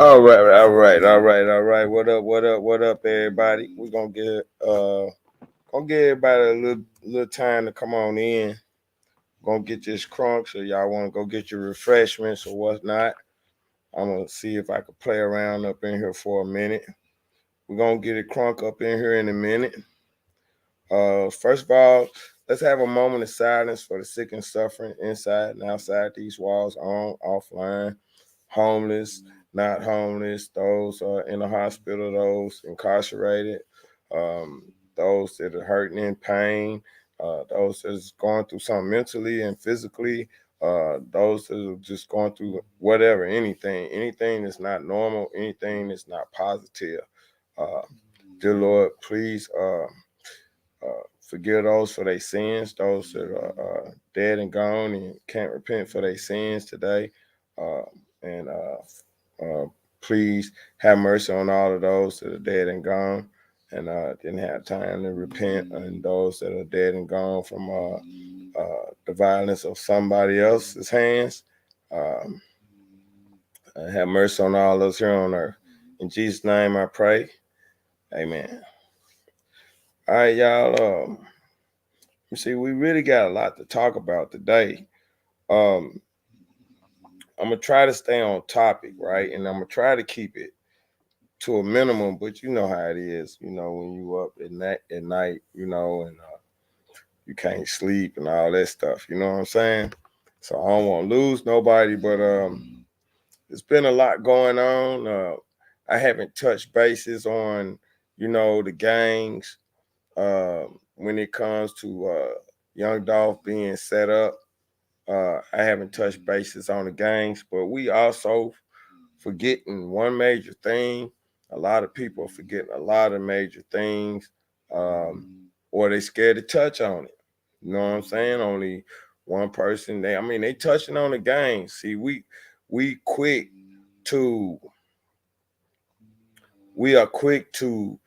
All right. What up, everybody? We're gonna give everybody a little time to come on in. Gonna get this crunk, so y'all wanna go get your refreshments or whatnot. I'm gonna see if I can play around up in here for a minute. We're gonna get it crunk up in here in a minute. First of all, let's have a moment of silence for the sick and suffering inside and outside these walls, on, offline, homeless, not homeless, those in the hospital, those incarcerated, those that are hurting in pain, those that's going through something mentally and physically, those that are just going through whatever, anything that's not normal, anything that's not positive. Uh, Dear Lord, please. Forgive those for their sins, those that are dead and gone and can't repent for their sins today. Uh, and please have mercy on all of those that are dead and gone and didn't have time to repent, and those that are dead and gone from the violence of somebody else's hands. Um, have mercy on all of us here on earth. In Jesus' name I pray. Amen. All right, y'all. You see, we really got a lot to talk about today. Um, I'm gonna try to stay on topic, right? And I'm gonna try to keep it to a minimum. But you know how it is, when you up at night, and you can't sleep and all that stuff. You know what I'm saying? So I don't want to lose nobody, but there's been a lot going on. I haven't touched bases on, the gangs when it comes to Young Dolph being set up. I haven't touched bases on the gangs, but we also forgetting one major thing. A lot of people are forgetting a lot of major things, or they scared to touch on it. You know what I'm saying? Only one person. They touching on the gangs. See, we quick to we are quick to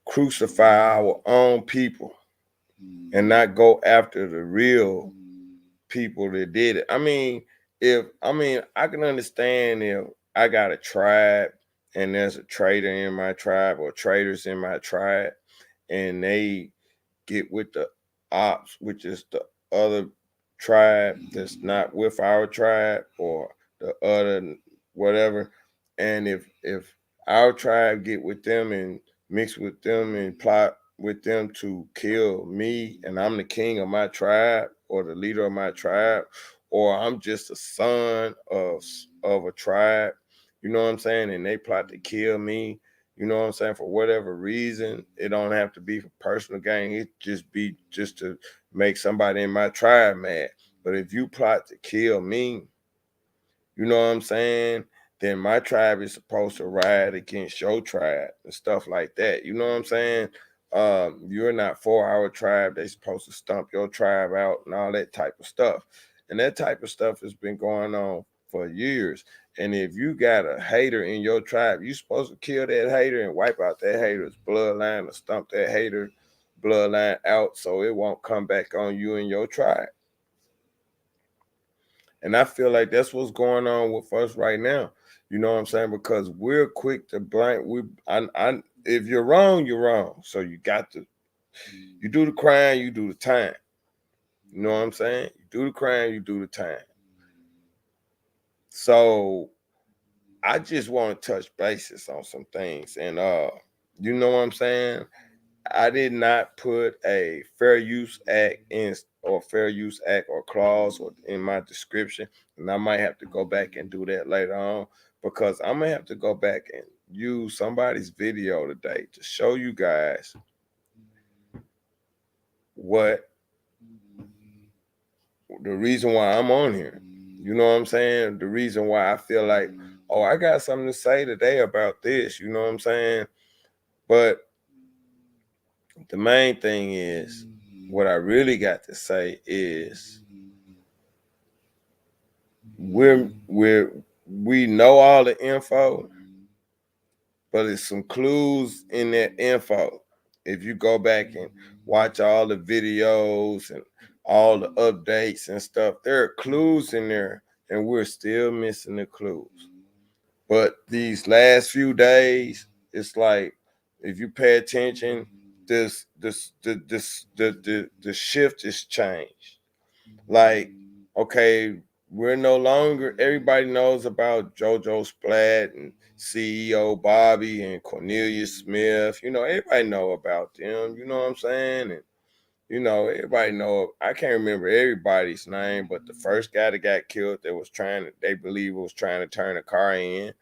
crucify our own people and not go after the real people that did it. I can understand if I got a tribe and there's a traitor in my tribe or traitors in my tribe, and they get with the ops, which is the other tribe that's not with our tribe or the other whatever. And if our tribe get with them and mix with them and plot with them to kill me, and I'm the king of my tribe or the leader of my tribe, or I'm just a son of a tribe, you know what I'm saying, and they plot to kill me, you know what I'm saying, for whatever reason. It don't have to be for personal gain. It just be just to make somebody in my tribe mad. But if you plot to kill me, you know what I'm saying, then my tribe is supposed to ride against your tribe and stuff like that. You know what I'm saying? You're not for our tribe. They supposed to stomp your tribe out and all that type of stuff. And that type of stuff has been going on for years. And if you got a hater in your tribe, you supposed to kill that hater and wipe out that hater's bloodline or stomp that hater bloodline out so it won't come back on you and your tribe. And I feel like that's what's going on with us right now. You know what I'm saying? Because we're quick to blame. If you're wrong, you're wrong. So you do the crime, you do the time. You know what I'm saying? You do the crime, you do the time. So I just want to touch bases on some things, and you know what I'm saying? I did not put a fair use act in or fair use act or clause or in my description, and I might have to go back and do that later on, because I'm gonna have to go back and use somebody's video today to show you guys what the reason why I'm on here. You know what I'm saying? The reason why I feel like, oh, I got something to say today about this. You know what I'm saying? But the main thing is, what I really got to say is we know all the info, but there's some clues in that info. If you go back and watch all the videos and all the updates and stuff, there are clues in there, and we're still missing the clues. But these last few days, it's like if you pay attention, the shift has changed. Like, okay, we're no longer, everybody knows about JoJo Splat and CEO Bobby and Cornelius Smith. You know, everybody know about them. You know what I'm saying? And everybody know. I can't remember everybody's name, but the first guy that got killed, that was they believe was trying to turn a car in.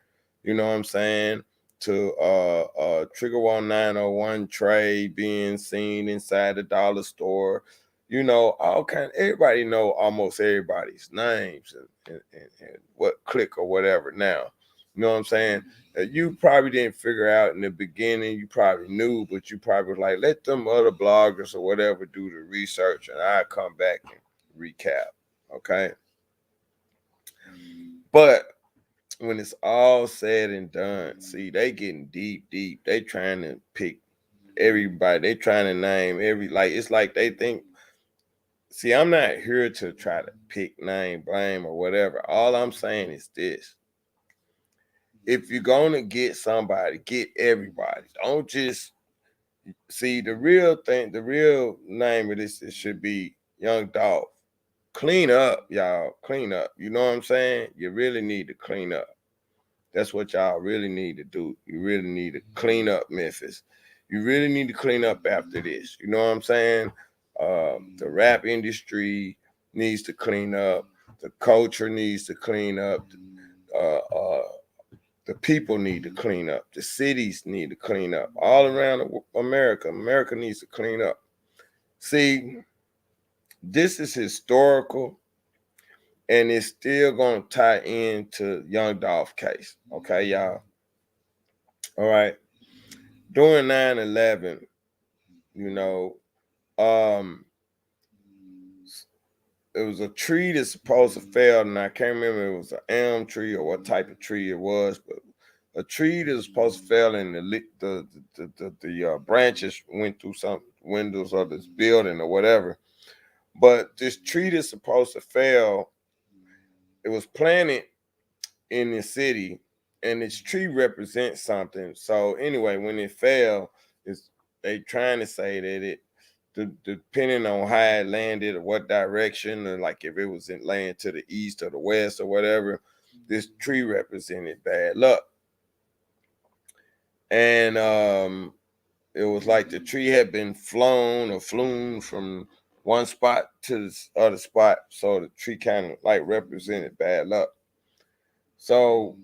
You know what I'm saying? To Trigger 1901 Trey being seen inside the dollar store. All kind. Everybody know almost everybody's names and what click or whatever now. You know what I'm saying? You probably didn't figure out in the beginning. You probably knew, but you probably was like, let them other bloggers or whatever do the research, and I come back and recap. Okay, but when it's all said and done, see, they getting deep, deep. They trying to pick everybody. They trying to name it's like they think. See, I'm not here to try to pick, name, blame, or whatever. All I'm saying is this: if you're gonna get somebody, get everybody. Don't just see the real thing. The real name of this should be Young Dolph. Clean up, y'all. Clean up. You know what I'm saying? You really need to clean up. That's what y'all really need to do. You really need to clean up Memphis. You really need to clean up after this. You know what I'm saying? The rap industry needs to clean up. The culture needs to clean up. Uh, uh, the people need to clean up. The cities need to clean up. All around America, America needs to clean up. See, this is historical, and it's still going to tie into Young Dolph case. Okay, y'all. All right. During 9/11, you know, um, it was a tree that's supposed to fell, and I can't remember if it was an elm tree or what type of tree it was, but a tree that was supposed to fell, and the branches went through some windows of this building or whatever. But this tree that's supposed to fell, it was planted in the city, and this tree represents something. So anyway, when it fell, it's they trying to say that depending on how it landed or what direction, or like if it was in land to the east or the west or whatever, this tree represented bad luck. And it was like the tree had been flown from one spot to the other spot, so the tree kind of like represented bad luck. So,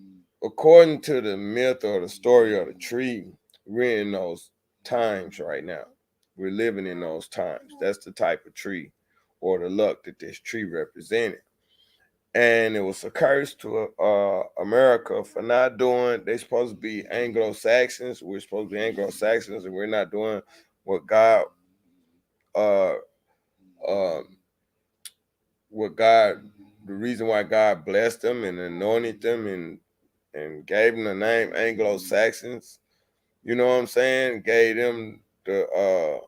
according to the myth or the story of the tree, we're in those times right now. We're living in those times. That's the type of tree or the luck that this tree represented. And it was a curse to America for not doing. They're supposed to be Anglo Saxons. We're supposed to be Anglo Saxons, and we're not doing what God, uh, uh, what God, the reason why God blessed them and anointed them and gave them the name Anglo Saxons. You know what I'm saying? Gave them the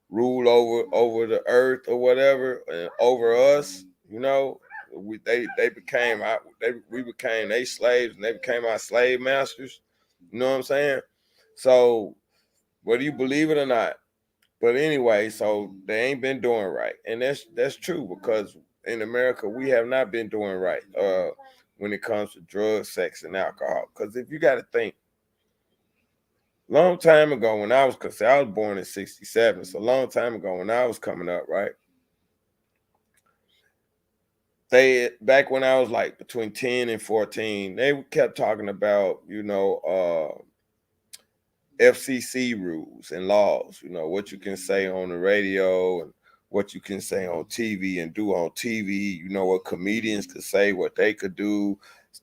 rule over the earth or whatever, and over us. They became we became their slaves, and they became our slave masters. You know what I'm saying? So whether you believe it or not, but anyway, so they ain't been doing right, and that's true, because in America we have not been doing right when it comes to drugs, sex, and alcohol. Because if you got to think, long time ago when cause I was born in '67, so a long time ago when I was coming up, right? They back when I was like between 10 and 14, they kept talking about FCC rules and laws, what you can say on the radio and what you can say on TV and do on TV, what comedians could say, what they could do,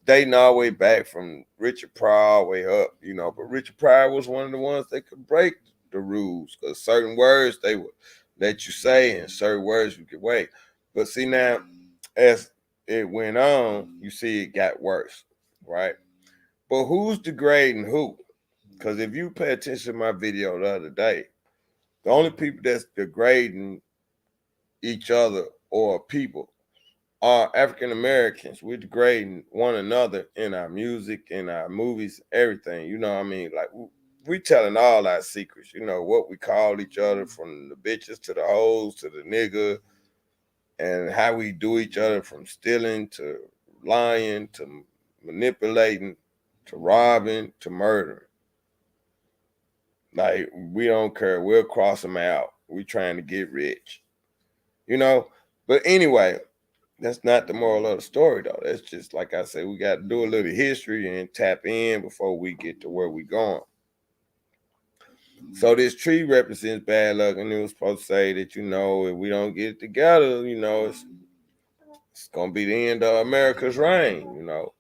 dating all the way back from Richard Pryor all the way up, but Richard Pryor was one of the ones that could break the rules, because certain words they would let you say and certain words you could wait. But see, now, as it went on, you see it got worse, right? But who's degrading who? Because if you pay attention to my video the other day, the only people that's degrading each other or people are African Americans. We're degrading one another in our music, in our movies, everything. You know what I mean? Like we telling all our secrets. You know what we call each other, from the bitches to the hoes to the nigga, and how we do each other, from stealing to lying to manipulating to robbing to murdering. Like we don't care. We'll cross them out. We trying to get rich. You know. But anyway, that's not the moral of the story, though. That's just like I said, we got to do a little history and tap in before we get to where we going. So this tree represents bad luck, and it was supposed to say that, you know, if we don't get it together, you know, it's gonna be the end of America's reign, you know.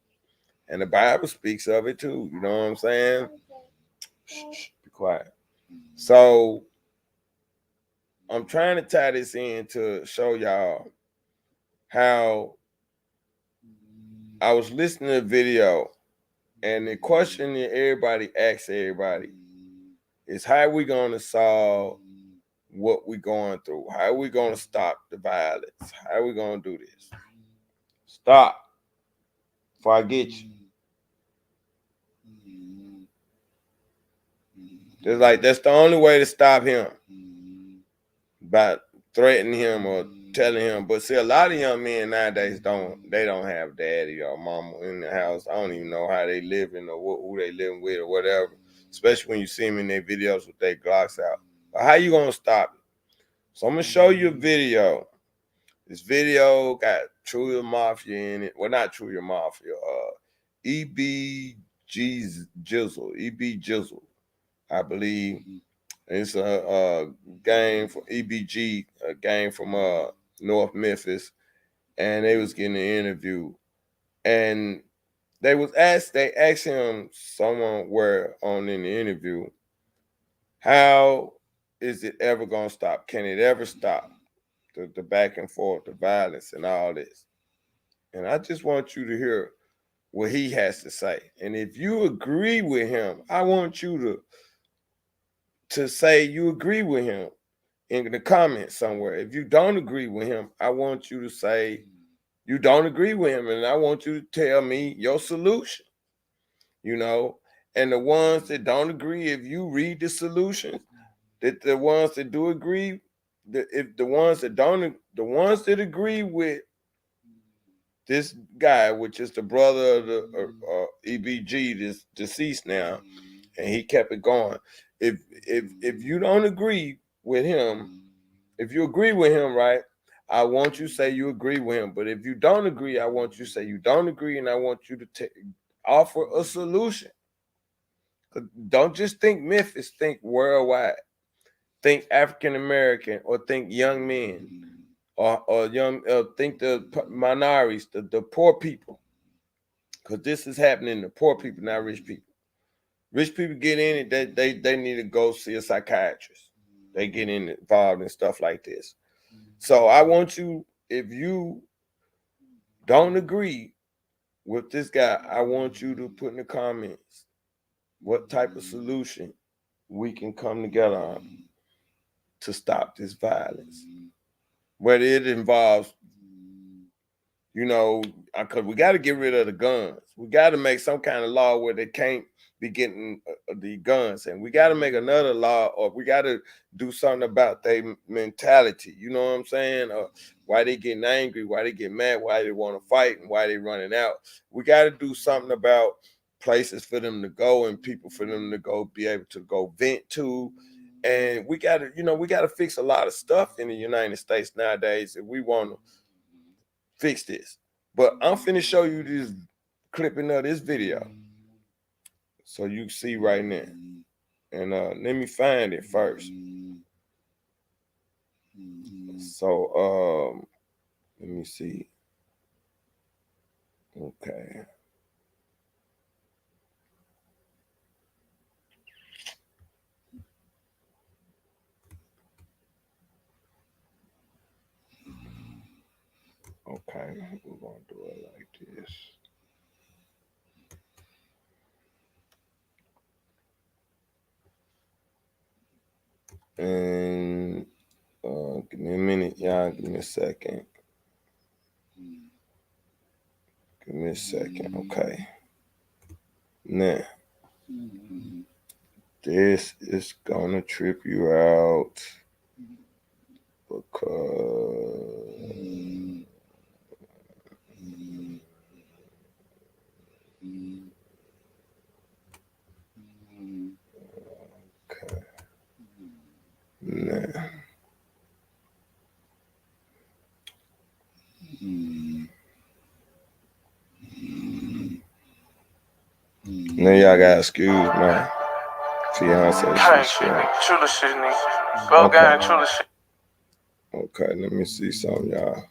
And the Bible speaks of it too. You know what I'm saying? Shh, be quiet. So I'm trying to tie this in to show y'all how I was listening to a video, and the question that everybody asks everybody is, how are we going to solve what we're going through? How are we going to stop the violence? How are we going to do this? Stop before I get you. It's like that's the only way to stop him, by threatening him or telling him. But see, a lot of young men nowadays don't have daddy or mama in the house. I don't even know how they living or who they living with or whatever. Especially when you see them in their videos with their Glocks out. But how you gonna stop it? So I'm gonna show you a video. This video got True Your Mafia in it. Well, not True Your Mafia. EB Jizzle, I believe. It's a gang from EBG, a gang from North Memphis, and they was getting an interview, and they asked him somewhere on in the interview, how is it ever gonna stop? Can it ever stop? The back and forth, the violence, and all this. And I just want you to hear what he has to say. And if you agree with him, I want you to say you agree with him in the comments somewhere. If you don't agree with him, I want you to say you don't agree with him, and I want you to tell me your solution. You know, and the ones that don't agree, if you read the solutions, that the ones that do agree, if the ones that don't, the ones that agree with this guy, which is the brother of the EBG, this deceased now, and he kept it going. If you don't agree with him, if you agree with him, right, I want you to say you agree with him. But if you don't agree, I want you to say you don't agree, and I want you to offer a solution. Don't just think Memphis, think worldwide. Think African American, or think young men, or young, think the minorities, the poor people, because this is happening to poor people, not rich people. Rich people get in it, they need to go see a psychiatrist. They get involved in stuff like this. So I want you, if you don't agree with this guy, I want you to put in the comments what type of solution we can come together on to stop this violence. Whether it involves, you know, because we got to get rid of the guns. We got to make some kind of law where they can't be getting the guns, and we got to make another law, or we got to do something about their mentality. You know what I'm saying? Why they getting angry? Why they get mad? Why they want to fight? And why they running out? We got to do something about places for them to go and people for them to go be able to go vent to. And we got to, you know, we got to fix a lot of stuff in the United States nowadays if we want to fix this. But I'm finna show you this clipping of this video so you see right now. And let me find it first. So let me see. Okay. Okay, we're gonna do it like this. And give me a minute, y'all. Give me a second. Give me a second. Okay. Now, this is gonna trip you out because okay. Now, now y'all gotta excuse my fiance. Truly shit, nigga. Go okay. Truly shit. Okay, let me see some, y'all.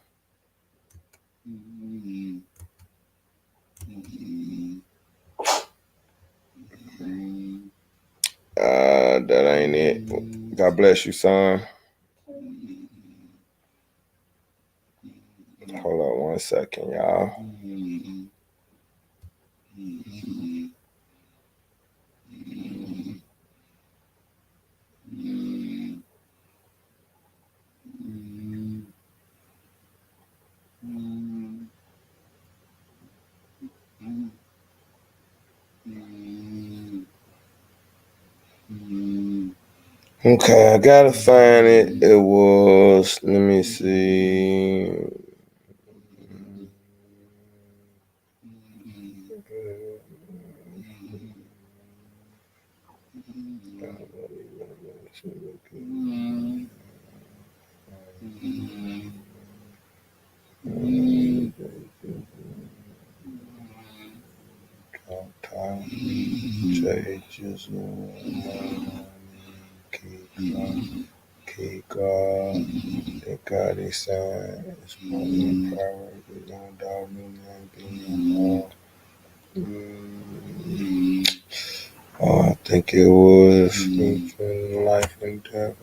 That ain't it. God bless you, son. Hold on 1 second, y'all. Okay, I gotta find it. It was, let me see. Thank God he signed. It's more power. The Young Dolph, new name, oh, I think it was Life and Death.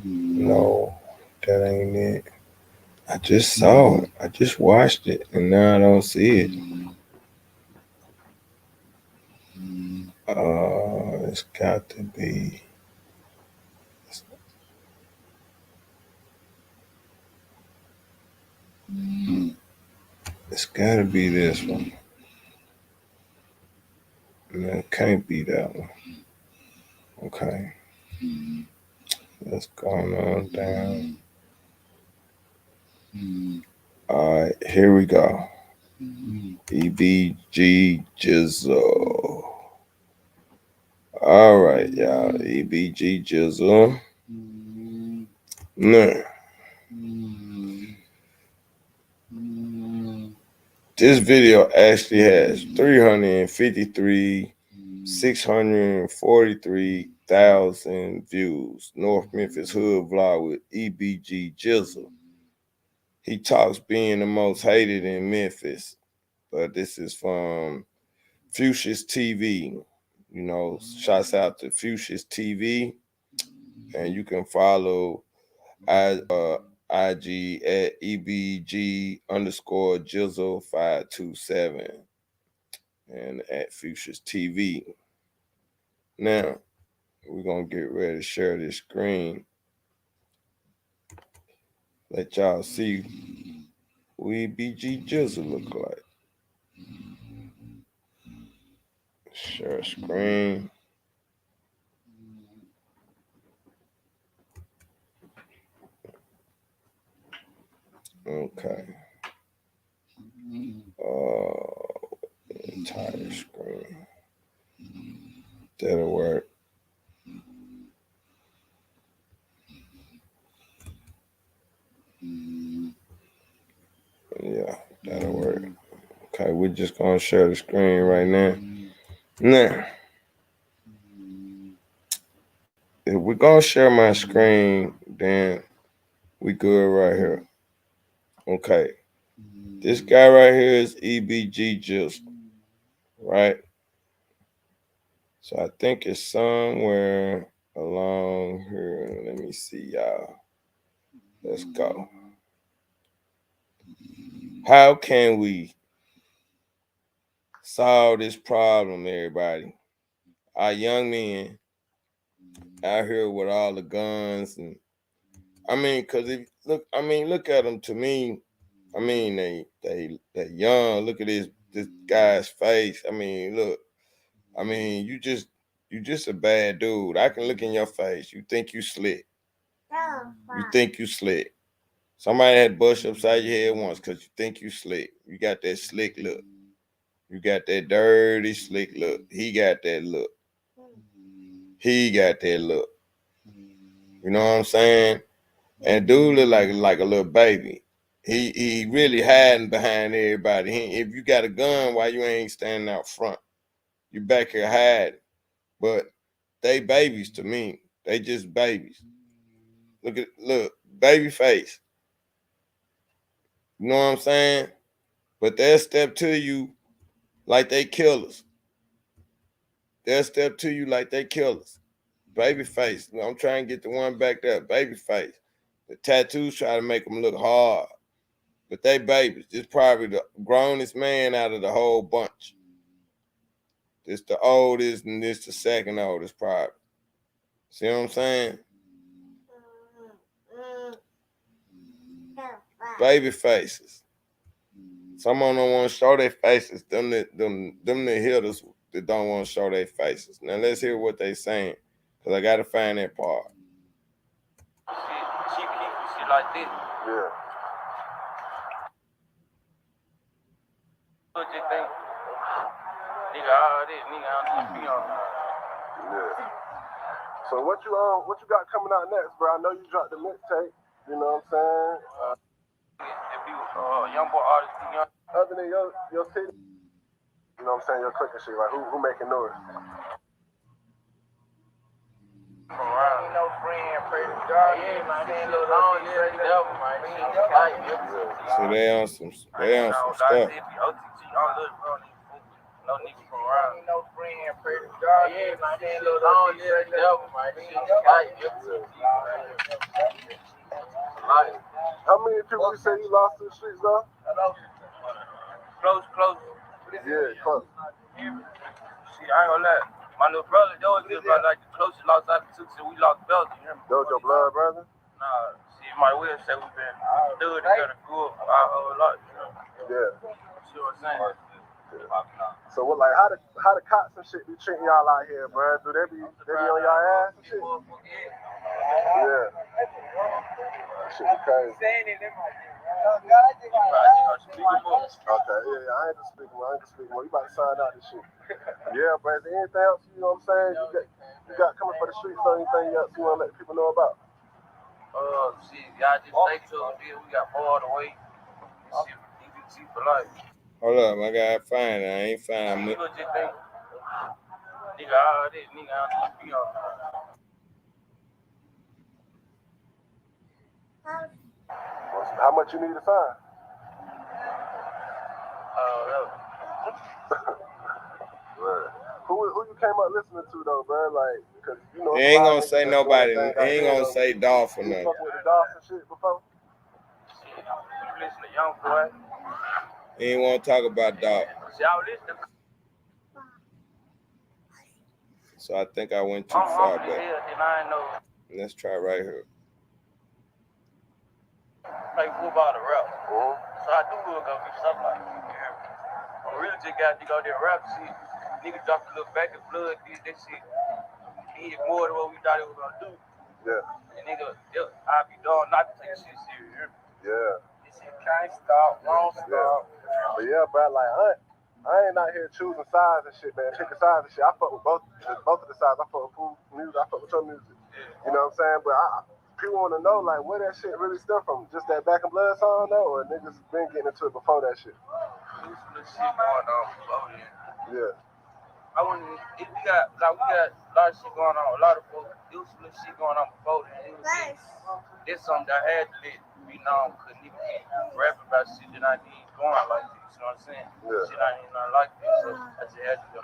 No, that ain't it. I just saw it. I just watched it, and now I don't see it. It's got to be. It's got to be this one. No, it can't be that one. Okay. Let's go on down. All right, here we go. EBG Jizzle. All right, y'all. EBG Jizzle. Now, this video actually has 353,643,000 views. North Memphis Hood Vlog with EBG Jizzle. He talks being the most hated in Memphis, but this is from Fuchsia's TV. You know, shouts out to Fuchsia's TV, and you can follow IG at EBG_Jizzle527 and at Fuchsia's TV. Now, we're going to get ready to share this screen. Let y'all see who EBG Jizzle look like. Share screen. Okay. Entire screen. That'll work. Yeah, that'll work. Okay, we're just gonna share the screen right now. Now, if we're gonna share my screen, then we good right here. Okay, this guy right here is EBG Jizzle, right? So I think it's somewhere along here. Let me see, y'all. Let's go. How can we solve this problem, everybody? Our young men out here with all the guns, and I mean, cause if look at them. To me, I mean, they young. Look at this guy's face. I mean, look. I mean, you just a bad dude. I can look in your face. You think you slick. You think you slick. Somebody had bust upside your head once because you think you slick. You got that slick look. You got that dirty slick look. He got that look. He got that look. You know what I'm saying? And dude look like a little baby. He really hiding behind everybody. If you got a gun, why you ain't standing out front? You back here hiding. But they babies to me. They just babies. Look, baby face. You know what I'm saying? But they'll step to you like they killers. They'll step to you like they killers. Baby face. I'm trying to get the one back there. Baby face. The tattoos try to make them look hard. But they babies. This probably the grownest man out of the whole bunch. This the oldest and this the second oldest probably. See what I'm saying? Baby faces. Someone don't want to show their faces. Them the hitters that don't want to show their faces. Now let's hear what they saying. Cause I gotta find that part. She keep shit like this. Yeah. What you think? Nigga, all this, nigga, I don't be on. Yeah. So what you got coming out next, bro? I know you dropped the mixtape. You know what I'm saying? If you young boy artist, young. Other than your city, you know what I'm saying? Your cooking shit, like who making noise? From around. Ain't no friend, pray to God. Yeah, man, they look long, yeah, the devil, man. So they on some stuff. No nigga from around. Ain't no friend, pray to God. Yeah, man, they look long, yeah, the devil, man. How many people you say you lost to the streets, though? Close. Yeah, close. See, I ain't gonna lie. My little brother, that was just like the closest loss I took since we lost Belgium. You hear me? That was your blood brother? Nah, see, my will say we've been doing together grew up our whole life, you know? Yeah. See what I'm saying? So what, like, how the cops and shit be treating y'all out here, bro? Do they be on y'all ass and shit? Yeah. That shit be crazy. Okay, yeah, I ain't just speaking more. You about to sign out this shit. Yeah, but is there anything else, you know what I'm saying, you got coming for the streets or anything else you want to let people know about? See, y'all just think to it, we got more of the way. See, EBT for life. Hold up, I gotta find it. I ain't find it. People just think, nigga, all this, nigga, I don't be on. How much you need to sign? Who you came up listening to though, bro? Like, cause you know. He ain't gonna say nobody. He ain't gonna say Dolph or nothing. You fuck with the Dolph and shit before? Shit, you listen to Young Boy. He ain't want to talk about Dolph. See, I was listening. So I think I went too far back. I know. Let's try right here. Play football to rap. So I do go get stuff like that. I really just got to go there rap shit. Niggas dropped a little back in blood, did that shit. Did more than what we thought it was gonna do. Yeah. And nigga, I be done not to take shit serious. Yeah. This shit can't stop, won't stop. Yeah. But yeah, bro, like I ain't out here choosing sides and shit, man. Picking sides and shit. I fuck with both of the sides. I fuck with food music. I fuck with your music. Yeah. You know what I'm saying? But people want to know like where that shit really stem from. Just that Back in Blood song though, or niggas been getting into it before that shit? There's some shit going on before then. Yeah. We got a lot of shit going on. A lot of folks, there was some shit going on before then. This something that I had to let be known because niggas keep rapping about shit that I need going like this. You know what I'm saying? Yeah. Shit I ain't not like this, so I just had to go.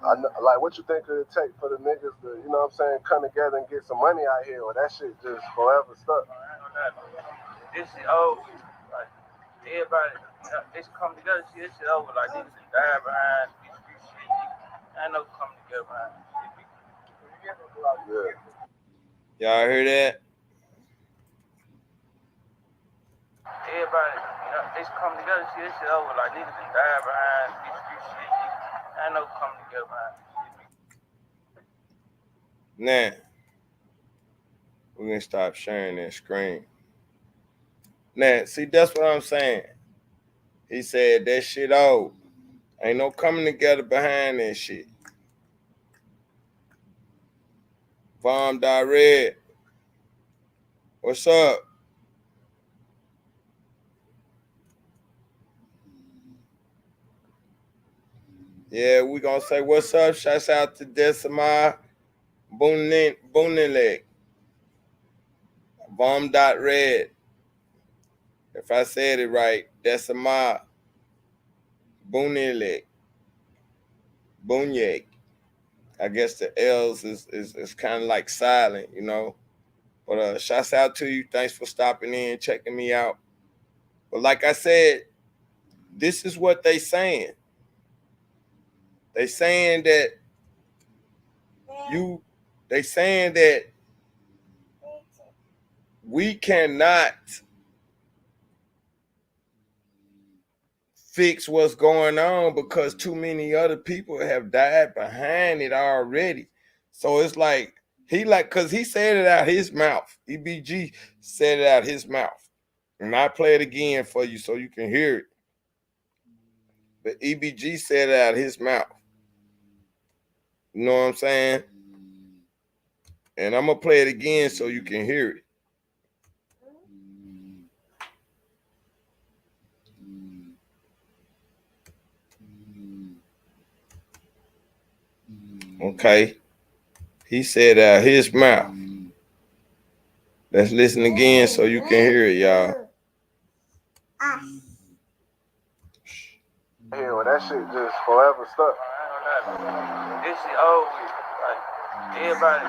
I know, like, what you think it would take for the niggas to, you know what I'm saying, come together and get some money out here, or that shit just forever stuck? This shit over. Like, everybody, this come together, shit, this shit over. Like, niggas die behind this shit. I know coming together behind this shit. Yeah. Y'all hear that? everybody, they come together, see this shit over. Like niggas done died behind this shit. I know coming together behind this shit. Now, we're gonna stop sharing that screen. Now, see, that's what I'm saying. He said that shit old. Ain't no coming together behind that shit. Vom Red. What's up? Yeah, we gonna say what's up. Shouts out to Decima Boonileg. Vom Red. If I said it right, Decima Boonileg. Boonyeg. I guess the L's is kind of like silent, you know. But shouts out to you. Thanks for stopping in, checking me out. But like I said, this is what they saying. They saying that we cannot fix what's going on because too many other people have died behind it already. So it's like cause he said it out his mouth. EBG said it out his mouth. And I play it again for you so you can hear it. But EBG said it out his mouth. You know what I'm saying? And I'm gonna play it again so you can hear it. Okay. He said out his mouth. Let's listen again so you can hear it, y'all. Yeah, well, that shit just forever stuck. This shit over with. Like, everybody,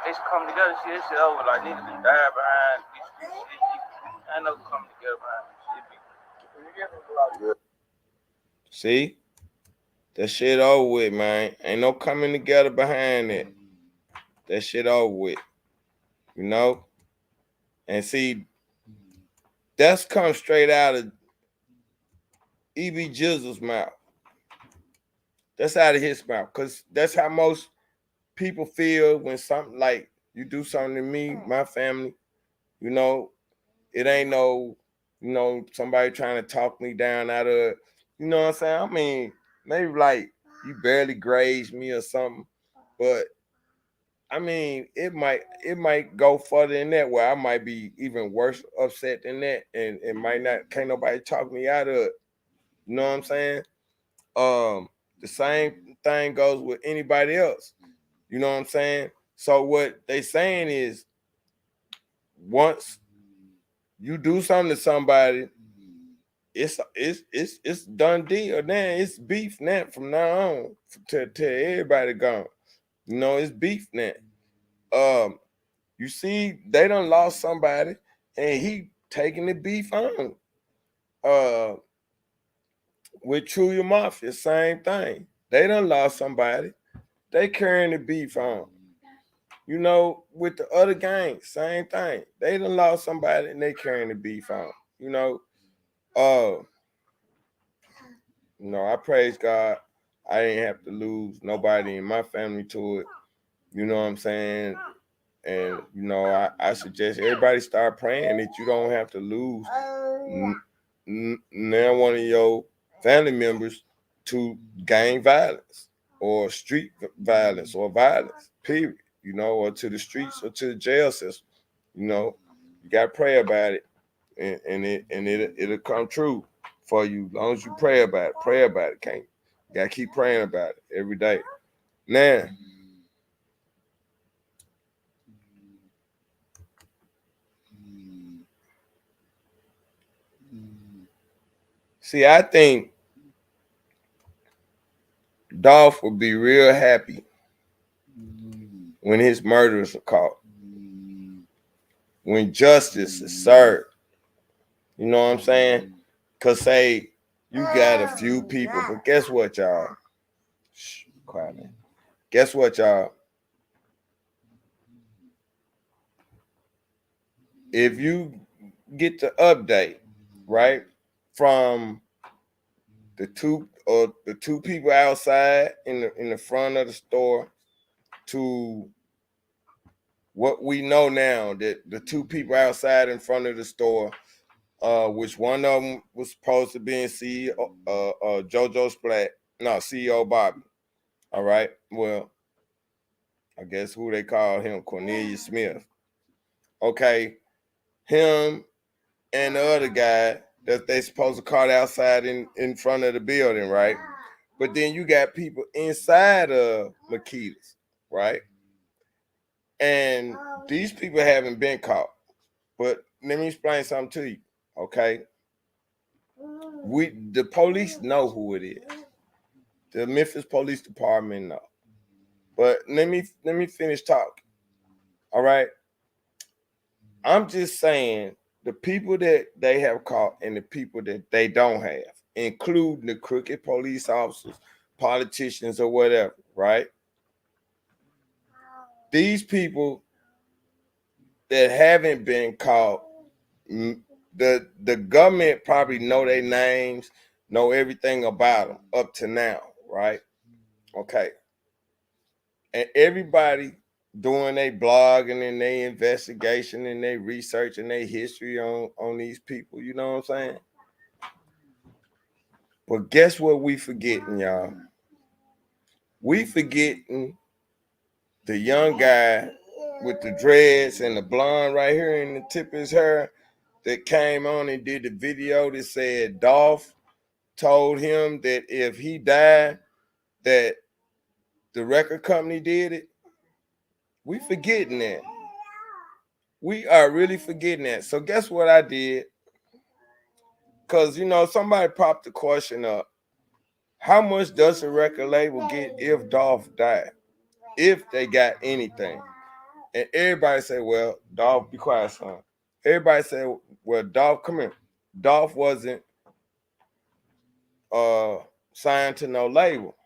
they come together, see this shit over. Like, niggas done died behind this shit. I know coming together behind this shit. See? That shit over with, man. Ain't no coming together behind it. That shit over with. You know? And see, that's come straight out of E.B. Jizzle's mouth. That's out of his mouth. Because that's how most people feel when something like you do something to me, my family, you know, it ain't no, somebody trying to talk me down out of it. You know what I'm saying? I mean, maybe like you barely grazed me or something, but I mean, it might go further than that where I might be even worse upset than that, and it might not, can't nobody talk me out of it. You know what I'm saying? The same thing goes with anybody else. You know what I'm saying? So what they saying is, once you do something to somebody, it's done deal. Now it's beef now from now on to everybody gone. You know, it's beef now. You see, they done lost somebody, and he taking the beef on. With Truya Mafia, same thing. They done lost somebody. They carrying the beef on. You know, with the other gangs, same thing. They done lost somebody and they carrying the beef on. You know, I praise God. I didn't have to lose nobody in my family to it. You know what I'm saying? And I suggest everybody start praying that you don't have to lose now one of your family members to gang violence or street violence or violence, period. Or to the streets or to the jail system. You got to pray about it, and it'll come true for you as long as you pray about it. Pray about it, Can't you got to keep praying about it every day. Now, see, I think Dolph would be real happy when his murderers are caught, when justice is served. You know what I'm saying? Because, say, you got a few people, but guess what, y'all? Shh, quiet, man. Guess what, y'all? If you get the update right? From the two people outside in the front of the store to what we know now, that the two people outside in front of the store, which one of them was supposed to be in CEO, JoJo Splat, no, CEO Bobby. All right. Well, I guess who they call him, Cornelius Smith. Okay. Him and the other guy that they supposed to caught outside in front of the building, right? But then you got people inside of Makita's, right? And these people haven't been caught. But let me explain something to you, okay? The police know who it is. The Memphis Police Department know. But let me finish talking. All right. I'm just saying the people that they have caught and the people that they don't have, including the crooked police officers, politicians, or whatever, right? These people that haven't been caught, the government probably know their names, know everything about them up to now, right? Okay. And everybody doing their blogging and their investigation and their research and their history on these people, you know what I'm saying? But guess what we forgetting, y'all? We forgetting the young guy with the dreads and the blonde right here in the tip of his hair that came on and did the video that said Dolph told him that if he died, that the record company did it. We forgetting that. We are really forgetting that. So guess what I did? Because, somebody popped the question up. How much does a record label get if Dolph died? If they got anything? And everybody said, well, Dolph, be quiet, son. Everybody said, well, Dolph, come here. Dolph wasn't signed to no label.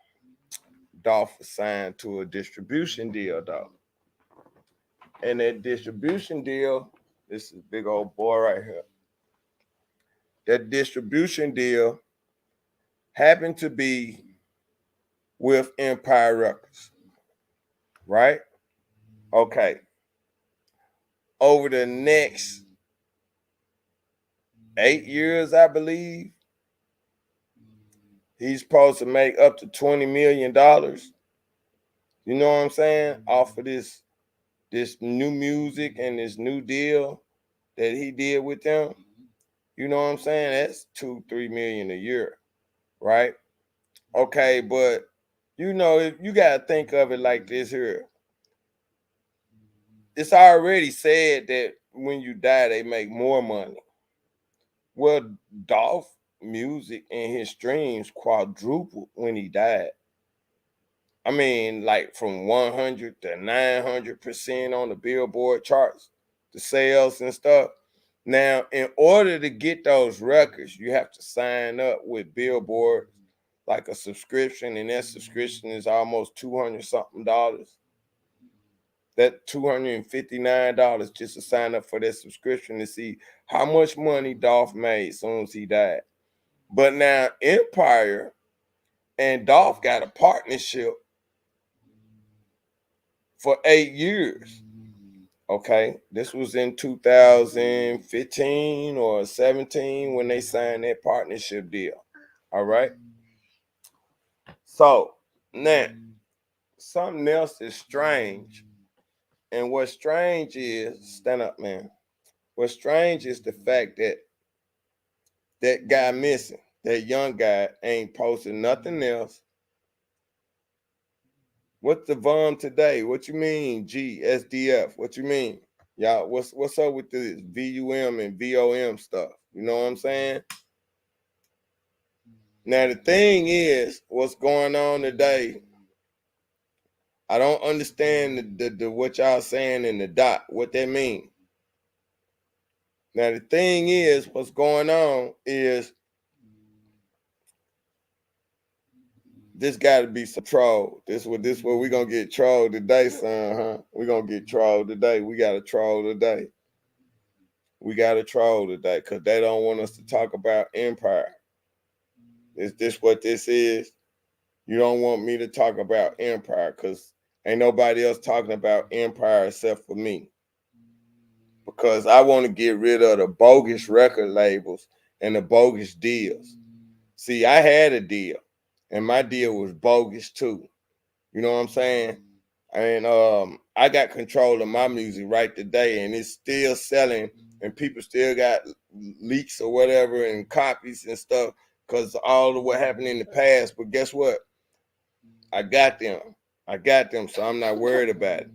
Dolph was signed to a distribution deal, though. And that distribution deal, this is big old boy right here. That distribution deal happened to be with Empire Records, right? Okay. Over the next 8 years, I believe, he's supposed to make up to $20 million. You know what I'm saying? Off of this new music and this new deal that he did with them. You know what I'm saying? That's 2-3 million a year, right? Okay, but you gotta think of it like this here. It's already said that when you die, they make more money. Well, Dolph music and his streams quadrupled when he died. I mean, like from 100 to 900% on the Billboard charts, the sales and stuff. Now, in order to get those records, you have to sign up with Billboard, like a subscription, and that subscription is almost $200 something dollars. That $259 just to sign up for that subscription to see how much money Dolph made as soon as he died. But now Empire and Dolph got a partnership for 8 years. Okay, this was in 2015 or 17 when they signed that partnership deal. All right. So now something else is strange. And what's strange is, stand up, man. What's strange is the fact that that guy missing, that young guy, ain't posting nothing else. What's the VOM today? What you mean, GSDF? What you mean? Y'all, what's up with this VUM and VOM stuff? You know what I'm saying? Now the thing is, what's going on today? I don't understand the what y'all saying in the dot. What that mean? Now the thing is, what's going on is this got to be some troll. This what we gonna get trolled today, son? Huh? We gonna get trolled today. We got to troll today. We got a troll today because they don't want us to talk about Empire. Is this what this is? You don't want me to talk about Empire because ain't nobody else talking about Empire except for me. Because I want to get rid of the bogus record labels and the bogus deals. See, I had a deal, and my deal was bogus too. You know what I'm saying? And I got control of my music right today, and it's still selling, and people still got leaks or whatever and copies and stuff because all of what happened in the past. But guess what? I got them. I got them, so I'm not worried about it.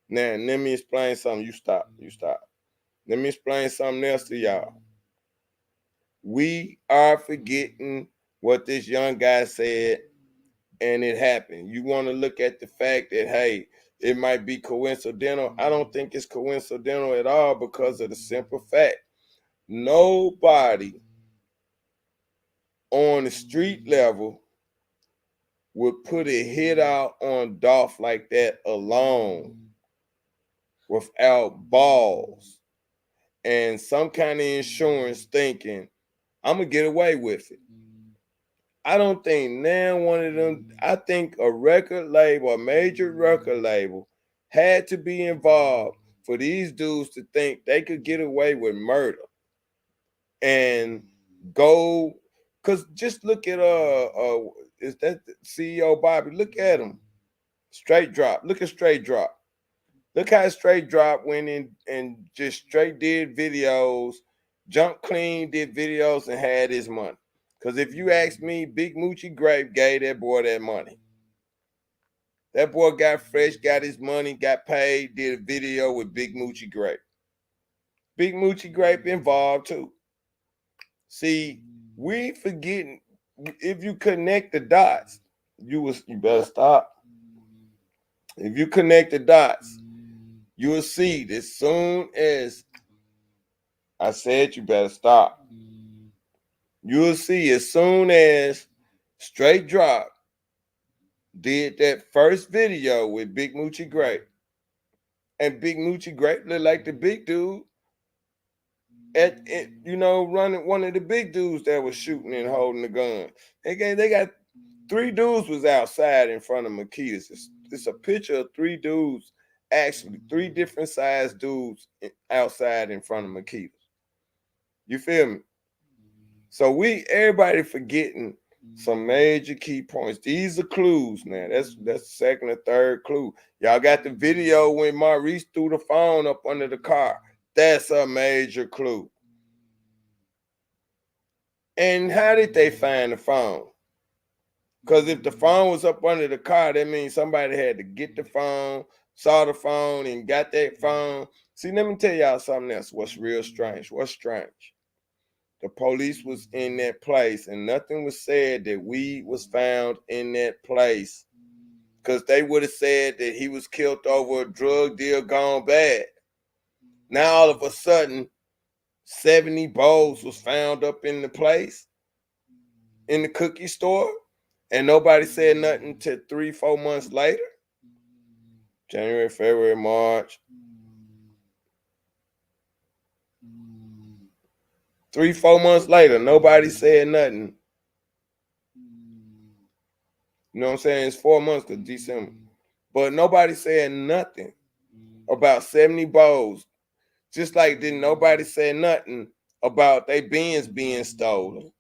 Now, let me explain something. You stop. You stop. Let me explain something else to y'all. We are forgetting what this young guy said, and it happened. You want to look at the fact that, hey, it might be coincidental. I don't think it's coincidental at all because of the simple fact nobody on the street level would put a hit out on Dolph like that alone without balls and some kind of insurance thinking, I'm going to get away with it. I don't think now one of them, I think a record label, a major record label, had to be involved for these dudes to think they could get away with murder and go. Cause just look at is that CEO Bobby? Look at him, straight drop. Look at straight drop. Look how straight drop went in and just straight did videos, jump clean, did videos, and had his money. Because if you ask me, Big Moochie Grape gave that boy that money. That boy got fresh, got his money, got paid, did a video with Big Moochie Grape. Big Moochie Grape involved too. See, we forgetting if you connect the dots, you better stop. If you connect the dots, you will see that as soon as I said you better stop. You'll see as soon as Straight Drop did that first video with Big Moochie Grape, and Big Moochie Grape looked like the big dude running one of the big dudes that was shooting and holding the gun. They got three dudes was outside in front of Makita's. It's a picture of three dudes, actually three different sized dudes outside in front of Makita's. You feel me? So everybody forgetting some major key points. These are clues now. That's the second or third clue. Y'all got the video when Maurice threw the phone up under the car. That's a major clue. And how did they find the phone? Because if the phone was up under the car, that means somebody had to get the phone, saw the phone, and got that phone. See, let me tell y'all something else. What's real strange? What's strange? The police was in that place, and nothing was said that weed was found in that place. Because they would have said that he was killed over a drug deal gone bad. Now, all of a sudden, 70 bowls was found up in the place, in the cookie store, and nobody said nothing till 3-4 months later. January, February, March. 3-4 months later, nobody said nothing. You know what I'm saying? It's 4 months to December. But nobody said nothing about 70 bowls. Just like didn't nobody say nothing about their bins being stolen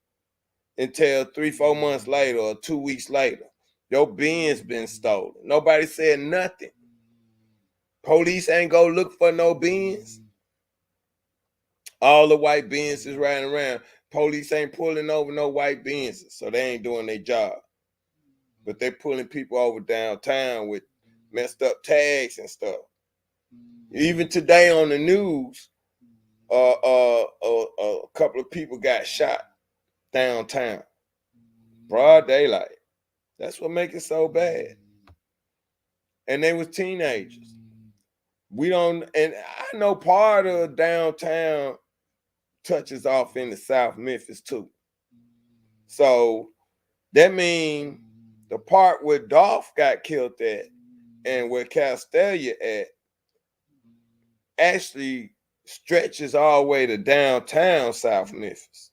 until 3-4 months later or 2 weeks later. Your bins been stolen. Nobody said nothing. Police ain't go look for no bins. All the white bins is riding around. Police ain't pulling over no white bins, so they ain't doing their job. But they pulling people over downtown with messed up tags and stuff. Even today on the news, a couple of people got shot downtown. Broad daylight. That's what makes it so bad. And they was teenagers. And I know part of downtown touches off in the South Memphis too. So that means the part where Dolph got killed at and where Castelia at actually stretches all the way to downtown South Memphis.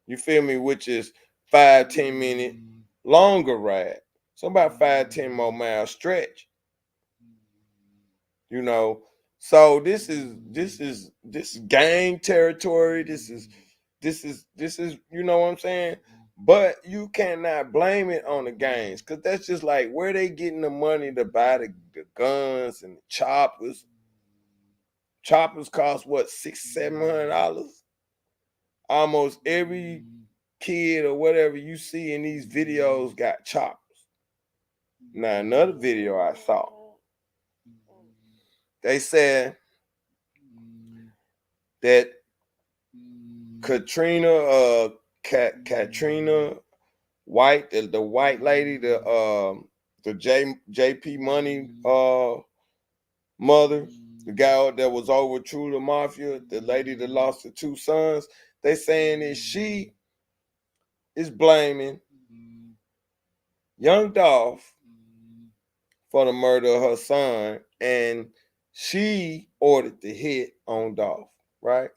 You feel me? Which is 5-10 minute longer ride. So about 5-10 more mile stretch. You know, so this is gang territory. This is you know what I'm saying? But you cannot blame it on the gangs, because that's just like where they getting the money to buy the guns and the choppers. Choppers cost what, $600-700? Almost every kid or whatever you see in these videos got choppers. Now another video I saw, they said that Katrina White, the white lady, the JP Money mother, the guy that was over True Mafia, the lady that lost her 2 sons, they saying that she is blaming Young Dolph for the murder of her son, and she ordered the hit on Dolph, right?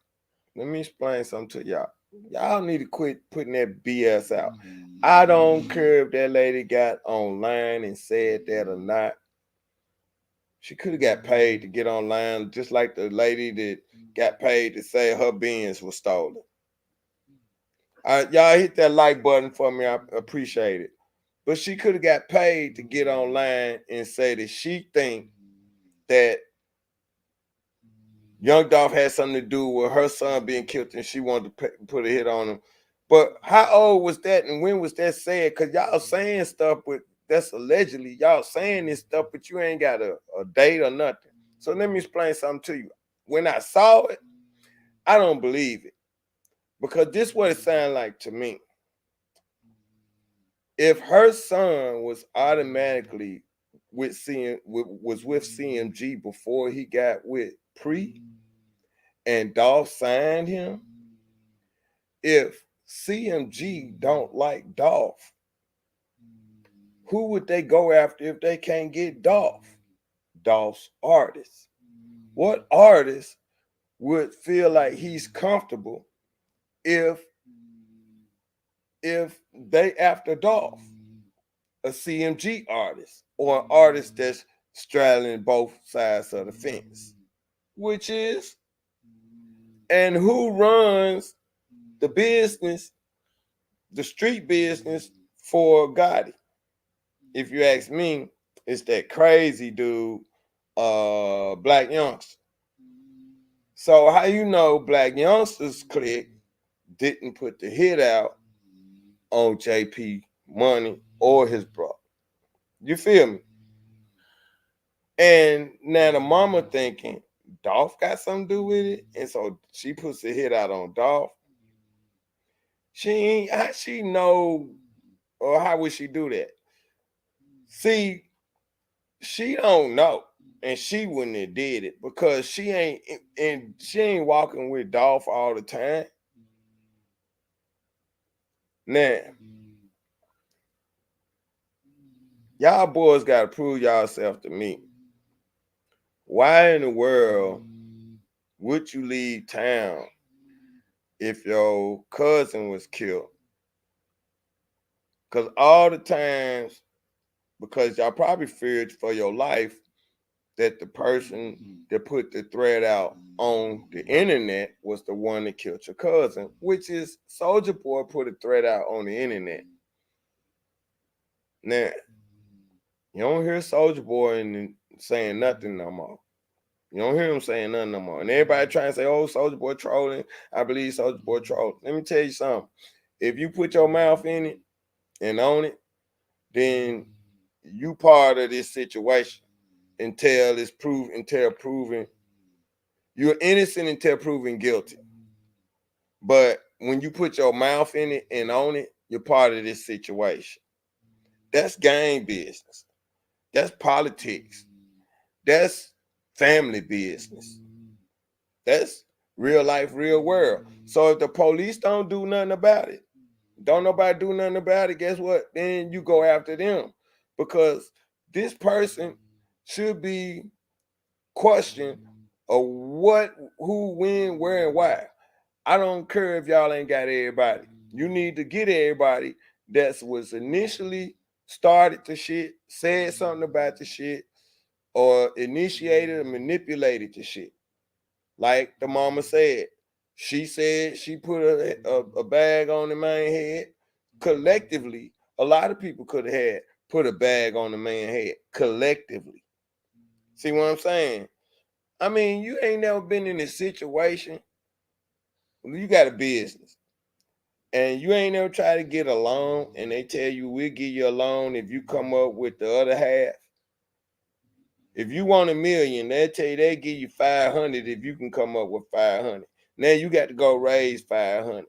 Let me explain something to y'all. Y'all need to quit putting that BS out. I don't care if that lady got online and said that or not. She could have got paid to get online, just like the lady that got paid to say her beans was stolen. Y'all hit that like button for me. I appreciate it. But she could have got paid to get online and say that she think that Young Dolph had something to do with her son being killed, and she wanted to put a hit on him. But how old was that, and when was that said? Because y'all saying stuff, but that's allegedly y'all saying this stuff, but you ain't got a date or nothing. So let me explain something to you. When I saw it, I don't believe it, because this is what it sounded like to me. If her son was automatically with CMG before he got with Pre, and Dolph signed him, if CMG don't like Dolph, who would they go after if they can't get Dolph? Dolph's artists. What artist would feel like he's comfortable if they after Dolph? A CMG artist, or an artist that's straddling both sides of the fence, which is, and who runs the business, the street business for Gotti? If you ask me, it's that crazy dude, Black Youngster. So how you know Black Youngster's clique didn't put the hit out on JP Money or his brother? You feel me? And now the mama thinking Dolph got something to do with it, and so she puts the hit out on Dolph. She ain't, how she know, or how would she do that? See, she don't know, and she wouldn't have did it because she ain't walking with Dolph all the time. Now, y'all boys gotta prove yourself to me. Why in the world would you leave town if your cousin was killed? Because all the times, because y'all probably feared for your life that the person that put the thread out on the internet was the one that killed your cousin, which is Soulja Boy put a thread out on the internet. Now, you don't hear Soulja Boy saying nothing no more. You don't hear him saying nothing no more. And everybody trying to say, oh, Soulja Boy trolling. I believe Soulja Boy trolling. Let me tell you something. If you put your mouth in it and own it, then you part of this situation until proven you're innocent until proven guilty. But when you put your mouth in it and own it, you're part of this situation. That's gang business. That's politics. That's family business. That's real life, real world. So if the police don't do nothing about it, don't nobody do nothing about it, guess what? Then you go after them, because this person should be questioned of what, who, when, where, and why. I don't care if y'all ain't got everybody. You need to get everybody that was initially started the shit, said something about the shit, or initiated or manipulated the shit. Like the mama said, she said she put a bag on the man head. Collectively, a lot of people could have had put a bag on the man head collectively. See what I'm saying? I mean, you ain't never been in a situation. You got a business and you ain't never tried to get a loan and they tell you we'll give you a loan if you come up with the other half. If you want $1 million, they'll tell you they'll give you 500 if you can come up with 500. Now you got to go raise 500.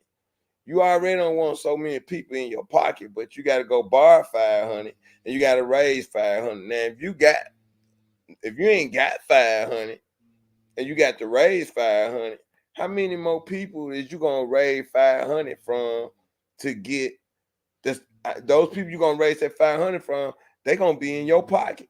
You already don't want so many people in your pocket, but you got to go borrow 500 and you got to raise 500. Now if you ain't got 500 and you got to raise 500, how many more people is you gonna raise 500 from to get this? Those people you gonna raise that 500 from, they gonna be in your pocket.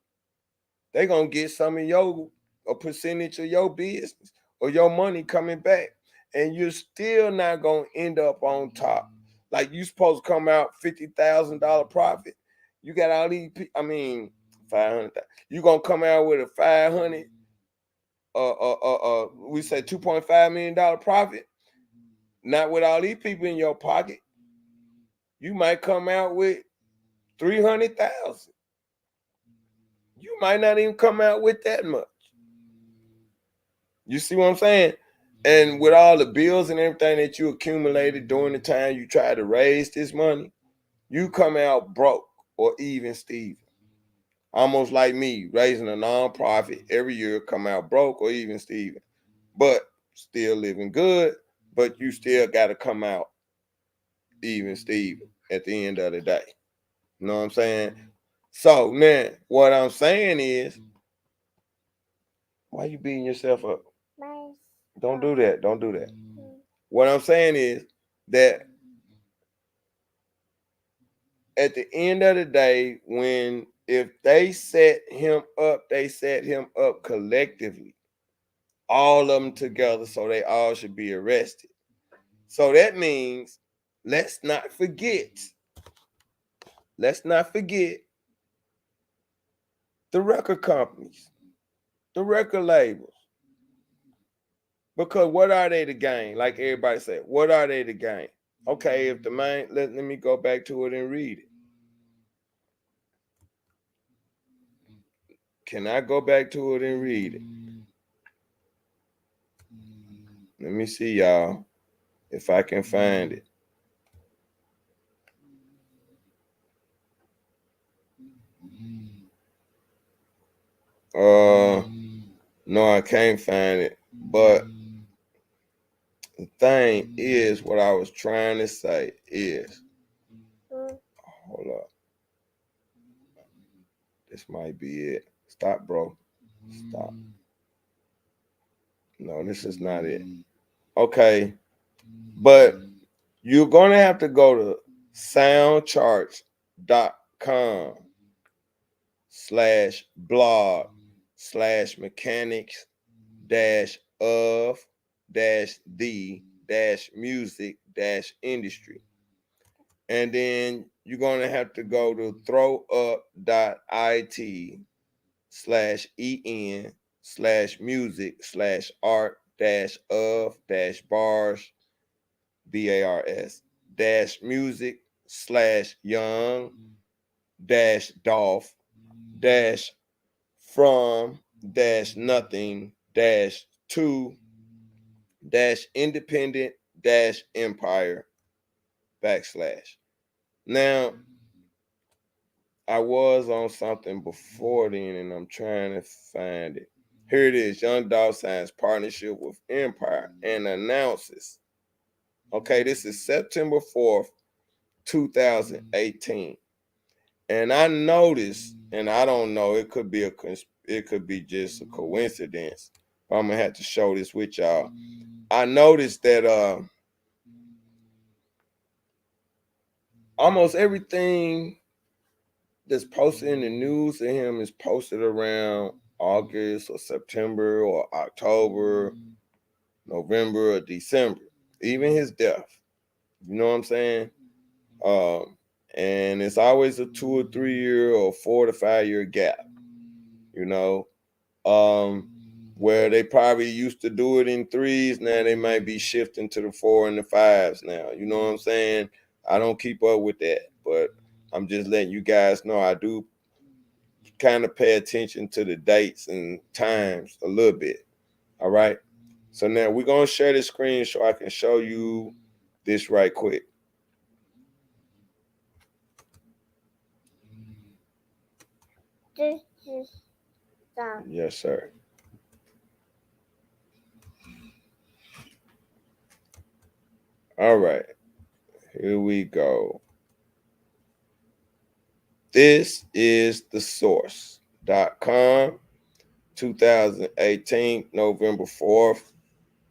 They gonna get some of a percentage of your business or your money coming back, and you're still not gonna end up on top. Like you supposed to come out $50,000 profit. You got all these. I mean, 500. You gonna come out with a 500. We say $2.5 million profit. Not with all these people in your pocket. You might come out with 300,000. You might not even come out with that much. You see what I'm saying? And with all the bills and everything that you accumulated during the time you tried to raise this money, you come out broke or even Steven. Almost like me, raising a nonprofit every year, come out broke or even Steven. But still living good, but you still got to come out even Steven at the end of the day. You know what I'm saying? So now, what I'm saying is, why you beating yourself up? Don't do that. Don't do that. What I'm saying is that at the end of the day, if they set him up, they set him up collectively, all of them together, so they all should be arrested. So that means let's not forget the record companies, the record labels. Because what are they to gain? Like everybody said, what are they to gain? Okay, if the main, let me go back to it and read it. Can I go back to it and read it? Let me see, y'all, if I can find it. No, I can't find it. But the thing is, what I was trying to say is, hold up. This might be it. Stop, bro. Stop. No, this is not it. Okay. But you're going to have to go to soundcharts.com/blog/mechanics of the music industry. And then you're going to have to go to throwup.it/en/art-bars, music/young-dolph from-nothing-to-independent-empire / Now, I was on something before then, and I'm trying to find it. Here it is. Young Dolph signs partnership with Empire and announces. Okay, this is September 4th, 2018. And I noticed, and I don't know, it could be just a coincidence. I'm gonna have to show this with y'all. I noticed that almost everything that's posted in the news of him is posted around August or September or October, November or December, even his death. You know what I'm saying? Um, and it's always a 2 or 3 year or 4 to 5 year gap, you know, where they probably used to do it in threes. Now they might be shifting to the 4 and the 5s now. You know what I'm saying? I don't keep up with that, but I'm just letting you guys know I do kind of pay attention to the dates and times a little bit. All right. So now we're going to share the screen so I can show you this right quick. This is the Yes, sir. All right. Here we go. This is the source.com, 2018, November 4th.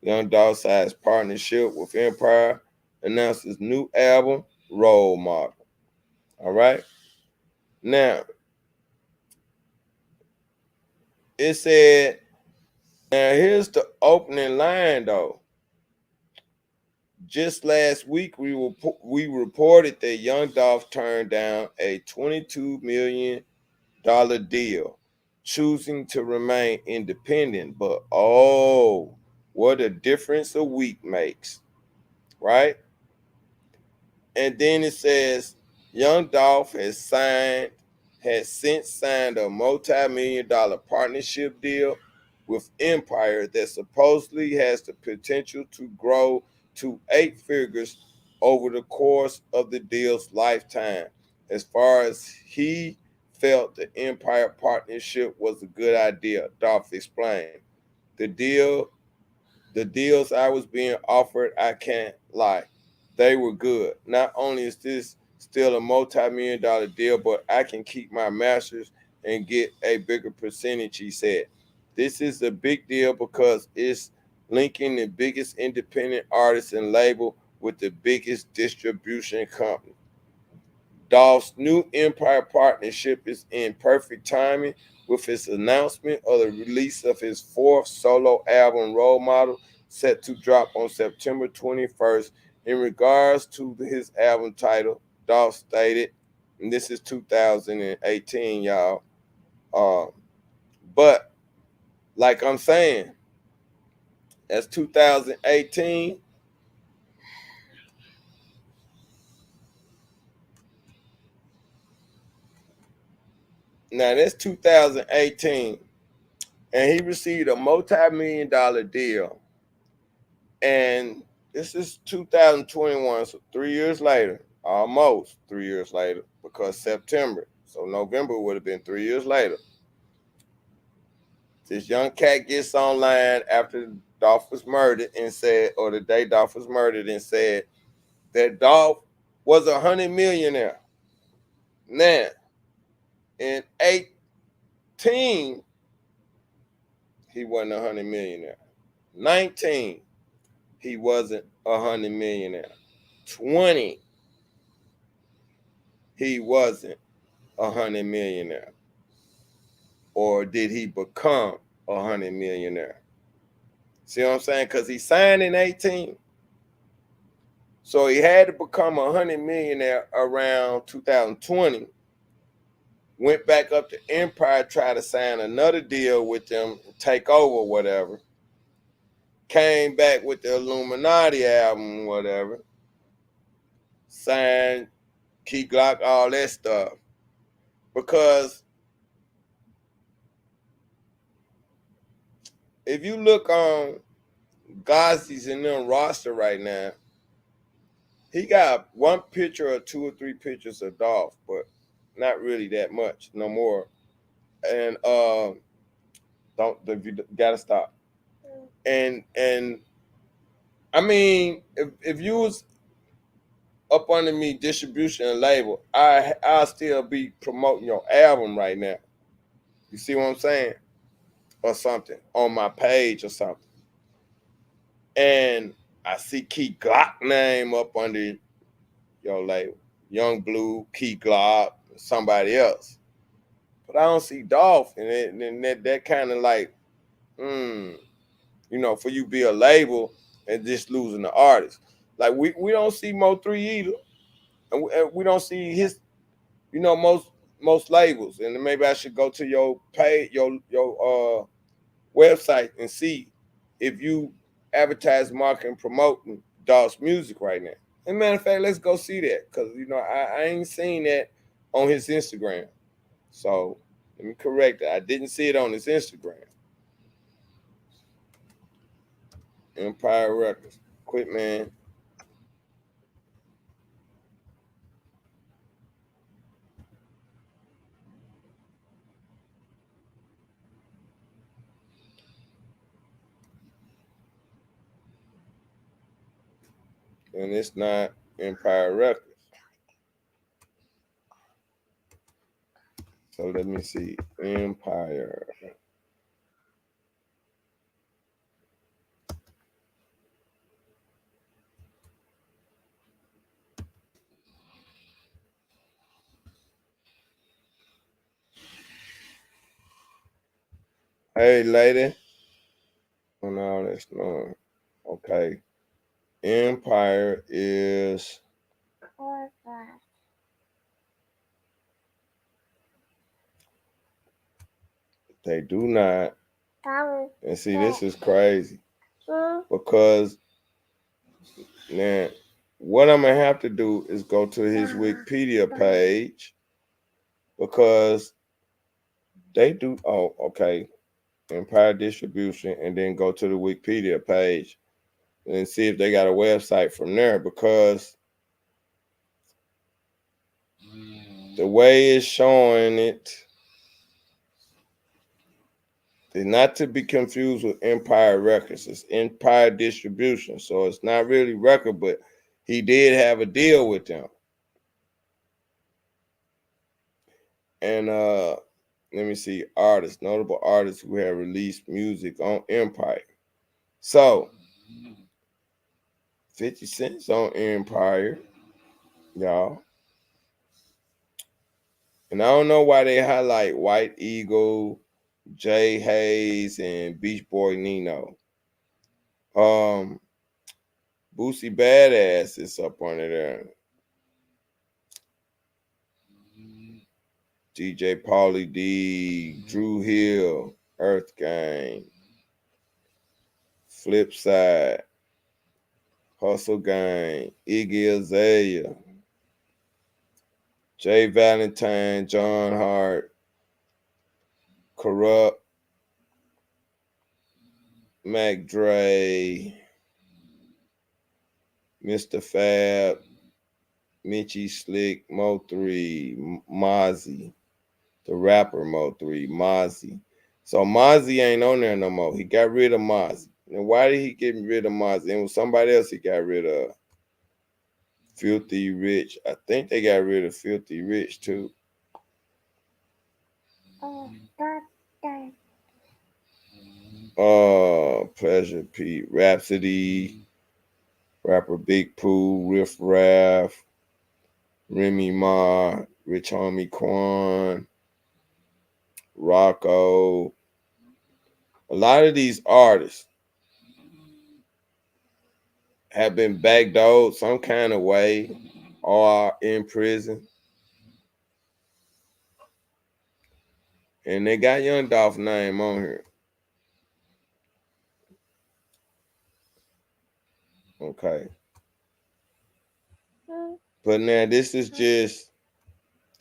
Young Dolph signs partnership with Empire, announces new album, Role Model. All right. Now, it said, now here's the opening line though. Just last week, we reported that Young Dolph turned down a $22 million deal, choosing to remain independent. But oh, what a difference a week makes, right? And then it says Young Dolph has since signed a multi-million-dollar partnership deal with Empire that supposedly has the potential to grow to 8 figures over the course of the deal's lifetime. As far as he felt the Empire partnership was a good idea, Dolph explained. The deal the deals I was being offered, I can't lie, they were good. Not only is this still a multi-million-dollar deal, but I can keep my masters and get a bigger percentage, he said. This is a big deal because it's linking the biggest independent artist and label with the biggest distribution company. Dolph's new Empire partnership is in perfect timing with his announcement of the release of his fourth solo album, Role Model, set to drop on September 21st. In regards to his album title, Dolph stated, and this is 2018, y'all. Um, but like I'm saying, that's 2018. Now that's 2018, and he received a multi-million-dollar deal. And this is 2021, so 3 years later, almost 3 years later, because September, so November would have been 3 years later. This young cat gets online after Dolph was murdered and said, or the day Dolph was murdered, and said that Dolph was $100 millionaire. Now, in 18, he wasn't $100 millionaire. 19, he wasn't $100 millionaire. 20, he wasn't $100 millionaire, or did he become $100 millionaire? See what I'm saying? Because he signed in 18, so he had to become $100 millionaire around 2020. Went back up to Empire, tried to sign another deal with them, take over, whatever. Came back with the Illuminati album, whatever. Signed Key Glock, all that stuff. Because if you look on Ghazi's and them roster right now, he got one picture or 2 or 3 pictures of Dolph, but not really that much, no more. And don't you gotta stop. And I mean, if you was up under me distribution and label, I'll still be promoting your album right now. You see what I'm saying? Or something on my page or something. And I see Key Glock name up under your label. Young Blue, Key Glock, somebody else. but I don't see Dolph, and that kind of like, for you be a label and just losing the artist. Like we don't see Mo3 either, and we don't see his, most labels. And maybe I should go to your page, your website, and see if you advertise, marketing, promoting Dolph's music right now. And matter of fact, let's go see that, because I ain't seen that on his Instagram. So let me correct that. I didn't see it on his Instagram. Empire Records. Quit, man. And it's not Empire Records. So let me see. Empire. Hey, lady. Oh, no, that's not. Okay. Empire is. They do not. And see, this is crazy. Because now, what I'm going to have to do is go to his Wikipedia page, because they do. Oh, okay. Empire Distribution, and then go to the Wikipedia page and see if they got a website from there, because the way it's showing it is not to be confused with Empire Records. It's Empire Distribution. So it's not really record, but he did have a deal with them. And let me see, artists, notable artists who have released music on Empire. So 50 Cent's on Empire, y'all. And I don't know why they highlight White Eagle, Jay Hayes, and Beach Boy Nino. Boosie Badass is up on there. DJ Pauly D, Drew Hill, Earth Gang, Flip Side, Hustle Gang, Iggy Azalea, Jay Valentine, John Hart, Corrupt, Mac Dre, Mr. Fab, Mitchie Slick, Mo3, Mozzie, the rapper Mo3, Mozzie. So Mozzie ain't on there no more. He got rid of Mozzie. And why did he get rid of Mozzie? It was somebody else he got rid of. Filthy Rich. I think they got rid of Filthy Rich too. Pleasure Pete, Rhapsody, rapper Big Pooh, Riff Raff, Remy Ma, Rich Homie Quan, Rocco. A lot of these artists have been backdoored some kind of way or are in prison. And they got Young Dolph name on here. Okay. But now this is just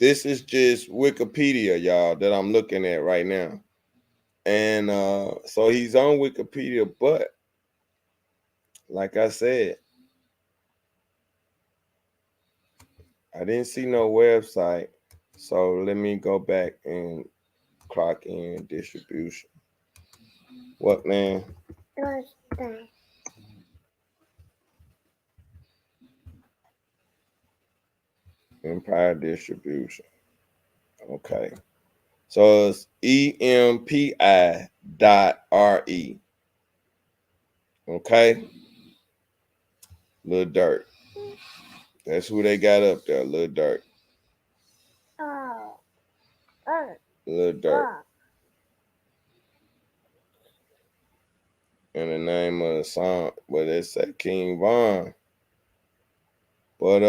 Wikipedia, y'all, that I'm looking at right now. And so he's on Wikipedia, but like I said, I didn't see no website. So let me go back and clock in distribution. What, man? Empire Distribution. Okay. So it's EMPI.RE. Okay. Lil Durk. That's who they got up there, Lil Durk. Little Dirt. Ball. And the name of the song, but they say King Von. But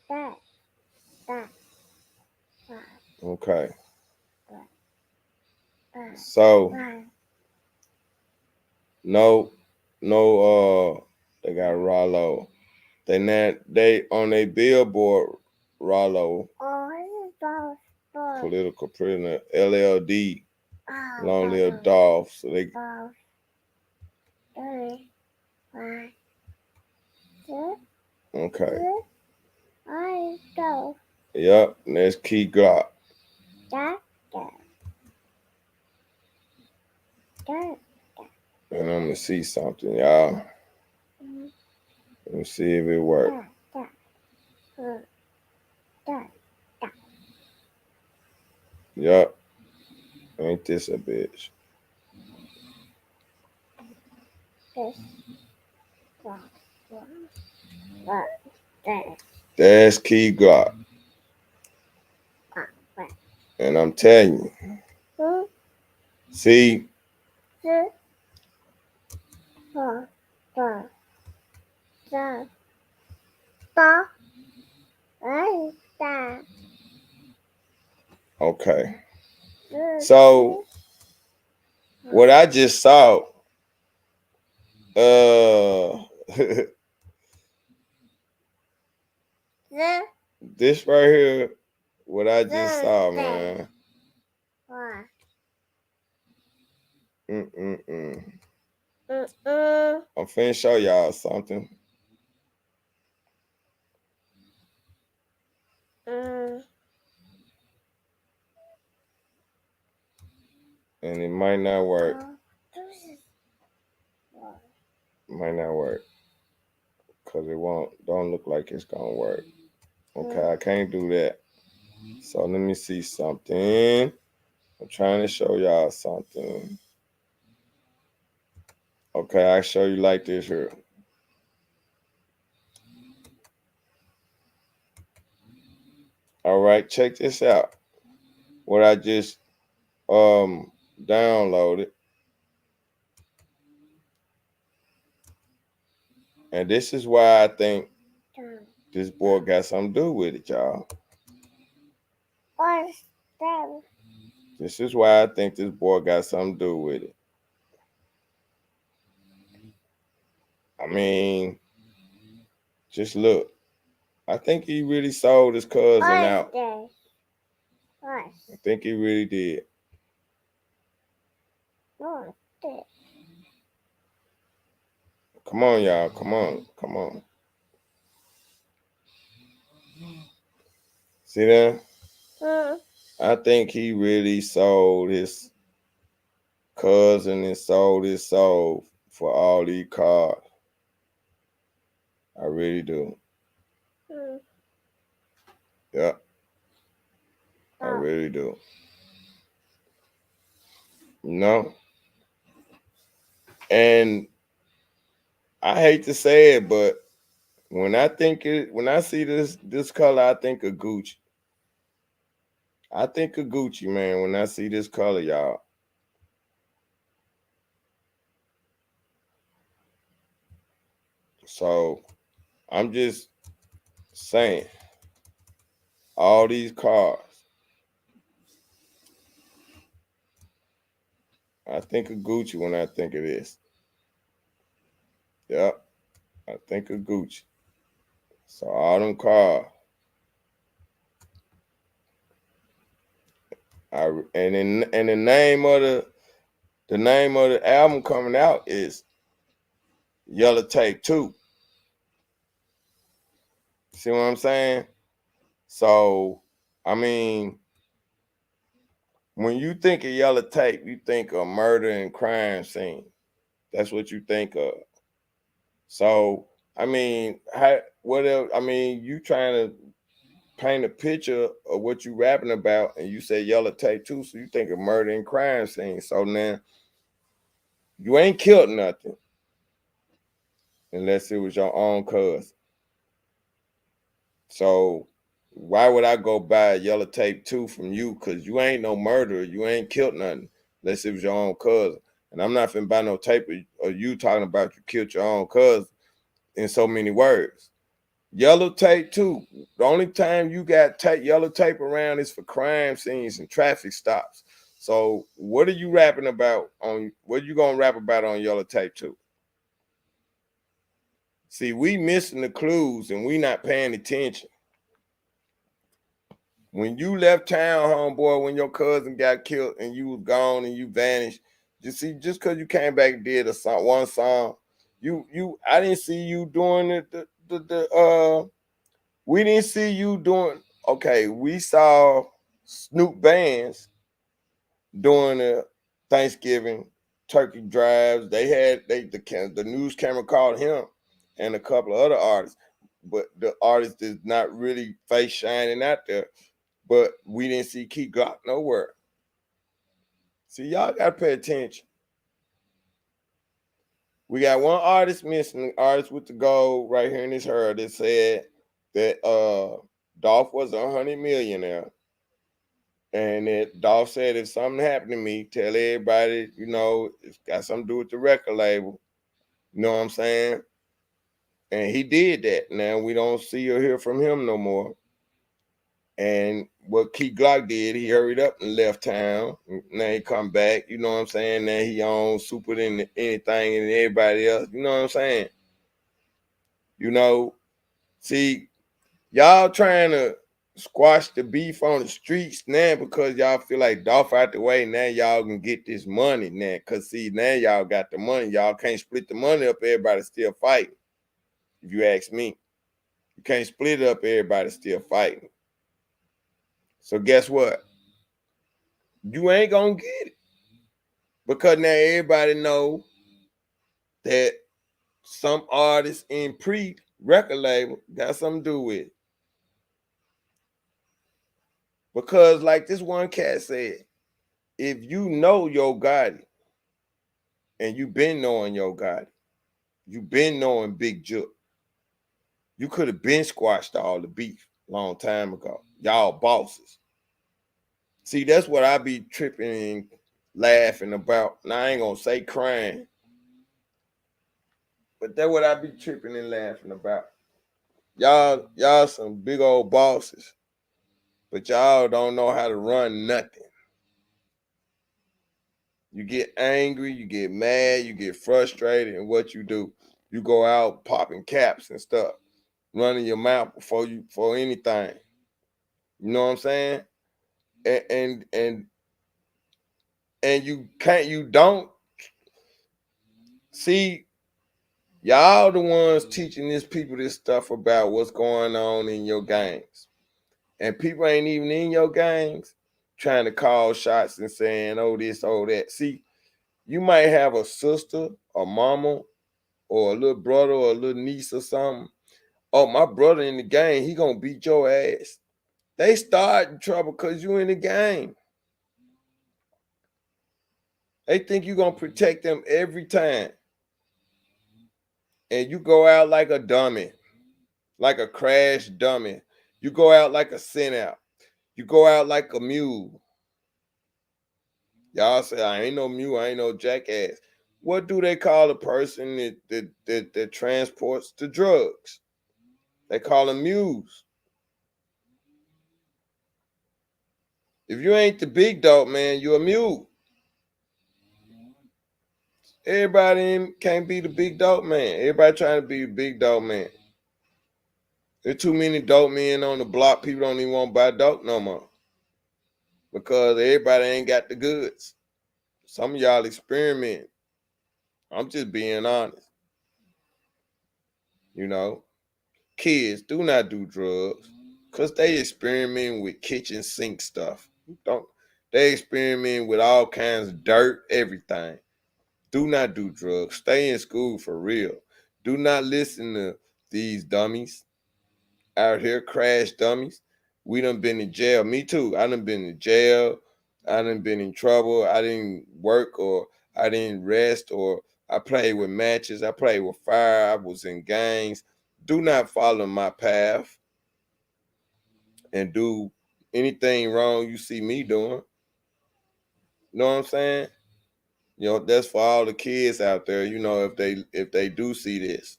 That. okay. That. So That. no, they got Rollo. They on their billboard, Rollo, Oh, ball. Ball. political prisoner, LLD, Oh, Long ball. Live Dolph. So they Ball. 3, 1, 2, okay. 3, I go. Yep, and that's Key Glock. That. That. And I'm gonna see something, y'all. Let me see if it works. That. Yep. Ain't this a bitch? This. That. That's Key Glock. And I'm telling you, see, okay. So what I just saw, this right here, what I just saw, man. I'm finna show y'all something. And it might not work. Might not work. Cause it don't look like it's gonna work. Okay, I can't do that. So let me see something. I'm trying to show y'all something. Okay, I show you like this here. All right, check this out. What I just downloaded. And this is why I think this boy got something to do with it, y'all. This is why I think this boy got something to do with it. I mean, just look. I think he really sold his cousin out. I think he really did. Come on, y'all. Come on. See that? I think he really sold his cousin and sold his soul for all these cars. I really do. Yep. I really do. You know? And I hate to say it, but when I see this color, I think of Gucci. I think of Gucci, man, when I see this color, y'all. So I'm just saying, all these cars, I think of Gucci when I think of this. Yep, I think of Gucci. So all them cars, and the name of the album coming out is Yellow Tape 2. See what I'm saying? So, I mean, when you think of Yellow Tape, you think of murder and crime scene. That's what you think of. So, I mean, what else? I mean, you trying to paint a picture of what you rapping about, and you say Yellow Tape 2, so you think of murder and crime scene. So now, you ain't killed nothing unless it was your own cousin. So why would I go buy yellow tape 2 from you? Because you ain't no murderer. You ain't killed nothing unless it was your own cousin. And I'm not finna buy no tape of you talking about you killed your own cousin in so many words. Yellow tape 2. The only time you got yellow tape around is for crime scenes and traffic stops. So what are you rapping about what are you gonna rap about on yellow tape 2? See, we missing the clues and we not paying attention. When you left town, homeboy, when your cousin got killed and you was gone and you vanished, just because you came back and did one song, I didn't see you doing we didn't see you doing. Okay, we saw Snoop Bands during the Thanksgiving turkey drives. The news camera called him and a couple of other artists, but the artist is not really face shining out there. But we didn't see Key Glock nowhere. See, y'all gotta pay attention. We got one artist missing, the artist with the gold right here in his hair that said that Dolph was $100 millionaire. And that Dolph said if something happened to me, tell everybody, it's got something to do with the record label. You know what I'm saying? And he did that. Now we don't see or hear from him no more. And what Key Glock did, he hurried up and left town. Now he come back, you know what I'm saying? Now he owns super than anything and everybody else. You know what I'm saying? See, y'all trying to squash the beef on the streets now because y'all feel like Dolph out the way. Now y'all can get this money now. Because, see, now y'all got the money. Y'all can't split the money up. Everybody's still fighting, if you ask me. You can't split it up. Everybody's still fighting. So guess what? You ain't going to get it. Because now everybody know that some artists in pre-record label got something to do with it. Because like this one cat said, if you know Yo Gotti, and you been knowing Yo Gotti, you been knowing Big Jook, you could have been squashed all the beef long time ago. Y'all bosses. See, that's what I be tripping and laughing about. Now, I ain't gonna say crying, but that's what I be tripping and laughing about. Y'all some big old bosses, but y'all don't know how to run nothing. You get angry, you get mad, you get frustrated, and what you do, you go out popping caps and stuff, running your mouth for anything. You know what I'm saying? And you don't see, y'all the ones teaching these people this stuff about what's going on in your gangs. And people ain't even in your gangs trying to call shots and saying, oh, this, oh, that. See, you might have a sister, a mama, or a little brother or a little niece or something. Oh, my brother in the gang, he gonna beat your ass. They start in trouble because you in the gang. They think you gonna protect them every time. And you go out like a dummy, like a crash dummy. You go out like a sin out. You go out like a mule. Y'all say, I ain't no mule, I ain't no jackass. What do they call a person that transports the drugs? They call them mules. If you ain't the big dog, man, you're a mule. Everybody can't be the big dog man. Everybody trying to be the big dog man. There's too many dope men on the block. People don't even want to buy dope no more because everybody ain't got the goods. Some of y'all experiment. I'm just being honest. Kids do not do drugs because they experiment with kitchen sink stuff. They experiment with all kinds of dirt, everything. Do not do drugs. Stay in school for real. Do not listen to these dummies out here, crash dummies. We done been in jail. Me too. I done been in jail. I done been in trouble. I didn't work or I didn't rest or I played with matches. I played with fire. I was in gangs. Do not follow my path. and do anything wrong you see me doing. You know what I'm saying? That's for all the kids out there, if they do see this.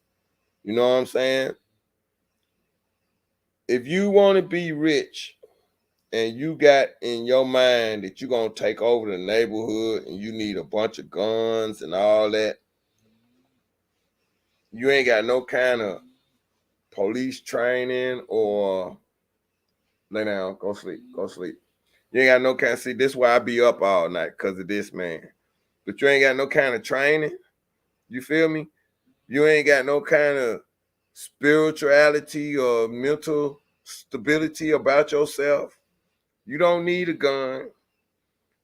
You know what I'm saying? If you want to be rich and you got in your mind that you're going to take over the neighborhood and you need a bunch of guns and all that, you ain't got no kind of police training or lay down, go sleep, go sleep. You ain't got no kind of, see, this is why I be up all night because of this man. But you ain't got no kind of training. You feel me? You ain't got no kind of spirituality or mental stability about yourself. You don't need a gun.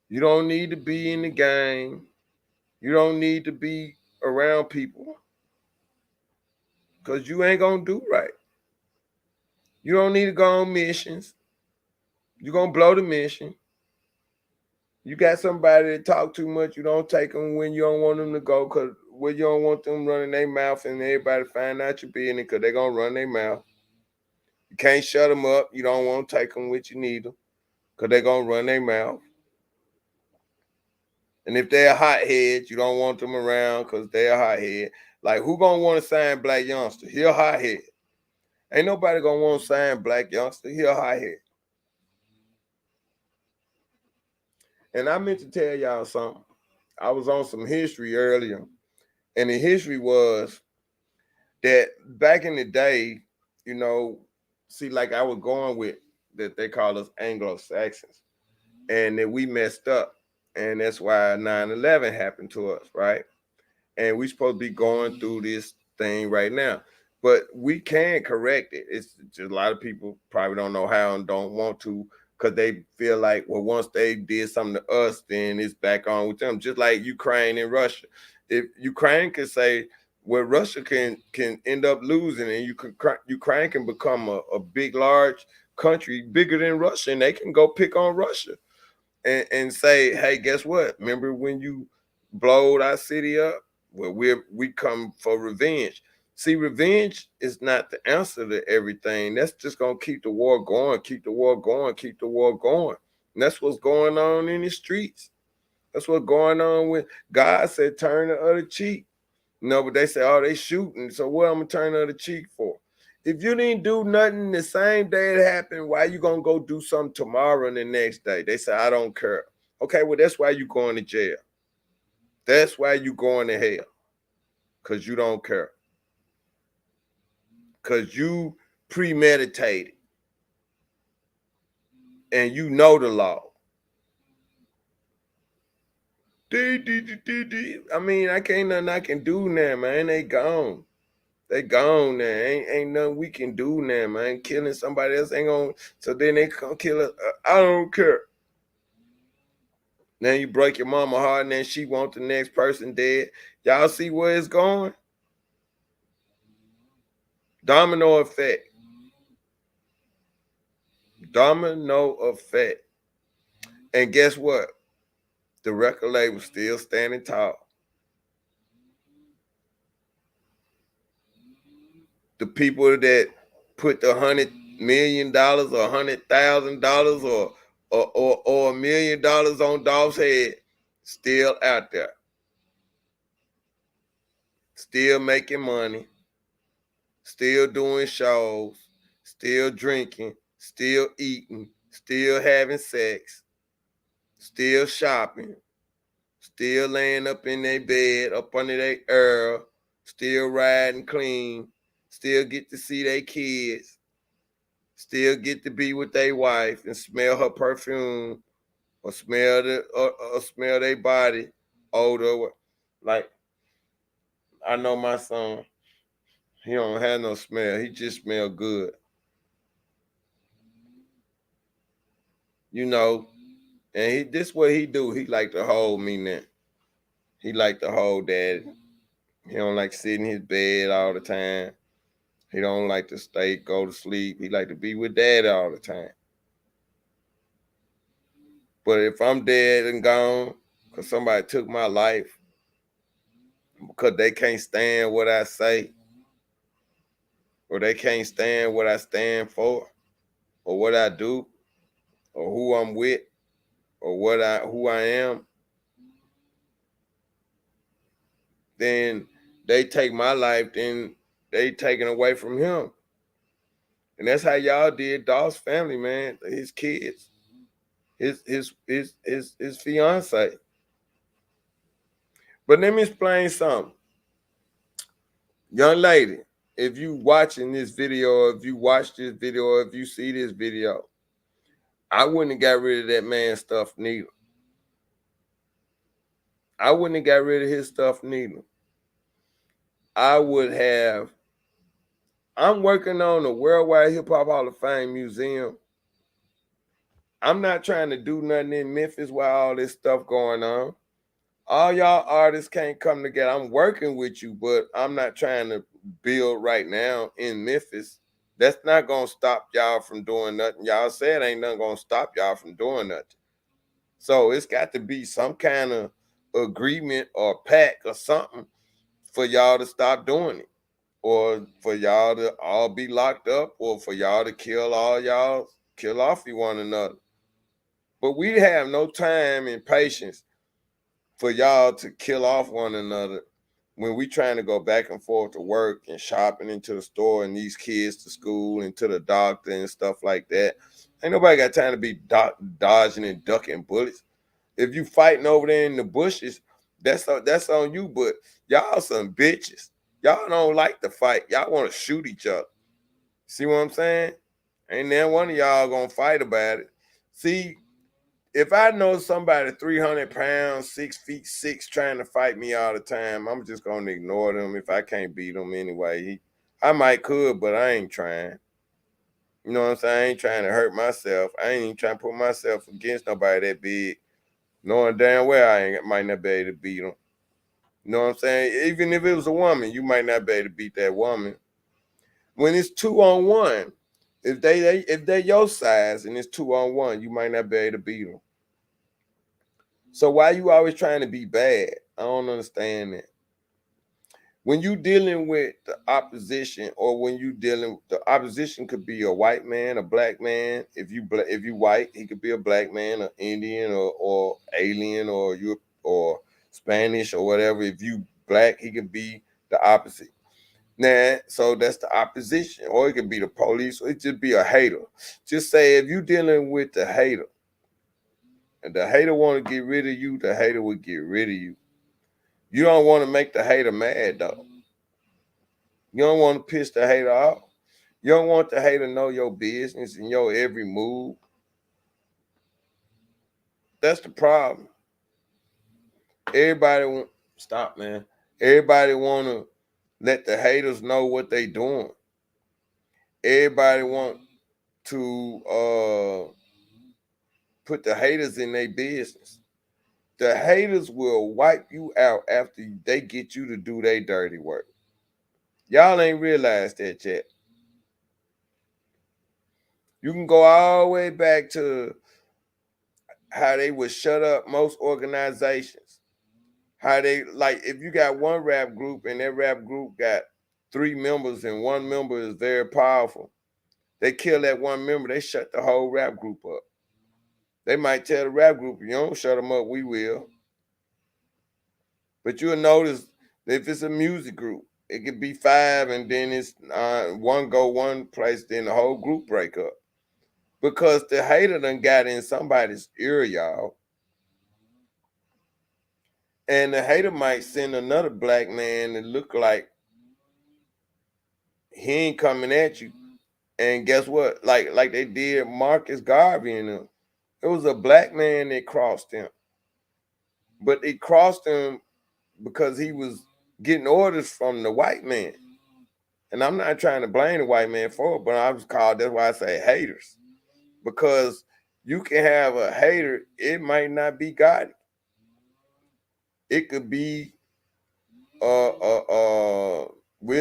You don't need to be in the gang. You don't need to be around people because you ain't going to do right. You don't need to go on missions. You're going to blow the mission. You got somebody that talk too much, you don't take them when you don't want them to go because when you don't want them running their mouth and everybody find out your business because they're going to run their mouth. You can't shut them up. You don't want to take them with you need them because they're going to run their mouth. And if they're hotheads, you don't want them around because they're a hothead. Like, who going to want to sign Black Youngster? He a hothead. Ain't nobody going to want to sign Black Youngster. He a hothead. And I meant to tell y'all something. I was on some history earlier. And the history was that back in the day, see, like I was going with that they call us Anglo-Saxons. And that we messed up. And that's why 9/11 happened to us, right? And we supposed to be going through this thing right now. But we can correct it. It's just a lot of people probably don't know how and don't want to because they feel like, well, once they did something to us, then it's back on with them. Just like Ukraine and Russia. If Ukraine can say, well, Russia can end up losing and Ukraine can become a big, large country, bigger than Russia, and they can go pick on Russia and say, hey, guess what? Remember when you blowed our city up? Well, we come for revenge. See, revenge is not the answer to everything. That's just gonna keep the war going, keep the war going, keep the war going. And that's what's going on in the streets. That's what's going on with God said turn the other cheek. No, but they say, oh, they shooting. So what I'm gonna turn the other cheek for? If you didn't do nothing the same day it happened, why you gonna go do something tomorrow and the next day? They say, I don't care. Okay, well, that's why you going to jail. That's why you going to hell. Because you don't care. Because you premeditated. And you know the law. I mean, I can't nothing I can do now, man. They gone. They gone now. Ain't nothing we can do now, man. Killing somebody else ain't gonna. So then they come kill us. I don't care. Now you break your mama heart, and then she want the next person dead. Y'all see where it's going? Domino effect. Domino effect. And guess what? The record label still standing tall. The people that put the $100,000,000 or $100,000 or $1,000,000 on Dolph's head still out there. Still making money. Still doing shows. Still drinking. Still eating. Still having sex. Still shopping. Still laying up in their bed, up under their earth. Still riding clean. Still get to see their kids. Still get to be with their wife and smell her perfume or smell their body odor. Like, I know my son, he don't have no smell. He just smell good. And this what he do. He like to hold me now. He like to hold daddy. He don't like sit in his bed all the time. He don't like to go to sleep. He like to be with daddy all the time. But if I'm dead and gone, because somebody took my life, because they can't stand what I say, or they can't stand what I stand for, or what I do or who I'm with or who I am, then they take my life, then they taken away from him. And that's how y'all did Dolph's family, man, his kids, his fiance. But let me explain something. Young lady, if you watching this video, if you watch this video, if you see this video, I wouldn't have got rid of that man's stuff neither. I wouldn't have got rid of his stuff neither. I would have. I'm working on the Worldwide Hip Hop Hall of Fame Museum. I'm not trying to do nothing in Memphis while all this stuff going on. All y'all artists can't come together. I'm working with you, but I'm not trying to build right now in Memphis. That's not going to stop y'all from doing nothing. Y'all said ain't nothing going to stop y'all from doing nothing. So it's got to be some kind of agreement or pact or something for y'all to stop doing it, or for y'all to all be locked up, or for y'all to kill off one another. But we have no time and patience for y'all to kill off one another when we trying to go back and forth to work and shopping into the store and these kids to school and to the doctor and stuff like that. Ain't nobody got time to be dodging and ducking bullets. If you fighting over there in the bushes, that's on you. But y'all some bitches. Y'all don't like to fight. Y'all want to shoot each other. See what I'm saying? Ain't there one of y'all gonna fight about it. See, if I know somebody 300 pounds, 6'6", trying to fight me all the time, I'm just gonna ignore them if I can't beat them anyway. I might could, but I ain't trying. You know what I'm saying? I ain't trying to hurt myself. I ain't even trying to put myself against nobody that big, knowing damn well might not be able to beat them. You know what I'm saying? Even if it was a woman, you might not be able to beat that woman. When it's 2-on-1, if they your size and it's 2-on-1, you might not be able to beat them. So why you always trying to be bad? I don't understand that. When you dealing with the opposition, or when you dealing with the opposition, could be a white man, a black man. If you white, he could be a black man, an Indian, or alien, or Spanish or whatever. If you black, he could be the opposite. Nah, so that's the opposition, or it could be the police, or it just be a hater. Just say if you dealing with the hater, and the hater want to get rid of you, the hater will get rid of you. You don't want to make the hater mad though. You don't want to piss the hater off. You don't want the hater to know your business and your every move. That's the problem. Stop, man. Everybody want to let the haters know what they doing. Everybody want to put the haters in their business. The haters will wipe you out after they get you to do their dirty work. Y'all ain't realized that yet. You can go all the way back to how they would shut up most organizations. How they, like, if you got one rap group and that rap group got 3 members and one member is very powerful, they kill that one member, they shut the whole rap group up. They might tell the rap group, you don't shut them up, we will. But you'll notice if it's a music group, it could be 5 and then it's one go one place, then the whole group break up. Because the hater done got in somebody's ear, y'all. And the hater might send another black man that look like he ain't coming at you. And guess what? Like they did Marcus Garvey and them. It was a black man that crossed him. But it crossed him because he was getting orders from the white man. And I'm not trying to blame the white man for it, but I was called, that's why I say haters. Because you can have a hater, it might not be God. It could be we'll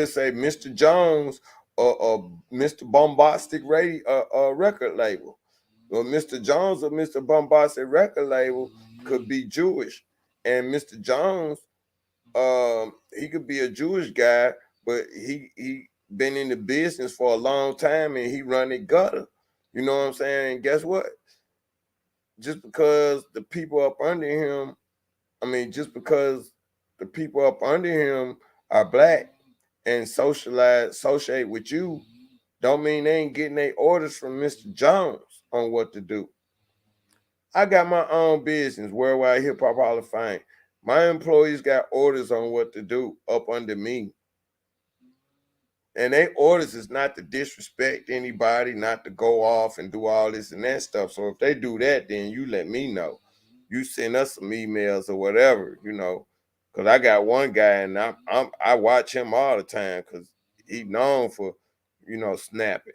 say Mr. Jones or Mr. Bombastic record label. Well, Mr. Jones or Mr. Bombastic record label could be Jewish, and Mr. Jones, he could be a Jewish guy, but he been in the business for a long time and he run it gutter. You know what I'm saying? And guess what? Just because the people up under him, just because the people up under him are black and associate with you, don't mean they ain't getting their orders from Mr. Jones on what to do. I got my own business, Worldwide Hip Hop Hall of Fame. My employees got orders on what to do up under me. And their orders is not to disrespect anybody, not to go off and do all this and that stuff. So if they do that, then you let me know. You send us some emails or whatever, Cause I got one guy and I watch him all the time because he known for, snapping.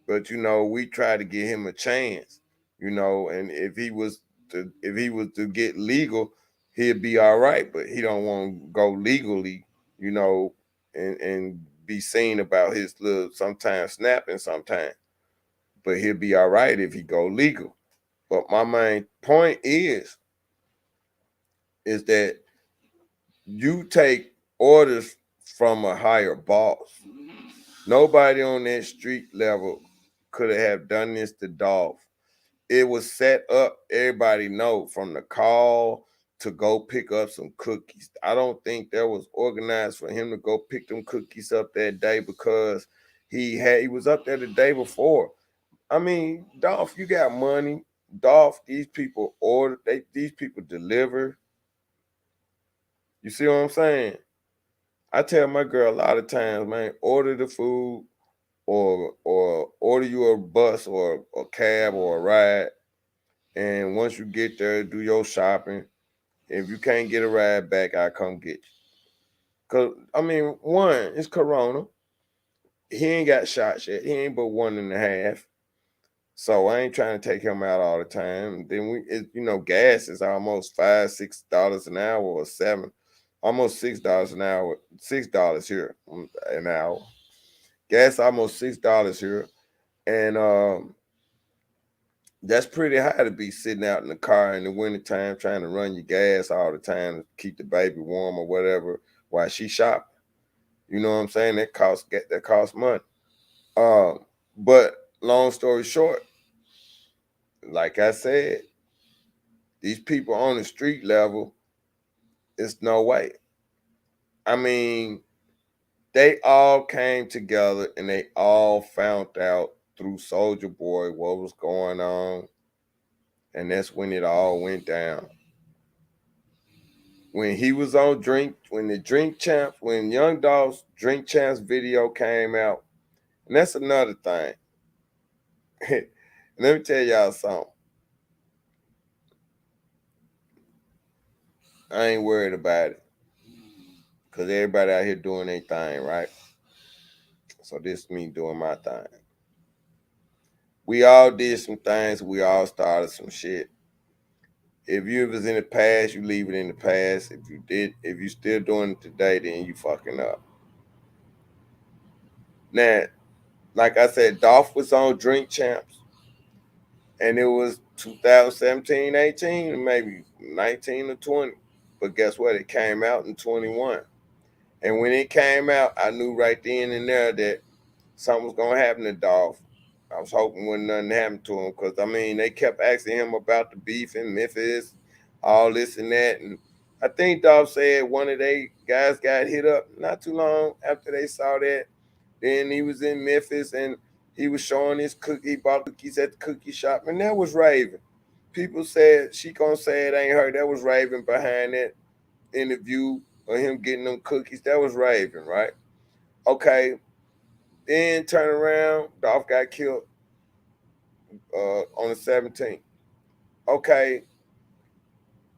But we try to give him a chance, and if he was to get legal, he'd be all right. But he don't want to go legally, and be seen about his little sometimes snapping sometimes. But he'll be all right if he go legal. But my main point is that you take orders from a higher boss. Nobody on that street level could have done this to Dolph. It was set up, everybody know, from the call to go pick up some cookies. I don't think that was organized for him to go pick them cookies up that day because he was up there the day before. Dolph, you got money. Dolph, these people these people deliver. You see what I'm saying? I tell my girl a lot of times, man, order the food or order you a bus or a cab or a ride. And once you get there, do your shopping. If you can't get a ride back, I'll come get you. Cause one, it's Corona. He ain't got shots yet. He ain't but 1.5. So I ain't trying to take him out all the time. Then gas is almost $5-6 an hour or $7, almost $6 an hour, $6 here an hour. Gas almost $6 here, and that's pretty high to be sitting out in the car in the wintertime trying to run your gas all the time to keep the baby warm or whatever while she shopping. You know what I'm saying? That costs money. But long story short, like I said, these people on the street level, it's no way. They all came together and they all found out through Soldier Boy what was going on. And that's when it all went down. When he was on when Young Dolph's Drink Champs video came out, and that's another thing. Let me tell y'all something. I ain't worried about it. Because everybody out here doing their thing, right? So this is me doing my thing. We all did some things. We all started some shit. If you was in the past, you leave it in the past. If you still doing it today, then you fucking up. Now, like I said, Dolph was on Drink Champs, and it was 2017, 18, maybe 19 or 20. But guess what? It came out in 21. And when it came out, I knew right then and there that something was gonna happen to Dolph. I was hoping when nothing happened to him because they kept asking him about the beef in Memphis, all this and that, and I think Dolph said one of they guys got hit up not too long after they saw that. Then he was in Memphis and he was showing his cookie. He bought cookies at the cookie shop, and that was Raven. People said she gonna say it ain't her. That was Raven behind that interview of him getting them cookies. That was Raven, right? Okay. Then turn around, Dolph got killed on the 17th. Okay,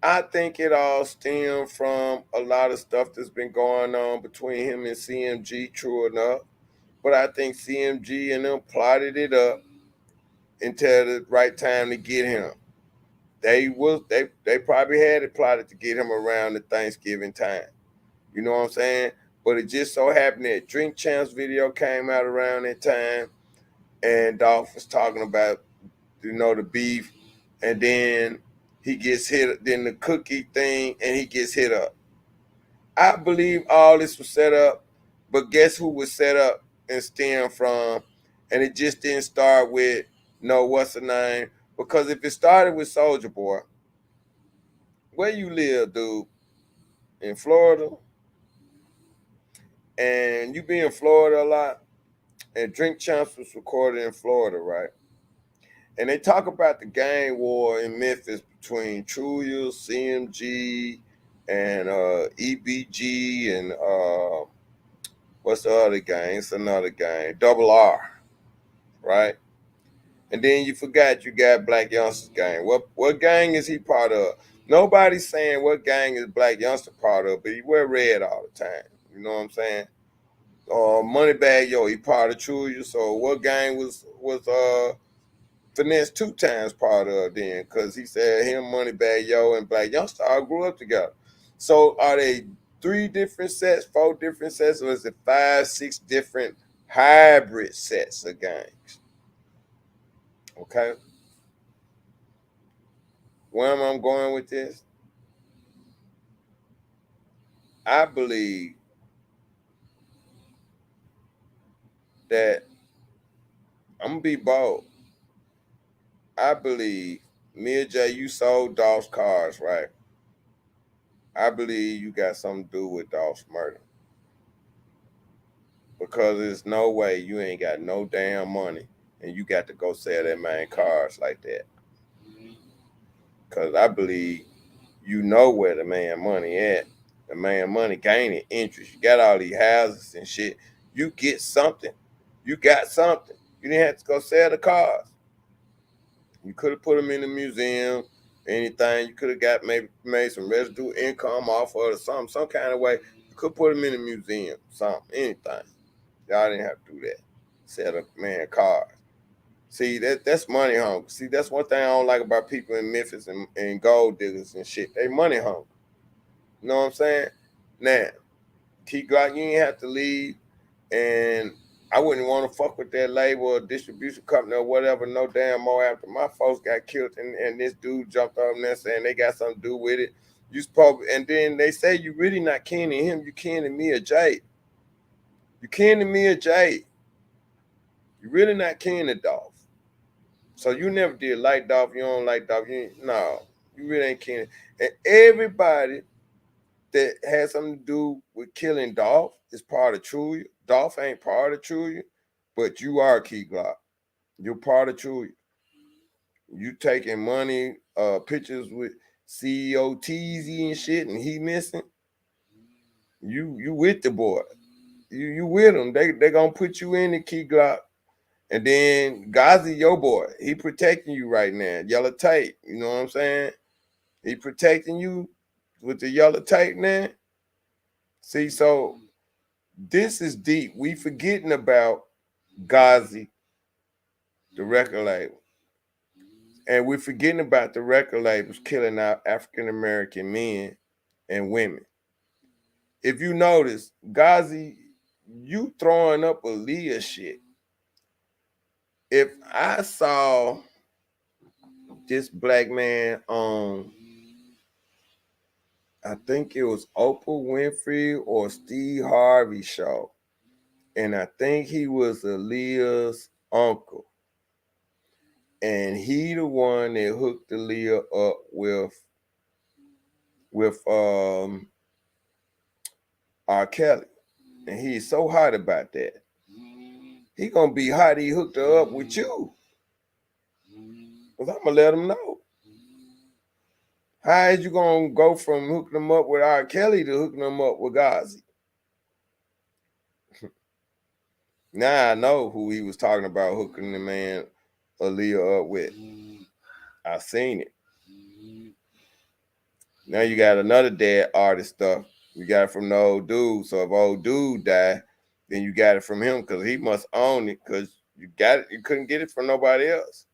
I think it all stemmed from a lot of stuff that's been going on between him and CMG, true enough. But I think CMG and them plotted it up until the right time to get him. They probably had it plotted to get him around the Thanksgiving time. You know what I'm saying? But it just so happened that Drink Champs video came out around that time, and Dolph was talking about the beef, and then he gets hit, then the cookie thing, and he gets hit up. I believe all this was set up, but guess who was set up and stem from? And it just didn't start with know what's the name. Because if it started with Soldier Boy, where you live, dude? In Florida? And you be in Florida a lot? And Drink Champs was recorded in Florida, right? And they talk about the gang war in Memphis between Trulia, CMG, and EBG, and what's the other gang? It's another gang, Double R, right? And then you forgot you got Black Youngster's gang. What gang is he part of? Nobody's saying what gang is Black Youngster part of, but he wear red all the time. You know what I'm saying? Moneybag Yo, he part of Trulia. So what gang was Finesse 2 times part of then? Because he said him, Moneybag Yo, and Black Youngster all grew up together. So are they 3 different sets, 4 different sets, or is it 5, 6 different hybrid sets of gangs? Okay. Where am I going with this? I believe that I'm gonna be bold. I believe me and Jay, you sold Dolph's cars, right? I believe you got something to do with Dolph's murder. Because there's no way you ain't got no damn money and you got to go sell that man cars like that. Because I believe you know where the man money at. The man money gaining interest. You got all these houses and shit. You get something. You got something. You didn't have to go sell the cars. You could have put them in the museum, anything. You could have got maybe made some residual income off of it or something, some kind of way. You could put them in the museum, something, anything. Y'all didn't have to do that. Sell the man cars. See, that's money hungry. See, that's one thing I don't like about people in Memphis and gold diggers and shit. They money hungry. You know what I'm saying? Now, Key Glock, you ain't have to leave, and I wouldn't want to fuck with that label or distribution company or whatever no damn more after my folks got killed and this dude jumped up there saying they got something to do with it. You supposed, and then they say you really not kin to him, you kin to me or Jay. You kin to me or Jay. You really not kin to Dolph. So you never did like Dolph, you don't like Dolph. No, you really ain't kin. And everybody that has something to do with killing Dolph is part of Trulia. Dolph ain't part of Trulia, but you are Key Glock. You're part of Trulia. You taking money, pictures with CEO Teasy and shit, and he missing. You with the boy. You with him. They gonna put you in the Key Glock. And then Ghazi, your boy, he protecting you right now. Yellow tape. You know what I'm saying? He protecting you with the yellow tape now. See, so this is deep. We forgetting about Ghazi, the record label. And we're forgetting about the record labels killing out African American men and women. If you notice, Ghazi, you throwing up Aaliyah shit. If I saw this black man on, I think it was Oprah Winfrey or Steve Harvey show, and I think he was Aaliyah's uncle. And he the one that hooked Aaliyah up with R. Kelly. And he's so hot about that. He gonna be hot, he hooked her up with you. Cause I'm gonna let him know. How is you gonna go from hooking them up with R. Kelly to hooking them up with Ghazi? Now I know who he was talking about hooking the man Aaliyah up with. I seen it. Now you got another dead artist stuff. You got it from the old dude. So if old dude died, then you got it from him because he must own it because you got it. You couldn't get it from nobody else.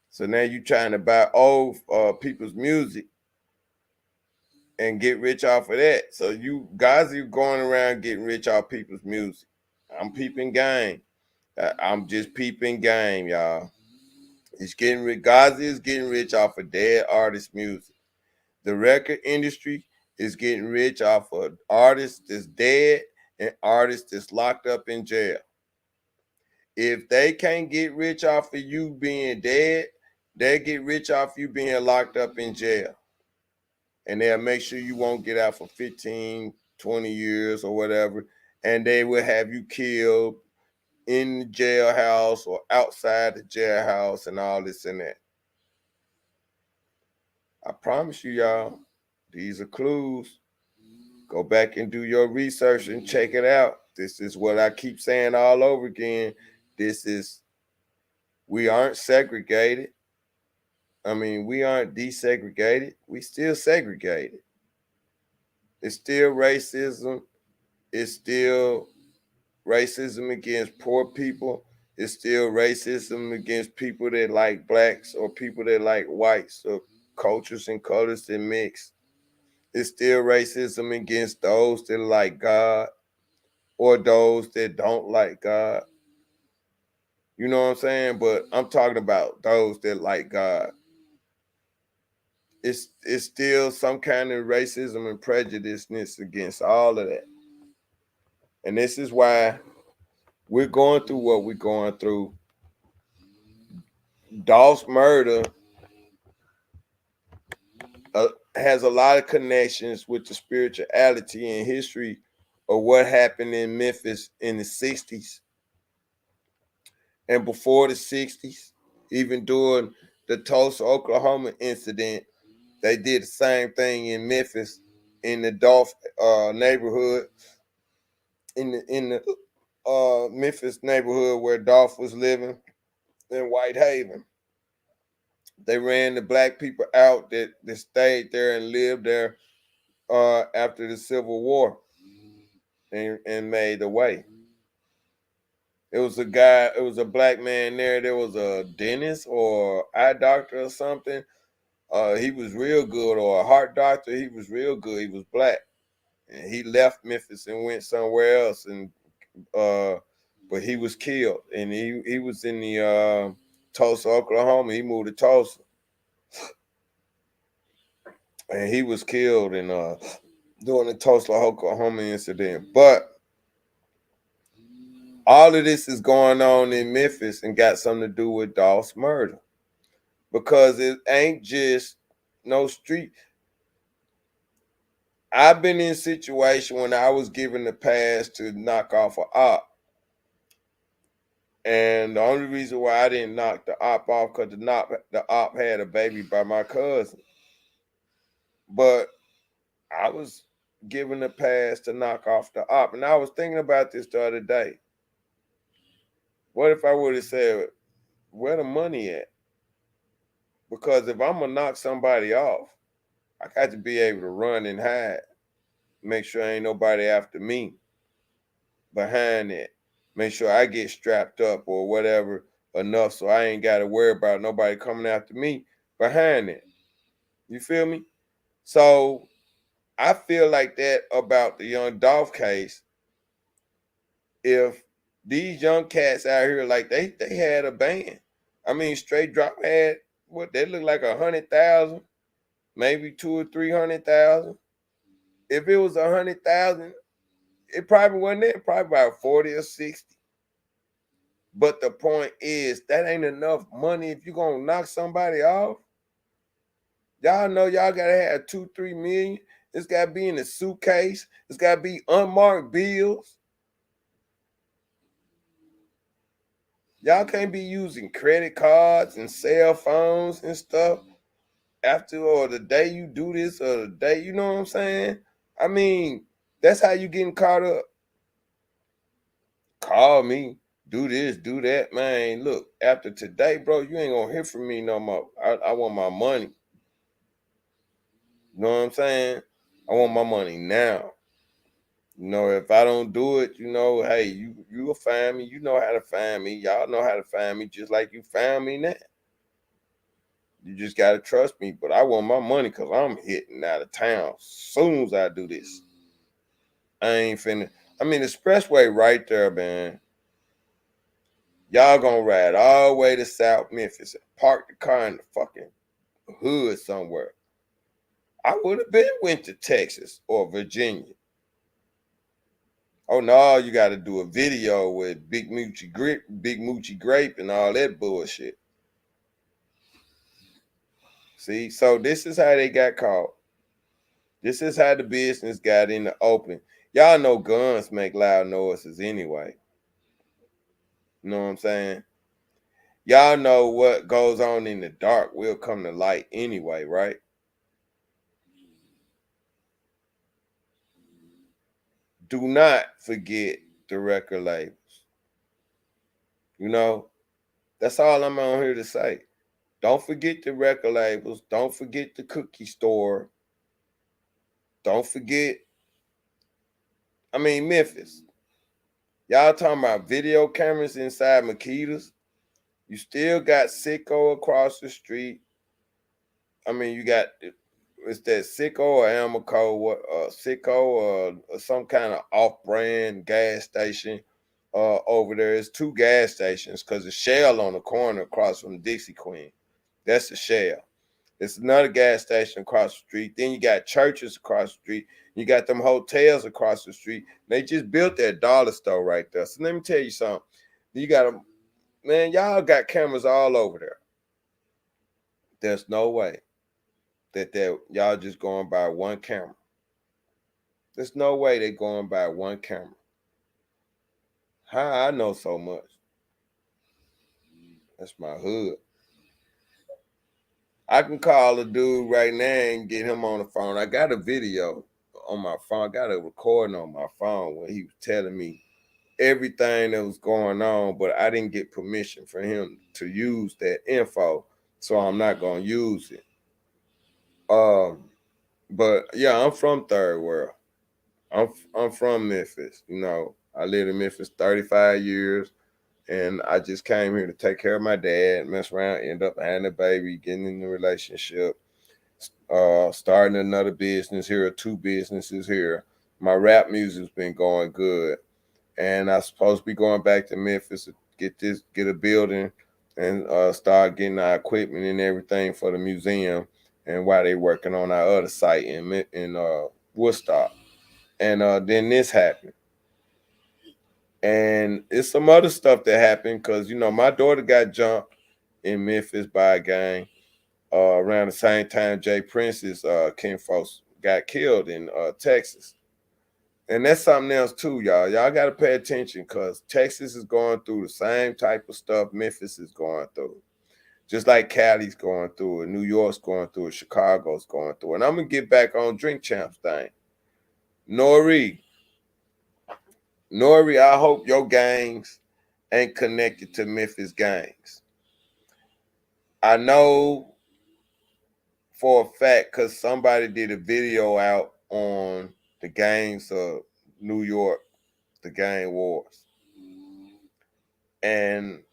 So now you trying to buy old people's music and get rich off of that. So you guys are going around getting rich off people's music. I'm peeping game. I'm just peeping game, y'all. It's getting rich. Gazi is getting rich off of dead artist music. The record industry is getting rich off of artists that's dead and artists that's locked up in jail. If they can't get rich off of you being dead, they get rich off you being locked up in jail. And they'll make sure you won't get out for 15, 20 years or whatever. And they will have you killed in the jailhouse or outside the jailhouse and all this and that. I promise you, y'all, these are clues. Go back and do your research and check it out. This is what I keep saying all over again. We aren't segregated. I mean, we aren't desegregated. We still segregated. It's still racism. It's still racism against poor people. It's still racism against people that like blacks or people that like whites or cultures and colors that mix. It's still racism against those that like God or those that don't like God. You know what I'm saying? But I'm talking about those that like God. It's still some kind of racism and prejudiceness against all of that. And this is why we're going through what we're going through. Dolph's murder has a lot of connections with the spirituality and history of what happened in Memphis in the 60s and before the 60s, even during the Tulsa, Oklahoma incident. They did the same thing in Memphis, in the Dolph neighborhood, in the Memphis neighborhood where Dolph was living in Whitehaven. They ran the black people out that stayed there and lived there after the Civil War and made the way. It was a guy, it was a black man there. There was a dentist or eye doctor or something. He was real good, or a heart doctor. He was real good. He was black. And he left Memphis and went somewhere else. But he was killed. And he was in the Tulsa, Oklahoma. He moved to Tulsa. And he was killed in during the Tulsa, Oklahoma incident. But all of this is going on in Memphis and got something to do with Dolph's murder. Because it ain't just no street. I've been in a situation when I was given the pass to knock off an op. And the only reason why I didn't knock the op off because the op had a baby by my cousin. But I was given the pass to knock off the op. And I was thinking about this the other day. What if I would have said, where the money at? Because if I'm going to knock somebody off, I got to be able to run and hide. Make sure ain't nobody after me behind it. Make sure I get strapped up or whatever enough so I ain't got to worry about nobody coming after me behind it. You feel me? So I feel like that about the Young Dolph case. If these young cats out here, like they had a band. I mean, Straight Drop had what they look like 100,000, maybe 200,000 or 300,000. If it was 100,000, it probably wasn't there. Probably about 40 or 60. But the point is, that ain't enough money if you're gonna knock somebody off. Y'all know y'all gotta have 2-3 million. It's gotta be in a suitcase. It's gotta be unmarked bills. Y'all can't be using credit cards and cell phones and stuff after or the day you do this or the day, you know what I'm saying? I mean, that's how you getting caught up. Call me, do this, do that, man. Look, after today, bro, you ain't gonna hear from me no more. I want my money. You know what I'm saying? I want my money now. You know, if I don't do it, you know, hey, you'll find me. You know how to find me. Y'all know how to find me just like you found me now. You just gotta trust me. But I want my money because I'm hitting out of town soon as I do this. I ain't finna. I mean, the expressway right there, man. Y'all gonna ride all the way to South Memphis and park the car in the fucking hood somewhere. I would have been went to Texas or Virginia. Oh no, you got to do a video with Big Moochie Grape, and all that bullshit. See, so this is how they got caught. This is how the business got in the open. Y'all know guns make loud noises anyway. You know what I'm saying? Y'all know what goes on in the dark will come to light anyway, right? Do not forget the record labels. You know, that's all I'm on here to say. Don't forget the record labels. Don't forget the cookie store. Don't forget, Memphis. Y'all talking about video cameras inside Makitas. You still got Sicko across the street. You got it's that Sicko or Amoco, Sicko or some kind of off-brand gas station over there. It's two gas stations because the Shell on the corner across from Dixie Queen. That's the Shell. It's another gas station across the street. Then you got churches across the street. You got them hotels across the street. They just built that dollar store right there. So let me tell you something. You got them, man, y'all got cameras all over there. There's no way that y'all just going by one camera. There's no way they're going by one camera. How I know so much? That's my hood. I can call a dude right now and get him on the phone. I got a video on my phone. I got a recording on my phone when he was telling me everything that was going on, but I didn't get permission for him to use that info, so I'm not gonna use it. But yeah, I'm from Third World. I'm from Memphis. You know, I lived in Memphis 35 years, and I just came here to take care of my dad, mess around, end up having a baby, getting in a relationship, starting another business here, 2 businesses here. My rap music's been going good, and I'm supposed to be going back to Memphis to get a building, and start getting our equipment and everything for the museum, and while they working on our other site in Woodstock. And then this happened. And it's some other stuff that happened because, my daughter got jumped in Memphis by a gang around the same time Jay Prince's kinfolks got killed in Texas. And that's something else too, y'all. Y'all got to pay attention because Texas is going through the same type of stuff Memphis is going through. Just like Cali's going through it, New York's going through it, Chicago's going through it. And I'm going to get back on Drink Champs thing. Nori, I hope your gangs ain't connected to Memphis gangs. I know for a fact because somebody did a video out on the gangs of New York, the gang wars. And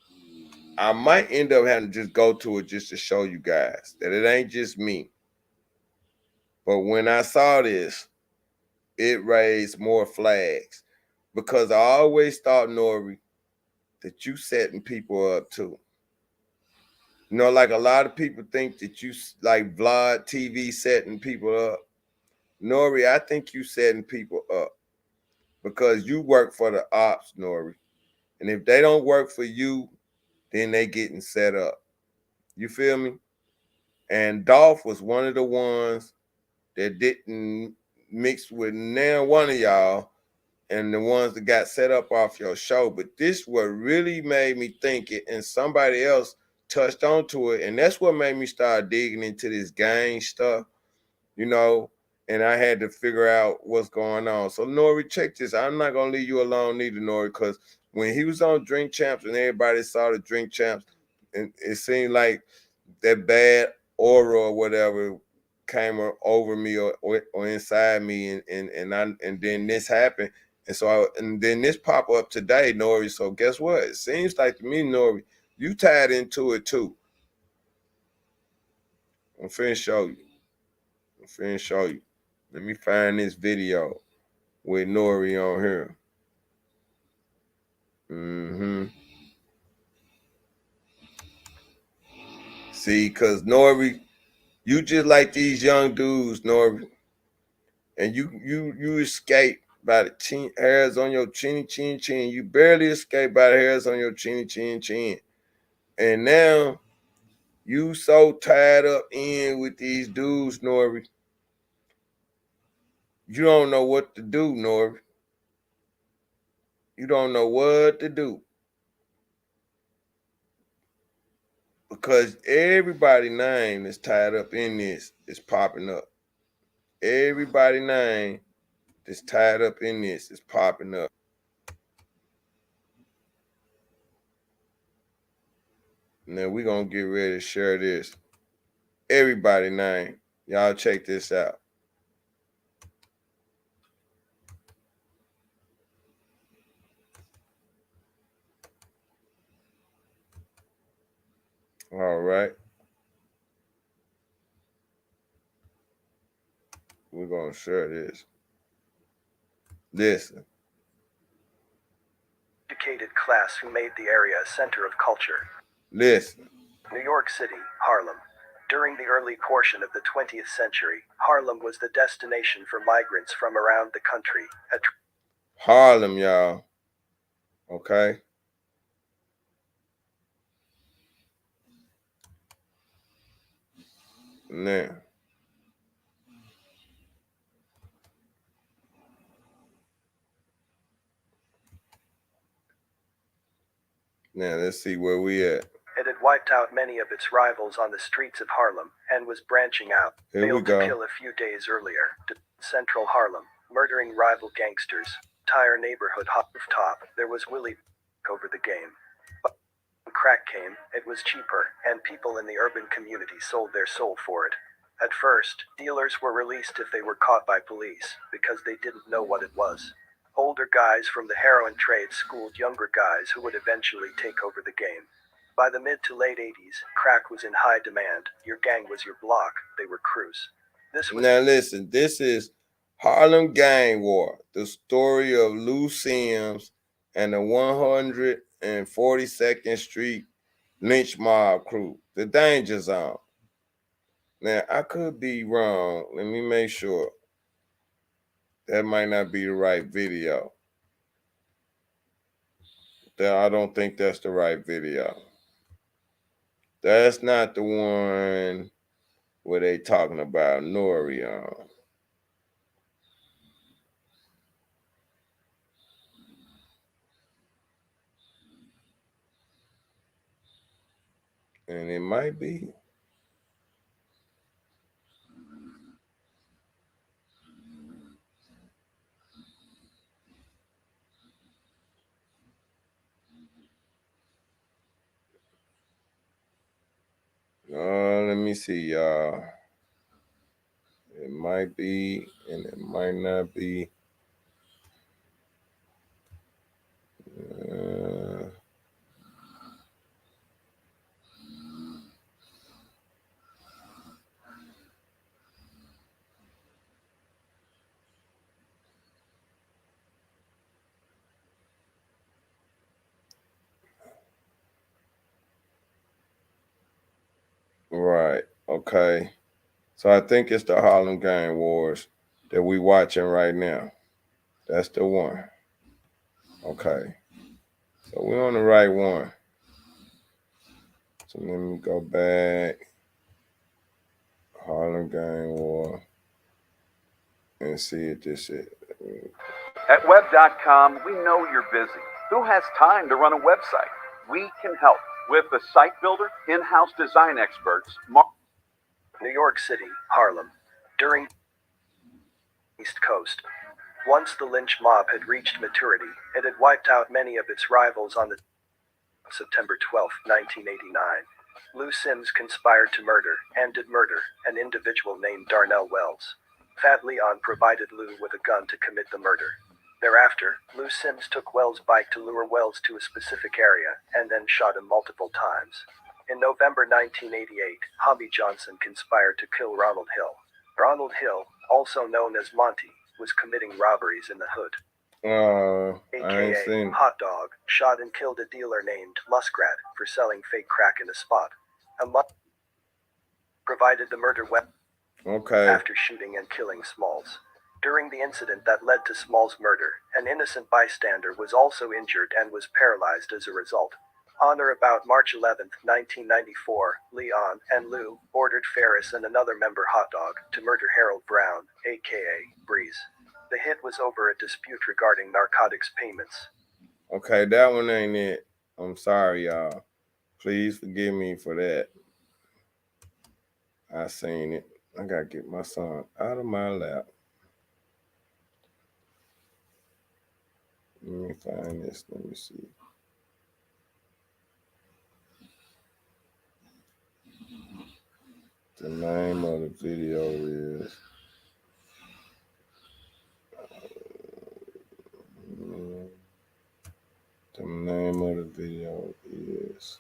I might end up having to just go to it just to show you guys that it ain't just me. But when I saw this, it raised more flags because I always thought, Nori, that you setting people up too. Like a lot of people think that you like Vlad TV setting people up. Nori, I think you setting people up because you work for the ops, Nori. And if they don't work for you, then they getting set up. You feel me? And Dolph was one of the ones that didn't mix with now one of y'all and the ones that got set up off your show. But this what really made me think it, and somebody else touched onto it. And that's what made me start digging into this gang stuff, and I had to figure out what's going on. So, Nori, check this. I'm not going to leave you alone neither, Nori, because when he was on Drink Champs and everybody saw the Drink Champs, and it seemed like that bad aura or whatever came over me or inside me, and then this happened. And then this pop up today, Nori. So guess what? It seems like to me, Nori, you tied into it too. I'm finna show you. Let me find this video with Nori on here. See, cause Nori, you just like these young dudes, Nori, and you escape by the hairs on your chinny chin chin. You barely escape by the hairs on your chinny chin chin. And now you so tied up in with these dudes, Nori. You don't know what to do, Nori. You don't know what to do. Because everybody's name is tied up in this is popping up. Everybody's name that's tied up in this is popping up. Now we're going to get ready to share this. Everybody's name. Y'all check this out. All right. We're going to share this. Listen. Educated class who made the area a center of culture. Listen. New York City, Harlem. During the early portion of the 20th century, Harlem was the destination for migrants from around the country. Harlem, y'all. Okay? Now. Now, let's see where we at. It had wiped out many of its rivals on the streets of Harlem and was branching out. Here we Failed go. to kill a few days earlier. Central Harlem, murdering rival gangsters. Entire neighborhood top. There was Willie over the game. But when crack came, it was cheaper, and people in the urban community sold their soul for it. At first, dealers were released if they were caught by police, because they didn't know what it was. Older guys from the heroin trade schooled younger guys who would eventually take over the game. By the mid to late 80s, crack was in high demand. Your gang was your block. They were crews. Now listen, this is Harlem Gang War, the story of Lou Sims and the 142nd Street Lynch Mob crew, the Danger Zone. Now, I could be wrong. Let me make sure. That might not be the right video. I don't think that's the right video. That's not the one where they talking about Nori on. And it might be. Let me see, y'all. It might be, and it might not be. Right. Okay. So I think it's the Harlem Gang Wars that we watching right now. That's the one. Okay. So we're on the right one. So let me go back. Harlem Gang War. And see if this is. At web.com, we know you're busy. Who has time to run a website? We can help with the site builder, in-house design experts. New York City, Harlem. During East Coast. Once the lynch mob had reached maturity, it had wiped out many of its rivals on the September 12, 1989. Lou Sims conspired to murder, and did murder, an individual named Darnell Wells. Fat Leon provided Lou with a gun to commit the murder. Thereafter, Lou Sims took Wells' bike to lure Wells to a specific area, and then shot him multiple times. In November 1988, Hobby Johnson conspired to kill Ronald Hill. Ronald Hill, also known as Monty, was committing robberies in the hood. AKA Hot Dog, shot and killed a dealer named Muskrat for selling fake crack in a spot. Provided the murder weapon after shooting and killing Smalls. During the incident that led to Small's murder, an innocent bystander was also injured and was paralyzed as a result. On or about March 11, 1994, Leon and Lou ordered Ferris and another member Hot Dog to murder Harold Brown, aka Breeze. The hit was over a dispute regarding narcotics payments. Okay, that one ain't it. I'm sorry, y'all. Please forgive me for that. I seen it. I gotta get my son out of my lap. Let me find this. Let me see. The name of the video is the name of the video is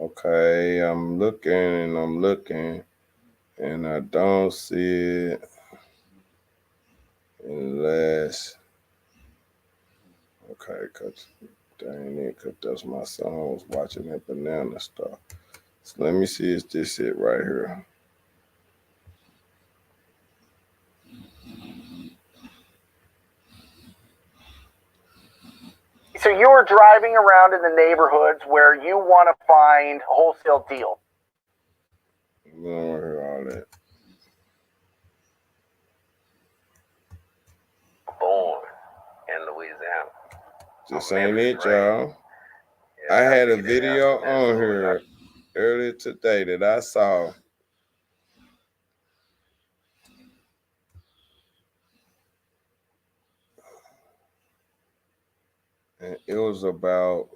okay. I'm looking and I don't see it unless okay, cause dang it, cause that's my son was watching that banana stuff. So let me see, is this it right here? So you were driving around in the neighborhoods where you want to find a wholesale deal. We don't want to hear all that. Born in Louisiana. This ain't it, y'all. I had a video on here earlier today that I saw. And it was about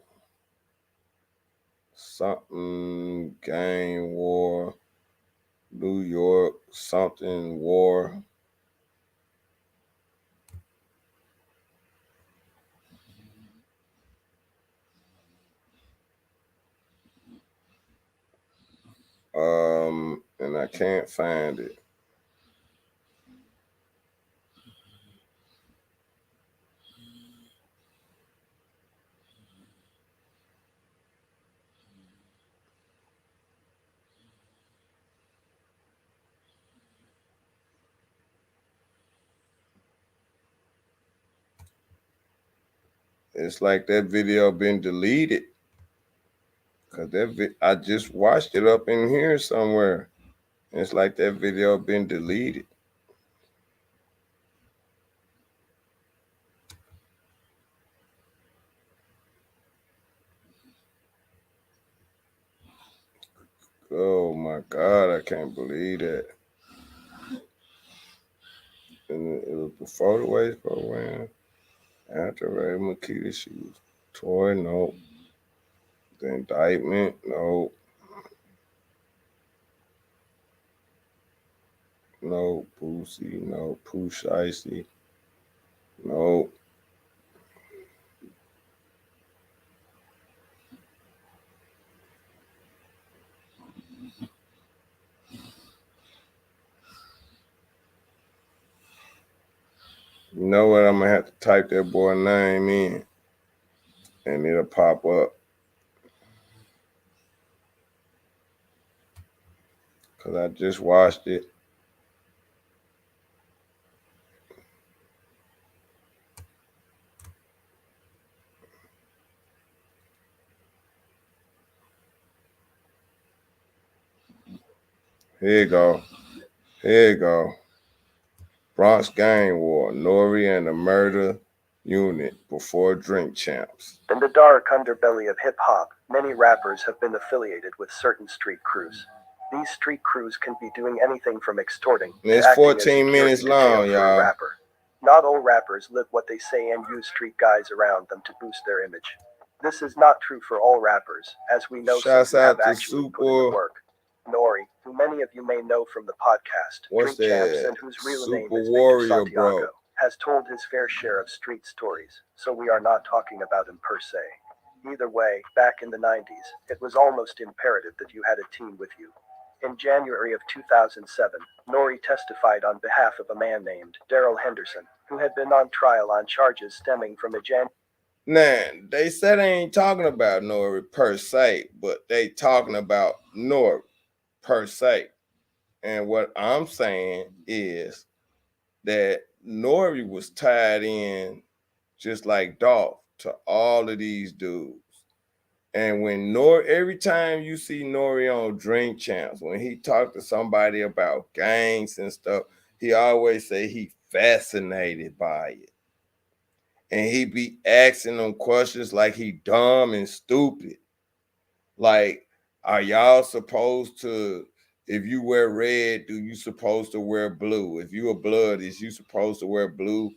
something gang war, New York, something war. And I can't find it. It's like that video been deleted. Cause I just watched it up in here somewhere. It's like that video been deleted. Oh my God, I can't believe that. And it was before the Waste program. After Ray Makita, she was Toy, no. The indictment, no. No. Boosie, no. Pooh Shicey, no. You know what? I'm gonna have to type that boy name in, and it'll pop up. because I just watched it. Here you go. Here you go. Bronx Gang War, Nori and the Murder Unit before Drink Champs. In the dark underbelly of hip-hop, many rappers have been affiliated with certain street crews. These street crews can be doing anything from extorting And to it's acting as 14 security minutes detail long, for a y'all. rapper. Not all rappers live what they say and use street guys around them to boost their image. This is not true for all rappers, as we know some Shouts who have out to actually put in the Super, work. Nori, who many of you may know from the podcast, what's Drink Champs, that? and whose real Super name is Victor Warrior, bro. Santiago, has told his fair share of street stories, so we are not talking about him per se. Either way, back in the 90s, it was almost imperative that you had a team with you. In January of 2007, Nori testified on behalf of a man named Daryl Henderson, who had been on trial on charges stemming from a Now, they said they ain't talking about Nori per se, but they talking about Nori per se. And what I'm saying is that Nori was tied in just like Dolph to all of these dudes. And when every time you see Nori on Drink Champs, when he talked to somebody about gangs and stuff, he always say he fascinated by it. And he be asking them questions like he dumb and stupid. Like, are y'all supposed to, if you wear red, do you supposed to wear blue? If you a blood, is you supposed to wear blue?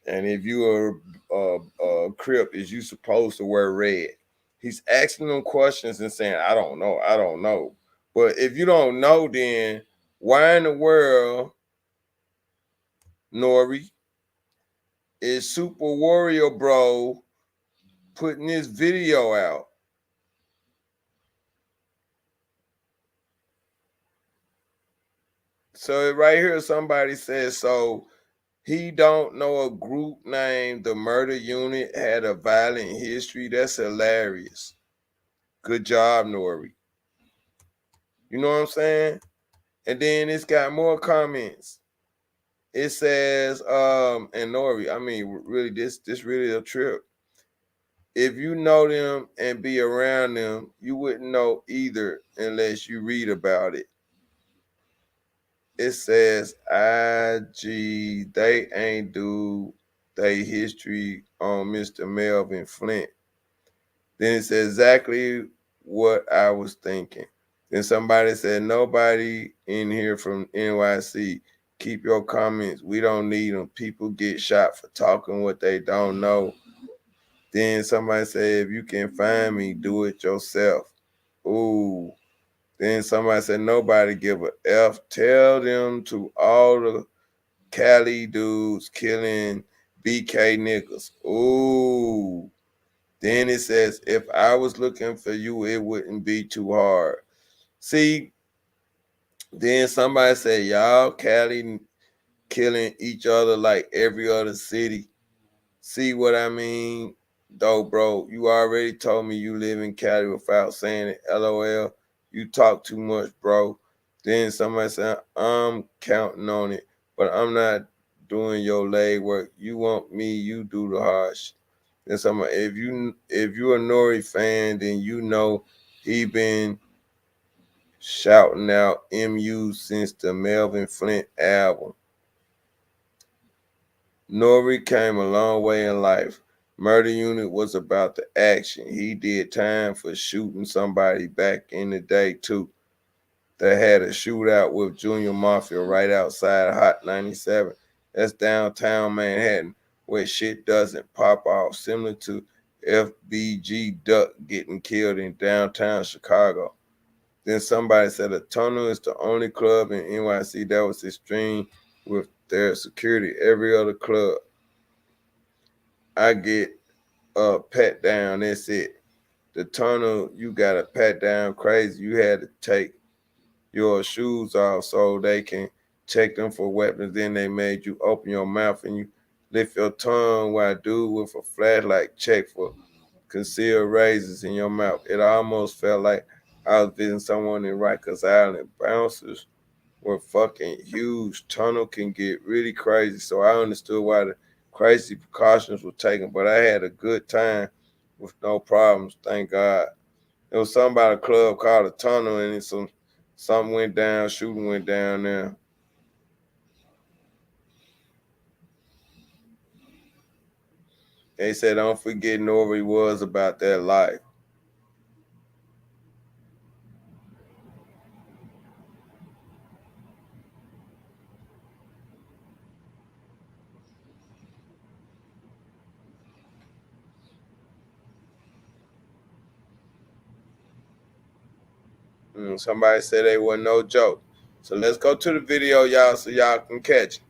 And if you are a Crip, is you supposed to wear red? He's asking them questions and saying, I don't know. But if you don't know, then why in the world, Nori, is Super Warrior Bro putting this video out? So right here, somebody says, so he don't know a group named the Murder Unit had a violent history. That's hilarious. Good job, Nori. You know what I'm saying? And then it's got more comments. It says, and Nori, I mean, really, this really a trip. If you know them and be around them, you wouldn't know either unless you read about it. It says, IG, they ain't do they history on Mr. Melvin Flint. Then it says exactly what I was thinking. Then somebody said, nobody in here from NYC. Keep your comments. We don't need them. People get shot for talking what they don't know. Then somebody said, if you can find me, do it yourself. Ooh. Then somebody said, nobody give a F. Tell them to all the Cali dudes killing BK niggas. Ooh. Then it says, if I was looking for you, it wouldn't be too hard. See, then somebody said, y'all Cali killing each other like every other city. See what I mean? Though, bro, you already told me you live in Cali without saying it. LOL. You talk too much, bro. Then somebody said, I'm counting on it, but I'm not doing your leg work. You want me, you do the hard shit. Then somebody, if you a Nori fan, then you know he been shouting out MU since the Melvin Flint album. Nori came a long way in life. Murder Unit was about the action. He did time for shooting somebody back in the day too. They had a shootout with Junior Mafia right outside Hot 97. That's downtown Manhattan, where shit doesn't pop off, similar to FBG Duck getting killed in downtown Chicago. Then somebody said a tunnel is the only club in NYC that was extreme with their security. Every other club, I get pat down. That's it. The tunnel, you got to pat down crazy. You had to take your shoes off so they can check them for weapons. Then they made you open your mouth and you lift your tongue while dude with a flashlight check for concealed razors in your mouth. It almost felt like I was visiting someone in Rikers Island. Bouncers were fucking huge. Tunnel can get really crazy. So I understood why the crazy precautions were taken, but I had a good time with no problems. Thank God. There was something about a club called a Tunnel, and something went down. Shooting went down there. They said, "Don't forget Nori was about that life." Somebody said they wasn't no joke. So let's go to the video, y'all, so y'all can catch it.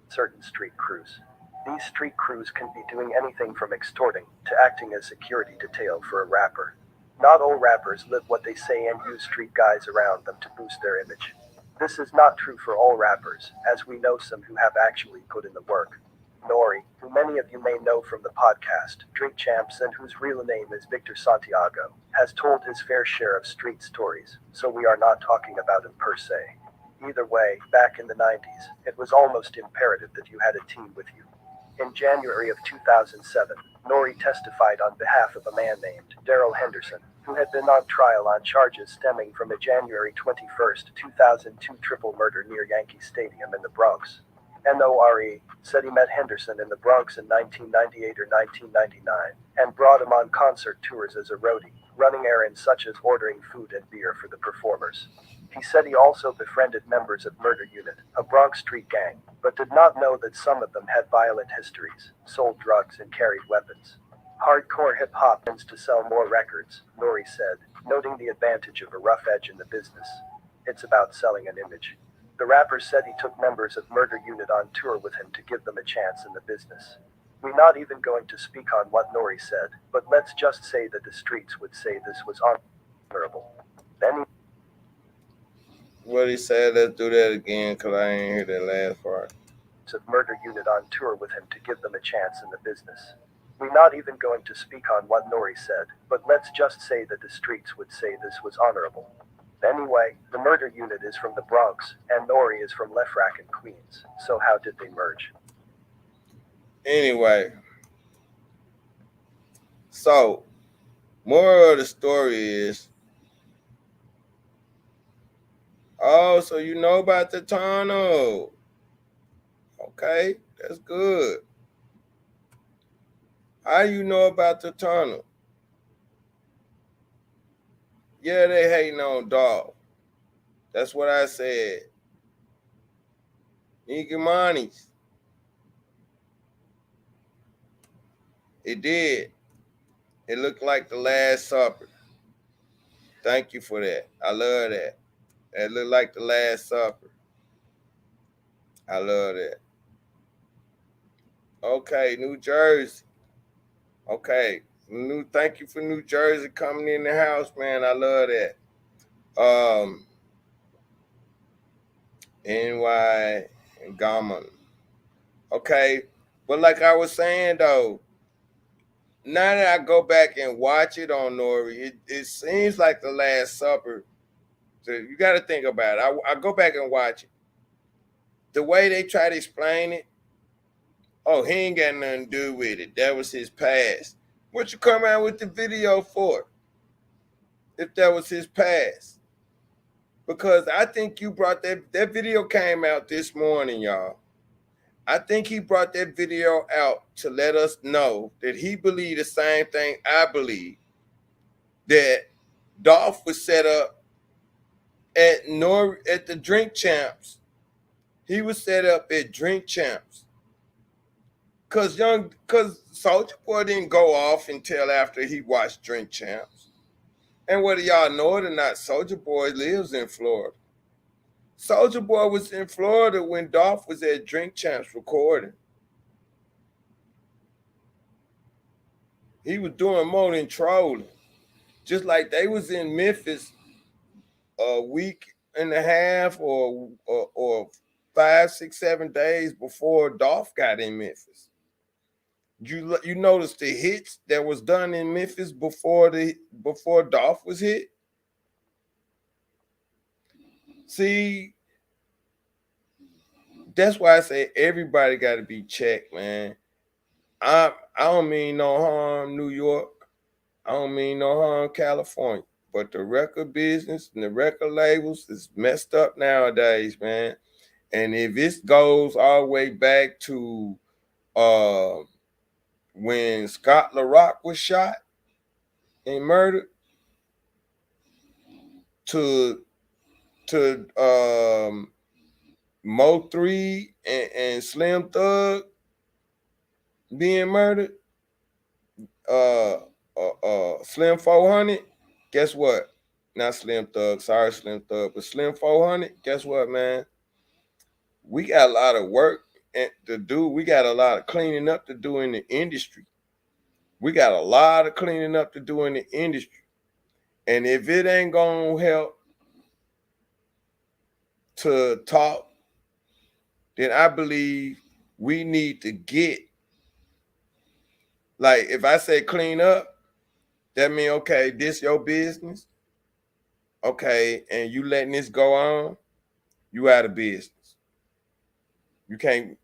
Certain street crews. These street crews can be doing anything from extorting to acting as security detail for a rapper. Not all rappers live what they say and use street guys around them to boost their image. This is not true for all rappers, as we know some who have actually put in the work. Nori, who many of you may know from the podcast Drink Champs and whose real name is Victor Santiago, has told his fair share of street stories, so we are not talking about him per se. Either way, back in the 90s, it was almost imperative that you had a team with you. In January of 2007, Nori testified on behalf of a man named Daryl Henderson, who had been on trial on charges stemming from a January 21, 2002 triple murder near Yankee Stadium in the Bronx. Nori said he met Henderson in the Bronx in 1998 or 1999 and brought him on concert tours as a roadie, running errands such as ordering food and beer for the performers. He said he also befriended members of Murder Unit, a Bronx street gang, but did not know that some of them had violent histories, sold drugs, and carried weapons. Hardcore hip-hop tends to sell more records, Nori said, noting the advantage of a rough edge in the business. It's about selling an image. The rapper said he took members of Murder Unit on tour with him to give them a chance in the business. We're not even going to speak on what Nori said, but let's just say that the streets would say this was honorable. Then What he said, let's do that again, because I ain't hear that last part. of Murder Unit on tour with him to give them a chance in the business. We're not even going to speak on what Nori said, but let's just say that the streets would say this was honorable. Anyway, the Murder Unit is from the Bronx, and Nori is from Lefrak in Queens, so how did they merge? Anyway, so moral of the story is, oh, so you know about the tunnel. Okay, that's good. How you know about the tunnel? Yeah, they hating on Dolph. That's what I said. Igamanis. It did. It looked like the Last Supper. Thank you for that. I love that. It looked like the Last Supper. I love that. Okay, New Jersey. Okay. Thank you for New Jersey coming in the house, man. I love that. NY and Gammon. Okay. But like I was saying though, now that I go back and watch it on Nori, it seems like the Last Supper. So you got to think about it. I go back and watch it. The way they try to explain it, oh, he ain't got nothing to do with it. That was his past. What you come out with the video for? If that was his past. Because I think you brought that video came out this morning, y'all. I think he brought that video out to let us know that he believed the same thing I believe. That Dolph was set up at the Drink Champs. He was set up at Drink Champs. Cause Soulja Boy didn't go off until after he watched Drink Champs. And whether y'all know it or not, Soulja Boy lives in Florida. Soulja Boy was in Florida when Dolph was at Drink Champs recording. He was doing more than trolling. Just like they was in Memphis a week and a half or 5, 6, 7 days before Dolph got in Memphis. You noticed the hits that was done in Memphis before Dolph was hit? See, that's why I say everybody got to be checked, man. I don't mean no harm, New York. I don't mean no harm, California. But the record business and the record labels is messed up nowadays, man. And if it goes all the way back to when Scott LaRock was shot and murdered, to Mo 3 and Slim Thug being murdered, Slim 400, guess what? Not Slim Thug, sorry Slim Thug, but Slim 400, guess what, man? We got a lot of work to do. We got a lot of cleaning up to do in the industry. We got a lot of cleaning up to do in the industry. And if it ain't gonna help to talk, then I believe we need to get, like, if I say clean up, that mean, okay, this your business, okay, and you letting this go on, you out of business. You can't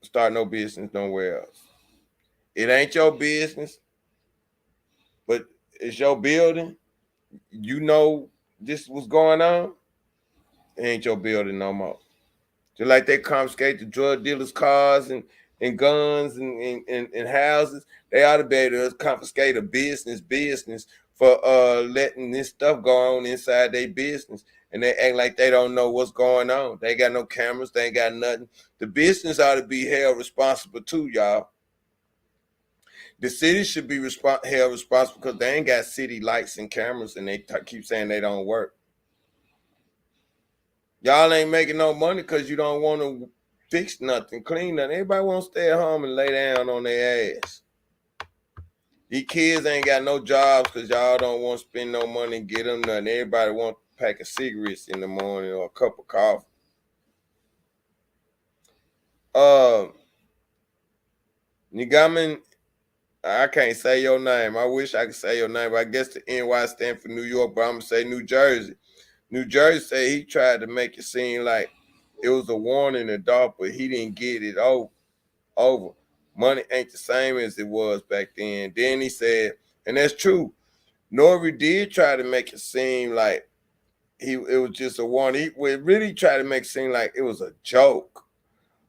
start no business nowhere else. It ain't your business, but it's your building. You know this was going on. It ain't your building no more. Just like they confiscate the drug dealers' cars and guns and houses, they ought to be able to confiscate a business for letting this stuff go on inside their business. And they act like they don't know what's going on. They ain't got no cameras. They ain't got nothing. The business ought to be held responsible too, y'all. The city should be held responsible because they ain't got city lights and cameras, and they keep saying they don't work. Y'all ain't making no money because you don't want to fix nothing, clean nothing. Everybody want to stay at home and lay down on their ass. These kids ain't got no jobs because y'all don't want to spend no money and get them nothing. Everybody want a pack of cigarettes in the morning or a cup of coffee. Nigaman, I can't say your name. I wish I could say your name, but I guess the NY stand for New York, but I'm going to say New Jersey. New Jersey said he tried to make it seem like it was a warning in the dark, but he didn't get it over. Money ain't the same as it was back then. Then he said, and that's true, Nori did try to make it seem like it was just a warning. He would really try to make it seem like it was a joke.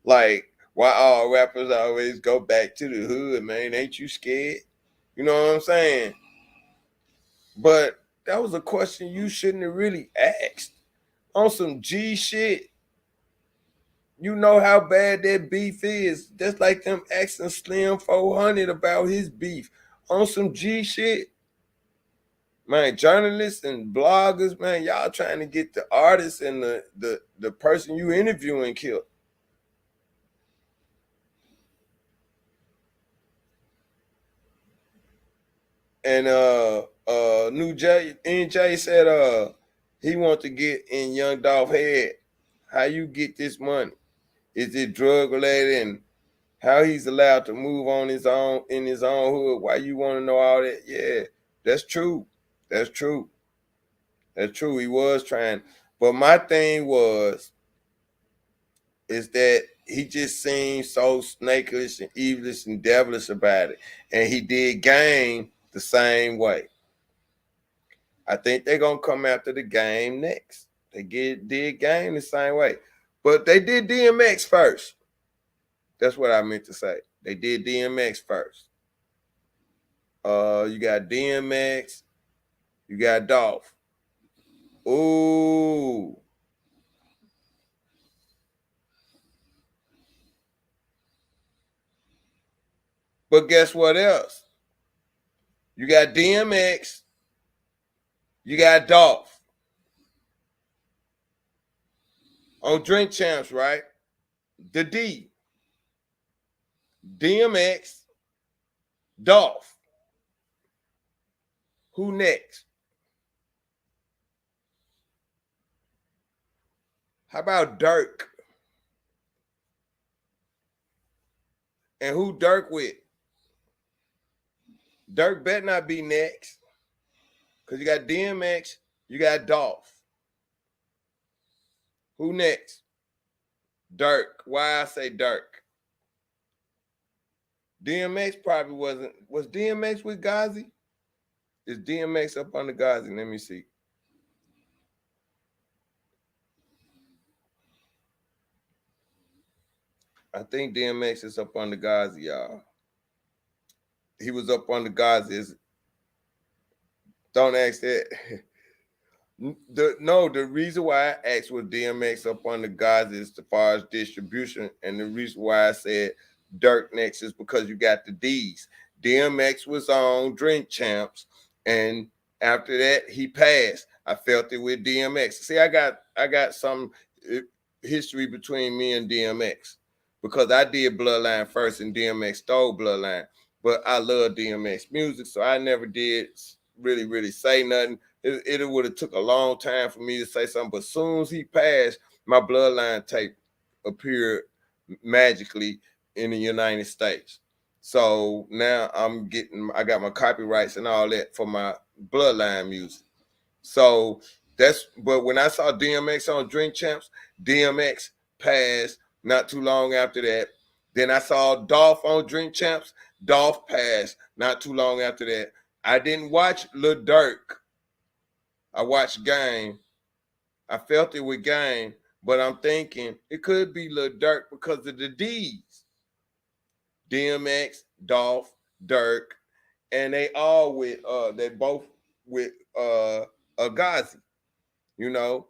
Like, why all rappers always go back to the hood, man? Ain't you scared? You know what I'm saying? But that was a question you shouldn't have really asked. On some G shit, you know how bad that beef is. That's like them asking Slim 400 about his beef. On some G shit. Man, journalists and bloggers, man, y'all trying to get the artist and the person you interviewing killed. And New J NJ said he want to get in Young Dolph head. How you get this money? Is it drug related, and how he's allowed to move on his own in his own hood? Why you want to know all that? Yeah, that's true. That's true. That's true. He was trying. But my thing is that he just seemed so snakish and evilish and devilish about it. And he did game the same way. I think they're gonna come after the game next. They did game the same way. But they did DMX first. That's what I meant to say. They did DMX first. You got DMX, you got Dolph. Ooh. But guess what else? You got DMX, you got Dolph. On Drink Champs, right? The D. DMX, Dolph. Who next? How about Dirk? And who Dirk with? Dirk better not be next. Because you got DMX, you got Dolph. Who next? Dirk. Why I say Dirk? DMX probably wasn't. Was DMX with Ghazi? Is DMX up on the Ghazi? Let me see. I think DMX is up on the Ghazi, y'all. He was up on the Ghazi. Don't ask that. The reason why I asked was DMX up on the Ghazi is as far as distribution, and the reason why I said Dirk next is because you got the D's. DMX was on Drink Champs, and after that he passed. I felt it with DMX. See, I got some history between me and DMX because I did Bloodline first, and DMX stole Bloodline. But I love DMX music, so I never did really say nothing. It would have took a long time for me to say something, but as soon as he passed, my Bloodline tape appeared magically in the United States. So now I got my copyrights and all that for my Bloodline music. So but when I saw DMX on Drink Champs, DMX passed not too long after that. Then I saw Dolph on Drink Champs, Dolph passed not too long after that. I didn't watch Lil Durk. I watched Game. I felt it with Game, but I'm thinking it could be Lil Durk because of the D's. DMX, Dolph, Durk, and they both with Ghazi, you know.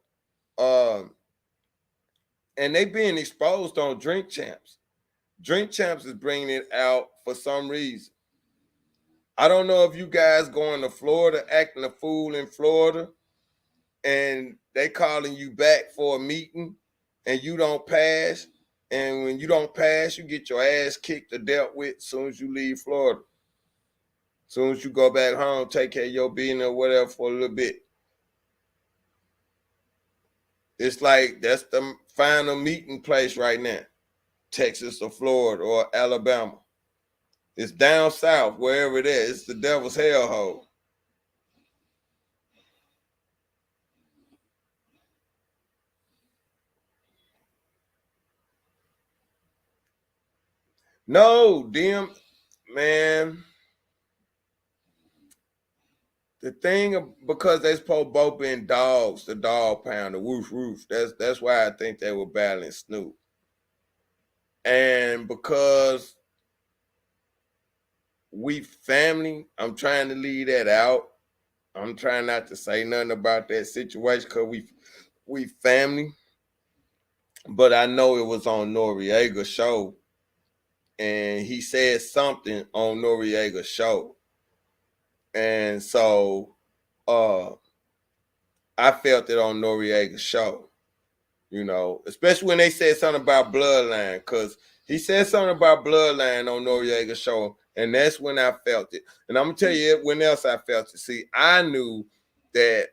And they being exposed on Drink Champs. Drink Champs is bringing it out for some reason. I don't know if you guys going to Florida acting a fool in Florida and they calling you back for a meeting and you don't pass. And when you don't pass, you get your ass kicked or dealt with as soon as you leave Florida. As soon as you go back home, take care of your business or whatever for a little bit. It's like that's the final meeting place right now. Texas or Florida or Alabama. It's down south, wherever it is. It's the devil's hellhole. No, man. The thing, because they supposed both being dogs, the dog pound, the woof roof. That's why I think they were battling Snoop. And because we family, I'm trying to leave that out. I'm trying not to say nothing about that situation because we family. But I know it was on Noriega's show. And he said something on Noriega's show. And so I felt it on Noriega's show, you know, especially when they said something about Bloodline, because he said something about Bloodline on Noriega's show, and that's when I felt it. And I'm going to tell you when else I felt it. See, I knew that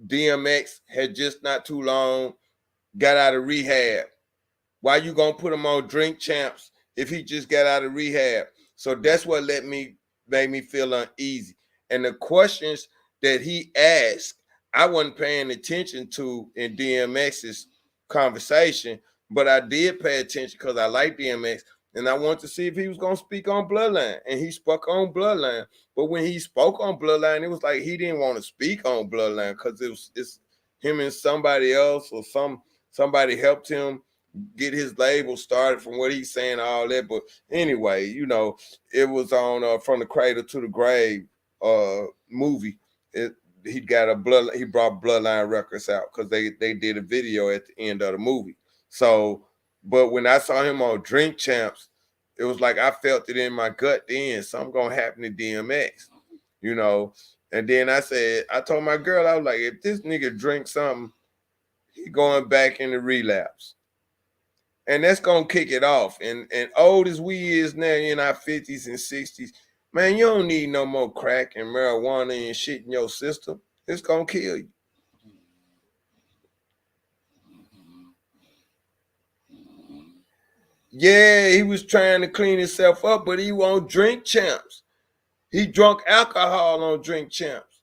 DMX had just not too long got out of rehab. Why you going to put him on Drink Champs if he just got out of rehab? So that's what made me feel uneasy. And the questions that he asked, I wasn't paying attention to in DMX's conversation, but I did pay attention because I like DMX, and I wanted to see if he was going to speak on Bloodline, and he spoke on Bloodline. But when he spoke on Bloodline, it was like he didn't want to speak on Bloodline because it's him and somebody else or somebody helped him get his label started from what he's saying, all that. But anyway, you know, it was on From the Cradle to the Grave movie. He brought Bloodline Records out because they did a video at the end of the movie. So, but when I saw him on Drink Champs, it was like I felt it in my gut then, something gonna happen to DMX, you know. And then I told my girl, I was like, if this nigga drinks something, he going back into relapse. And that's gonna kick it off. And old as we is now in our 50s and 60s, man, you don't need no more crack and marijuana and shit in your system. It's gonna kill you. Yeah, he was trying to clean himself up, but he won't Drink Champs. He drunk alcohol on Drink Champs.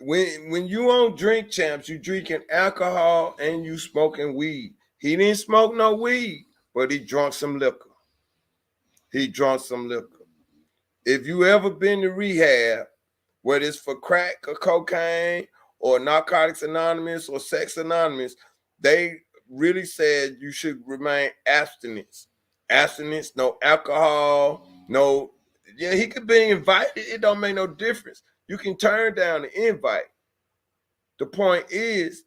when you on Drink Champs, you drinking alcohol and you smoking weed. He didn't smoke no weed, but he drunk some liquor. He drunk some liquor. If you ever been to rehab, whether it's for crack or cocaine or Narcotics Anonymous or Sex Anonymous, they really said you should remain abstinence. Abstinence, no alcohol, no. Yeah, he could be invited. It don't make no difference. You can turn down the invite. The point is,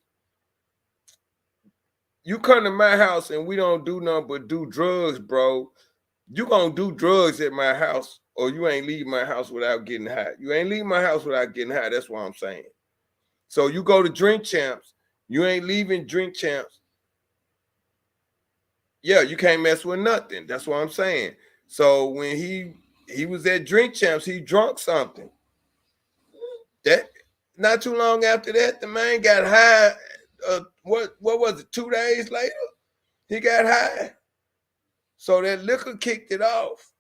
you come to my house and we don't do nothing but do drugs, bro. You gonna do drugs at my house, or you ain't leave my house without getting high. You ain't leave my house without getting high. That's what I'm saying. So you go to Drink Champs, you ain't leaving Drink Champs. Yeah, you can't mess with nothing. That's what I'm saying. So when he was at Drink Champs, he drunk something. That not too long after that, the man got high. What was it? 2 days later, he got high. So that liquor kicked it off.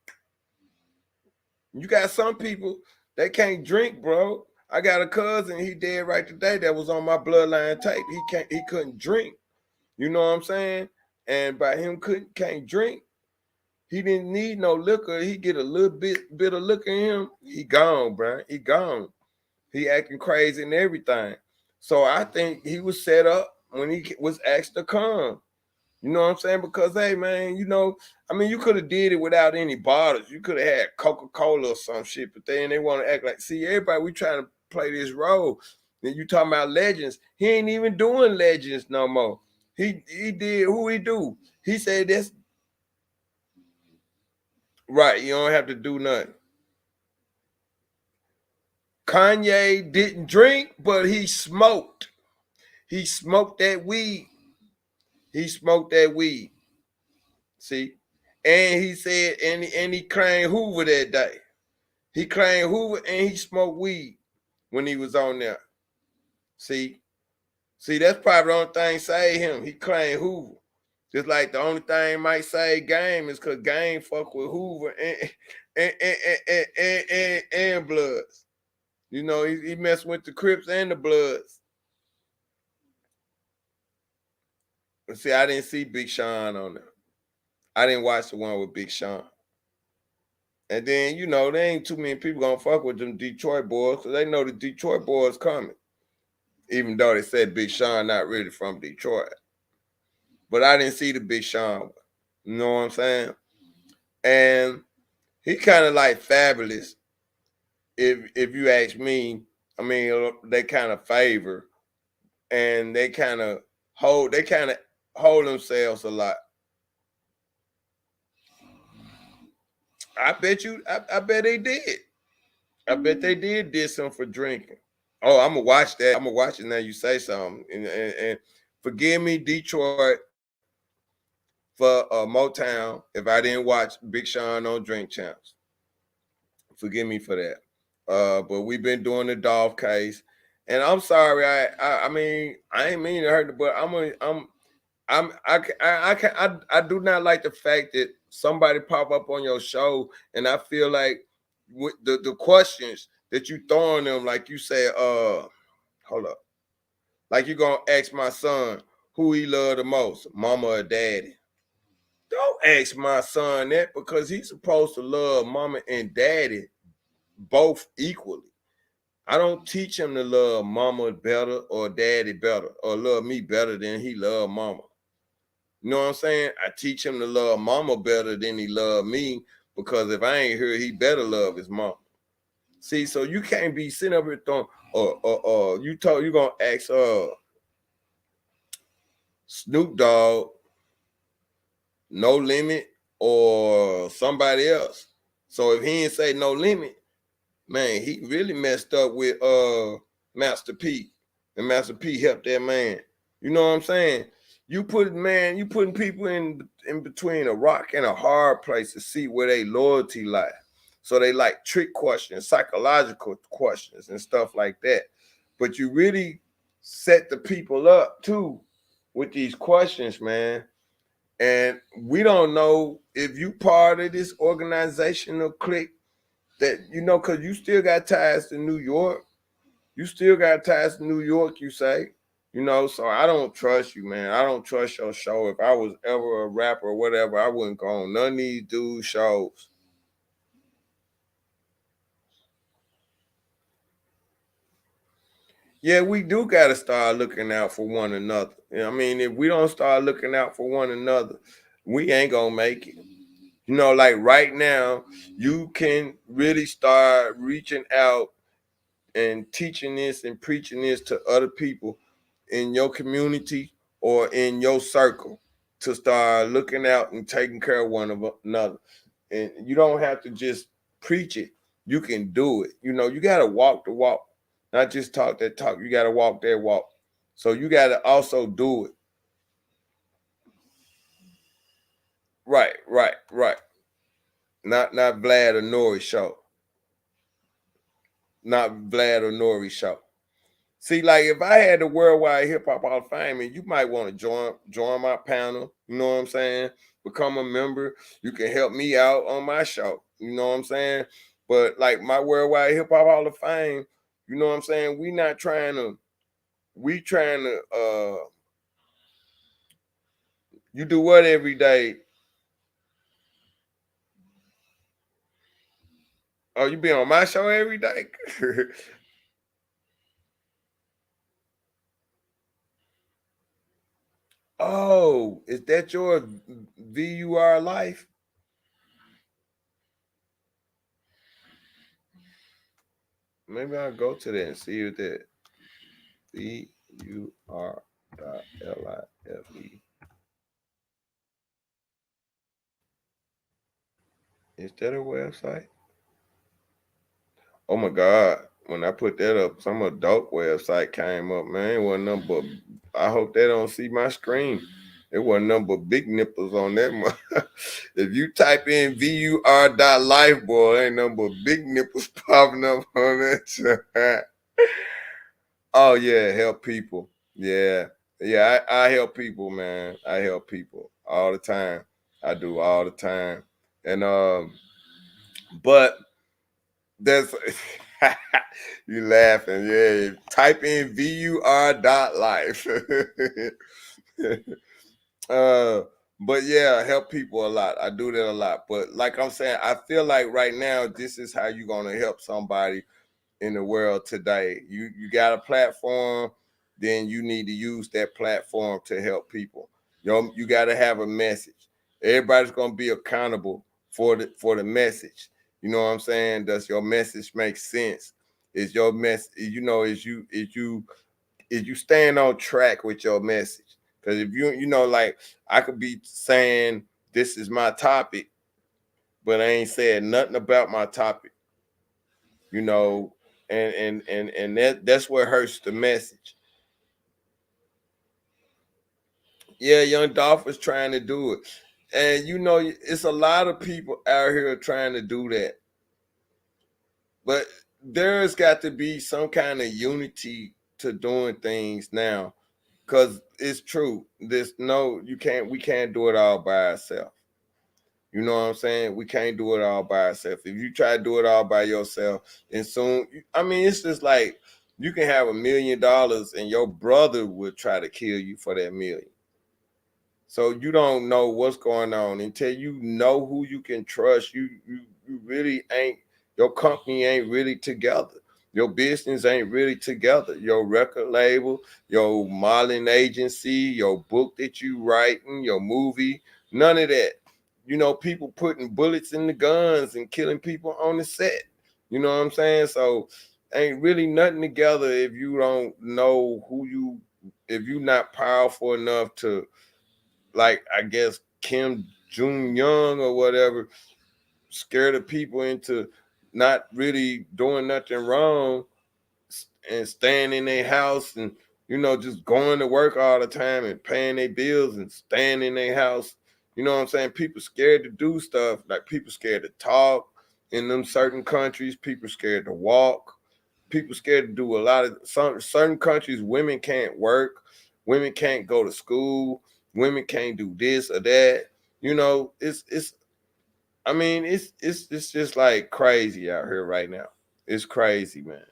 You got some people that can't drink, bro. I got a cousin, he dead right today, that was on my bloodline tape. He couldn't drink. You know what I'm saying? And by him can't drink, he didn't need no liquor. He get a little bit of liquor in him, he gone, bro. He gone. He acting crazy and everything. So I think he was set up when he was asked to come. You know what I'm saying? Because, hey, man, you could have did it without any bottles. You could have had Coca-Cola or some shit, but then they want to act like, see, everybody, we trying to play this role. Then you talking about legends. He ain't even doing legends no more. He did, who he do? He said that's right. You don't have to do nothing. Kanye didn't drink, but he smoked. He smoked that weed. He smoked that weed. See? And he said, and he claimed Hoover that day. He claimed Hoover and he smoked weed when he was on there. See, that's probably the only thing saved him. He claimed Hoover. Just like the only thing might save Game is because Game fuck with Hoover and Bloods. You know, he messed with the Crips and the Bloods. See, I didn't see Big Sean on there. I didn't watch the one with Big Sean. And then, there ain't too many people gonna fuck with them Detroit boys because they know the Detroit boys coming. Even though they said Big Sean not really from Detroit. But I didn't see the Big Sean. You know what I'm saying? And he kind of like Fabulous. If you ask me, I mean, they kind of favor and they kind of hold themselves a lot. I bet they did. I bet they did diss him for drinking. Oh, I'm gonna watch that. I'm gonna watch it now. You say something, and forgive me, Detroit, for Motown if I didn't watch Big Sean on Drink Champs. Forgive me for that. But we've been doing the Dolph case, and I'm sorry. I mean, I ain't mean to hurt the, but I do not like the fact that somebody pop up on your show and I feel like with the questions that you throwing them, like you say, hold up, like you gonna ask my son who he love the most, mama or daddy. Don't ask my son that because he's supposed to love mama and daddy both equally. I don't teach him to love mama better or daddy better or love me better than he love mama. You know what I'm saying? I teach him to love mama better than he love me because if I ain't here, he better love his mama. See, so you can't be sitting up here throwing, you gonna ask Snoop Dogg, No Limit, or somebody else. So if he didn't say No Limit, man, he really messed up with Master P. And Master P helped that man. You know what I'm saying? You putting people in between a rock and a hard place to see where they loyalty lie. So they like trick questions, psychological questions, and stuff like that. But you really set the people up too with these questions, man. And we don't know if you part of this organizational clique that, because you still got ties to New York. You still got ties to New York, you say. So I don't trust you, man. I don't trust your show. If I was ever a rapper or whatever, I wouldn't go on none of these dudes' shows. Yeah, we do got to start looking out for one another. I mean, if we don't start looking out for one another, we ain't going to make it. Like right now, you can really start reaching out and teaching this and preaching this to other people in your community or in your circle to start looking out and taking care of one another. And you don't have to just preach it. You can do it. You got to walk the walk, not just talk that talk. You got to walk that walk. So you got to also do it. Right, right, right. Not Vlad or Nori show. Not Vlad or Nori show. See, like if I had the Worldwide Hip Hop Hall of Fame, and you might want to join my panel. You know what I'm saying? Become a member. You can help me out on my show. You know what I'm saying? But like my Worldwide Hip Hop Hall of Fame, you know what I'm saying? We trying to. You do what every day? Oh, you be on my show every day? Oh, is that your VUR life? Maybe I'll go to that and see if that VUR.LIFE. Is that a website? Oh my God. When I put that up, some adult website came up, man. It wasn't nothing but, I hope they don't see my screen. It wasn't nothing but big nipples on that. If you type in VUR.life, boy, ain't nothing but big nipples popping up on that. Oh yeah, help people. Yeah. Yeah, I help people, man. I help people all the time. I do all the time. And but that's you laughing. Yeah. Type in VUR.life. uh but yeah, help people a lot. I do that a lot. But like I'm saying, I feel like right now this is how you're gonna help somebody in the world today. You got a platform, then you need to use that platform to help people. You got to have a message. Everybody's gonna be accountable for the message. You know what I'm saying? Does your message make sense? Is your mess? Is you staying on track with your message? Because if like I could be saying this is my topic, but I ain't saying nothing about my topic. you know, and that's what hurts the message. Yeah, Young Dolph is trying to do it. And it's a lot of people out here trying to do that. But there's got to be some kind of unity to doing things now. Cause it's true. We can't do it all by ourselves. You know what I'm saying? We can't do it all by ourselves. If you try to do it all by yourself, and soon, I mean, it's just like you can have $1 million and your brother would try to kill you for that million. So you don't know what's going on until you know who you can trust. You really ain't. Your company ain't really together. Your business ain't really together. Your record label, your modeling agency, your book that you writing, your movie, none of that. People putting bullets in the guns and killing people on the set. You know what I'm saying? So ain't really nothing together if you don't know if you're not powerful enough to, like, I guess Kim Jong Young or whatever, scare the people into not really doing nothing wrong and staying in their house and just going to work all the time and paying their bills and staying in their house. You know what I'm saying? People scared to do stuff. Like people scared to talk in them certain countries. People scared to walk. People scared to do a lot of certain countries. Women can't work. Women can't go to school. Women can't do this or that. It's. I mean, it's just like crazy out here right now. It's crazy, man.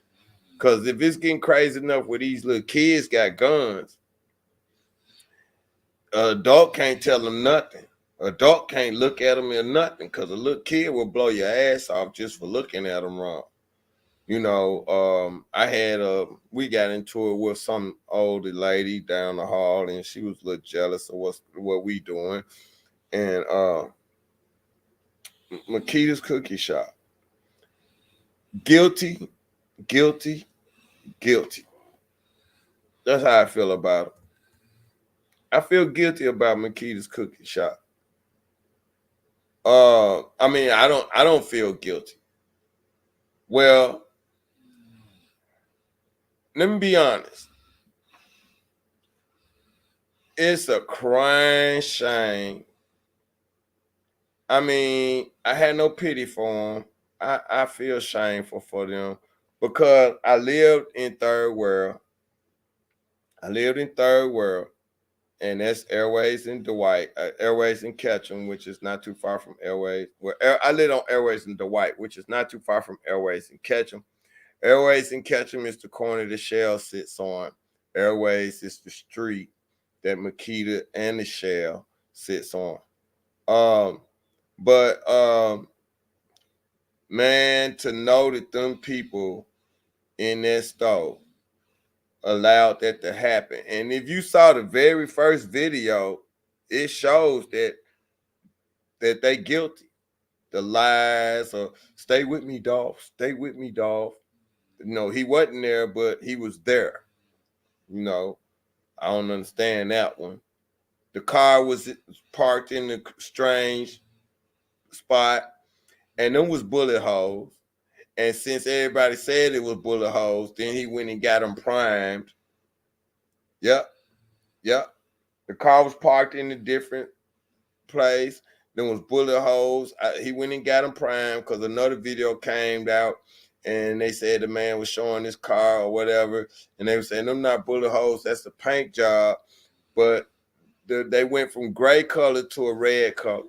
Because if it's getting crazy enough where these little kids got guns, an adult can't tell them nothing. An adult can't look at them or nothing because a little kid will blow your ass off just for looking at them wrong. You know, I had we got into it with some older lady down the hall, and she was a little jealous of what we doing. And Makita's Cookie Shop, guilty, guilty, guilty. That's how I feel about it. I feel guilty about Makita's Cookie Shop. I mean, I don't feel guilty. Well, let me be honest. It's a crying shame. I mean, I had no pity for them. I feel shameful for them because I lived in third world. I lived in third world, and that's Airways in Dwight, Airways in Ketchum, which is not too far from Airways. Well, I lived on Airways in Dwight, which is not too far from Airways in Ketchum. Airways in Ketchum is the corner the Shell sits on. Airways is the street that Makita and the Shell sits on. But man, to know that them people in that store allowed that to happen. And if you saw the very first video, it shows that they guilty. The lies or stay with me, Dolph. Stay with me, Dolph. No, he wasn't there, but he was there. You know, I don't understand that one. The car was parked in a strange spot, and them was bullet holes. And since everybody said it was bullet holes, then he went and got them primed. Yep, yep. The car was parked in a different place. There was bullet holes. He went and got them primed because another video came out, and they said the man was showing his car or whatever, and they were saying them not bullet holes. That's a paint job, but they went from gray color to a red color.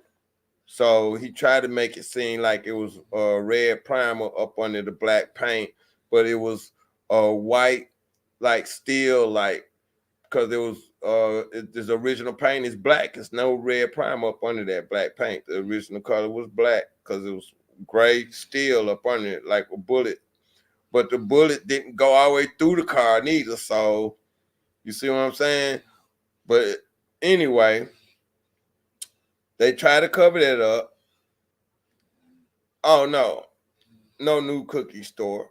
So he tried to make it seem like it was a red primer up under the black paint, but it was a white, like steel, like because it was this original paint is black. It's no red primer up under that black paint. The original color was black because it was gray steel up under it, like a bullet. But the bullet didn't go all the way through the car neither. So you see what I'm saying? But anyway, they tried to cover that up. Oh no new cookie store.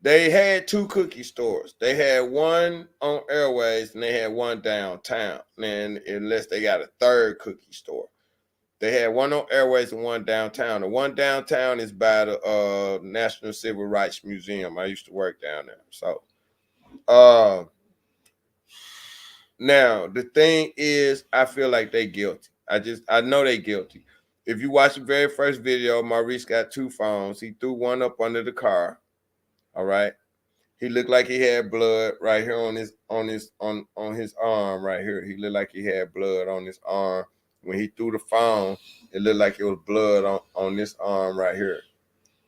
They had two cookie stores. They had one on Airways and they had one downtown. And unless they got a third cookie store. They had one on Airways and one downtown. The one downtown is by the National Civil Rights Museum. I used to work down there. So now the thing is, I feel like they guilty. I know they guilty. If you watch the very first video, Maurice got two phones. He threw one up under the car. All right. He looked like he had blood right here on his arm right here. He looked like he had blood on his arm. When he threw the phone, it looked like it was blood on this arm right here.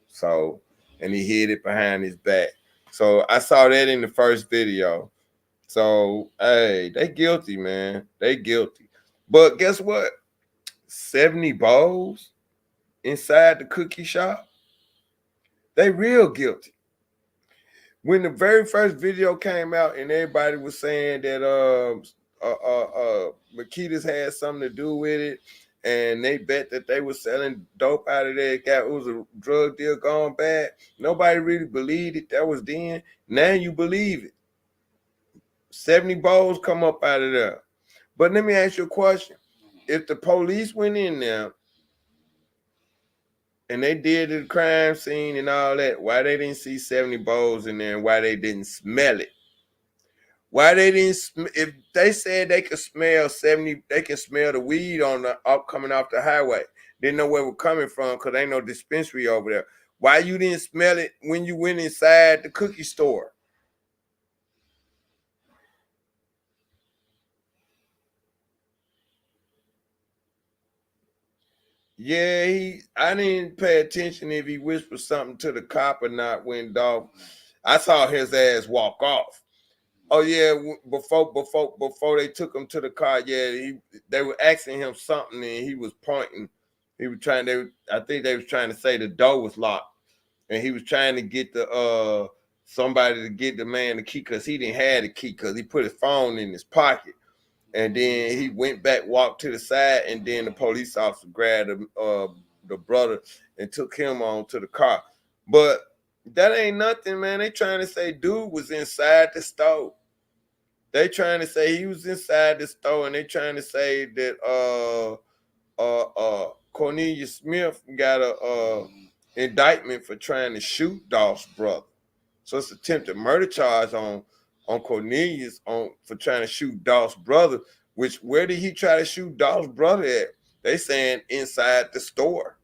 So, and he hid it behind his back. So I saw that in the first video. So, hey, they guilty, man. They guilty. But guess what? 70 bowls inside the cookie shop. They real guilty. When the very first video came out and everybody was saying that Makita's had something to do with it, and they bet that they were selling dope out of there, it was a drug deal gone bad. Nobody really believed it. That was then. Now you believe it. 70 bowls come up out of there. But let me ask you a question. If the police went in there and they did the crime scene and all that, why they didn't see 70 bowls in there and why they didn't smell it? Why they didn't, if they said they could smell 70, they can smell the weed on the coming off the highway. Didn't know where it was coming from because ain't no dispensary over there. Why you didn't smell it when you went inside the cookie store? Yeah, I didn't pay attention if he whispered something to the cop or not when Dolph. I saw his ass walk off. Oh yeah, before they took him to the car, yeah, they were asking him something and he was pointing. He was trying. I think they was trying to say the door was locked, and he was trying to get the somebody to get the man the key because he didn't have the key because he put his phone in his pocket. And then he went back, walked to the side, and then the police officer grabbed the brother and took him on to the car. But that ain't nothing, man. They trying to say dude was inside the store. They trying to say he was inside the store, and they trying to say that Cornelius Smith got a indictment for trying to shoot Dolph's brother. So it's attempted murder charge on Cornelius for trying to shoot Dolph's brother. Which where did he try to shoot Dolph's brother at? They saying inside the store.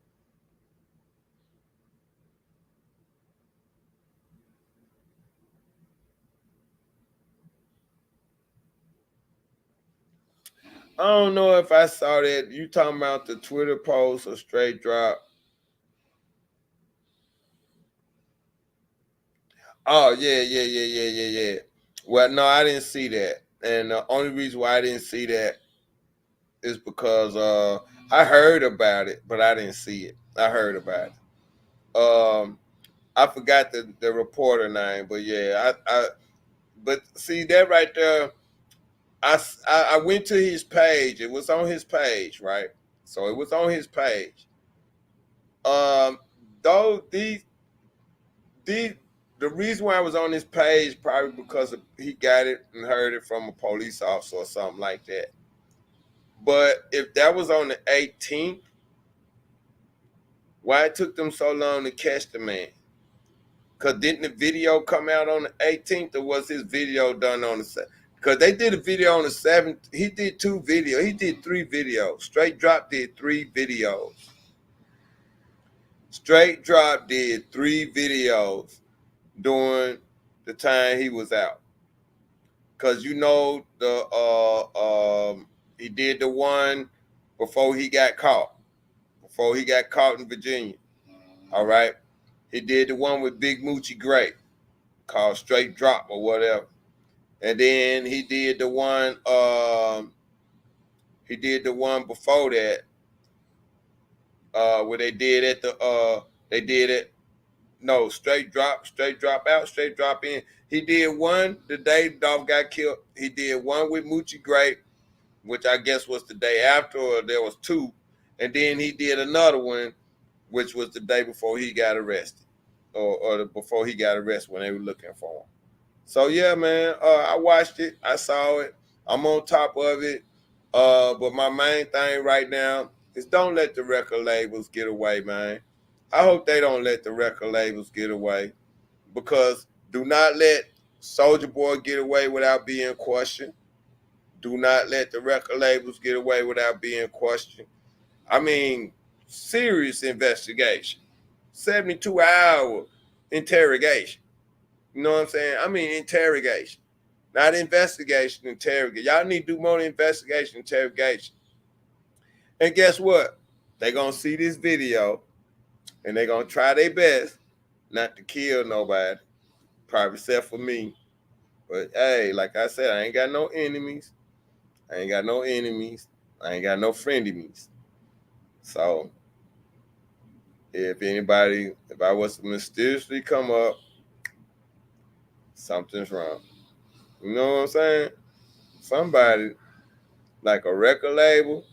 I don't know if I saw that. You talking about the Twitter post or straight drop? Oh yeah. Well, no, I didn't see that, and the only reason why I didn't see that is because I heard about it, but I didn't see it. I heard about it. I forgot the reporter name, but yeah, but see that right there. I went to his page. It was on his page, right? So it was on his page. Um, though these the reason why I was on this page probably because he got it and heard it from a police officer or something like that. But if that was on the 18th, why it took them so long to catch the man? Cause didn't the video come out on the 18th, or was his video done on the 7th? Cause they did a video on the 7th. He did 2 videos. He did 3 videos. Straight Drop did 3 videos. Straight Drop did 3 videos during the time he was out. Cause you know he did the one before he got caught. Before he got caught in Virginia. All right. He did the one with Big Moochie Gray called Straight Drop or whatever. And then he did the one before that, where they did at they did it no straight drop out, straight drop in. He did one the day Dolph got killed. He did one with Moochie Gray, which I guess was the day after, or there was 2. And then he did another one, which was the day before he got arrested. Before he got arrested when they were looking for him. So yeah, man, I watched it. I saw it. I'm on top of it. But my main thing right now is don't let the record labels get away, man. I hope they don't let the record labels get away, because do not let Soldier Boy get away without being questioned. Do not let the record labels get away without being questioned. I mean, serious investigation, 72-hour interrogation. You know what I'm saying? I mean, interrogation, not investigation, interrogation. Y'all need to do more investigation, interrogation. And guess what? They're going to see this video and they're going to try their best not to kill nobody, probably except for me. But hey, like I said, I ain't got no enemies. I ain't got no enemies. I ain't got no frenemies. So if I was to mysteriously come up, something's wrong. You know what I'm saying? Somebody like a record label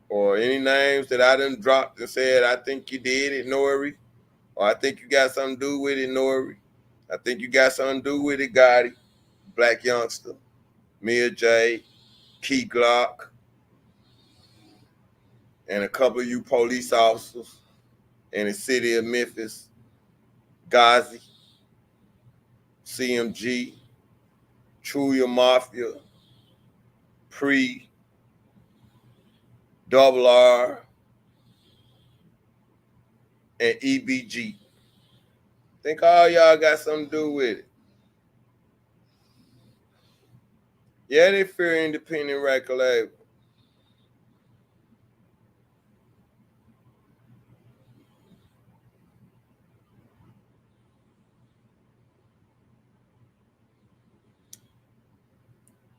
or any names that I done dropped and said, I think you did it, Nori, or I think you got something to do with it, Nori. I think you got something to do with it, Gotti, Black Youngster, Mia J, Key Glock, and a couple of you police officers in the city of Memphis, Ghazi, CMG, Trulia Mafia, Pre, Double R, and EBG. Think all y'all got something to do with it. Yeah, they fear independent record label.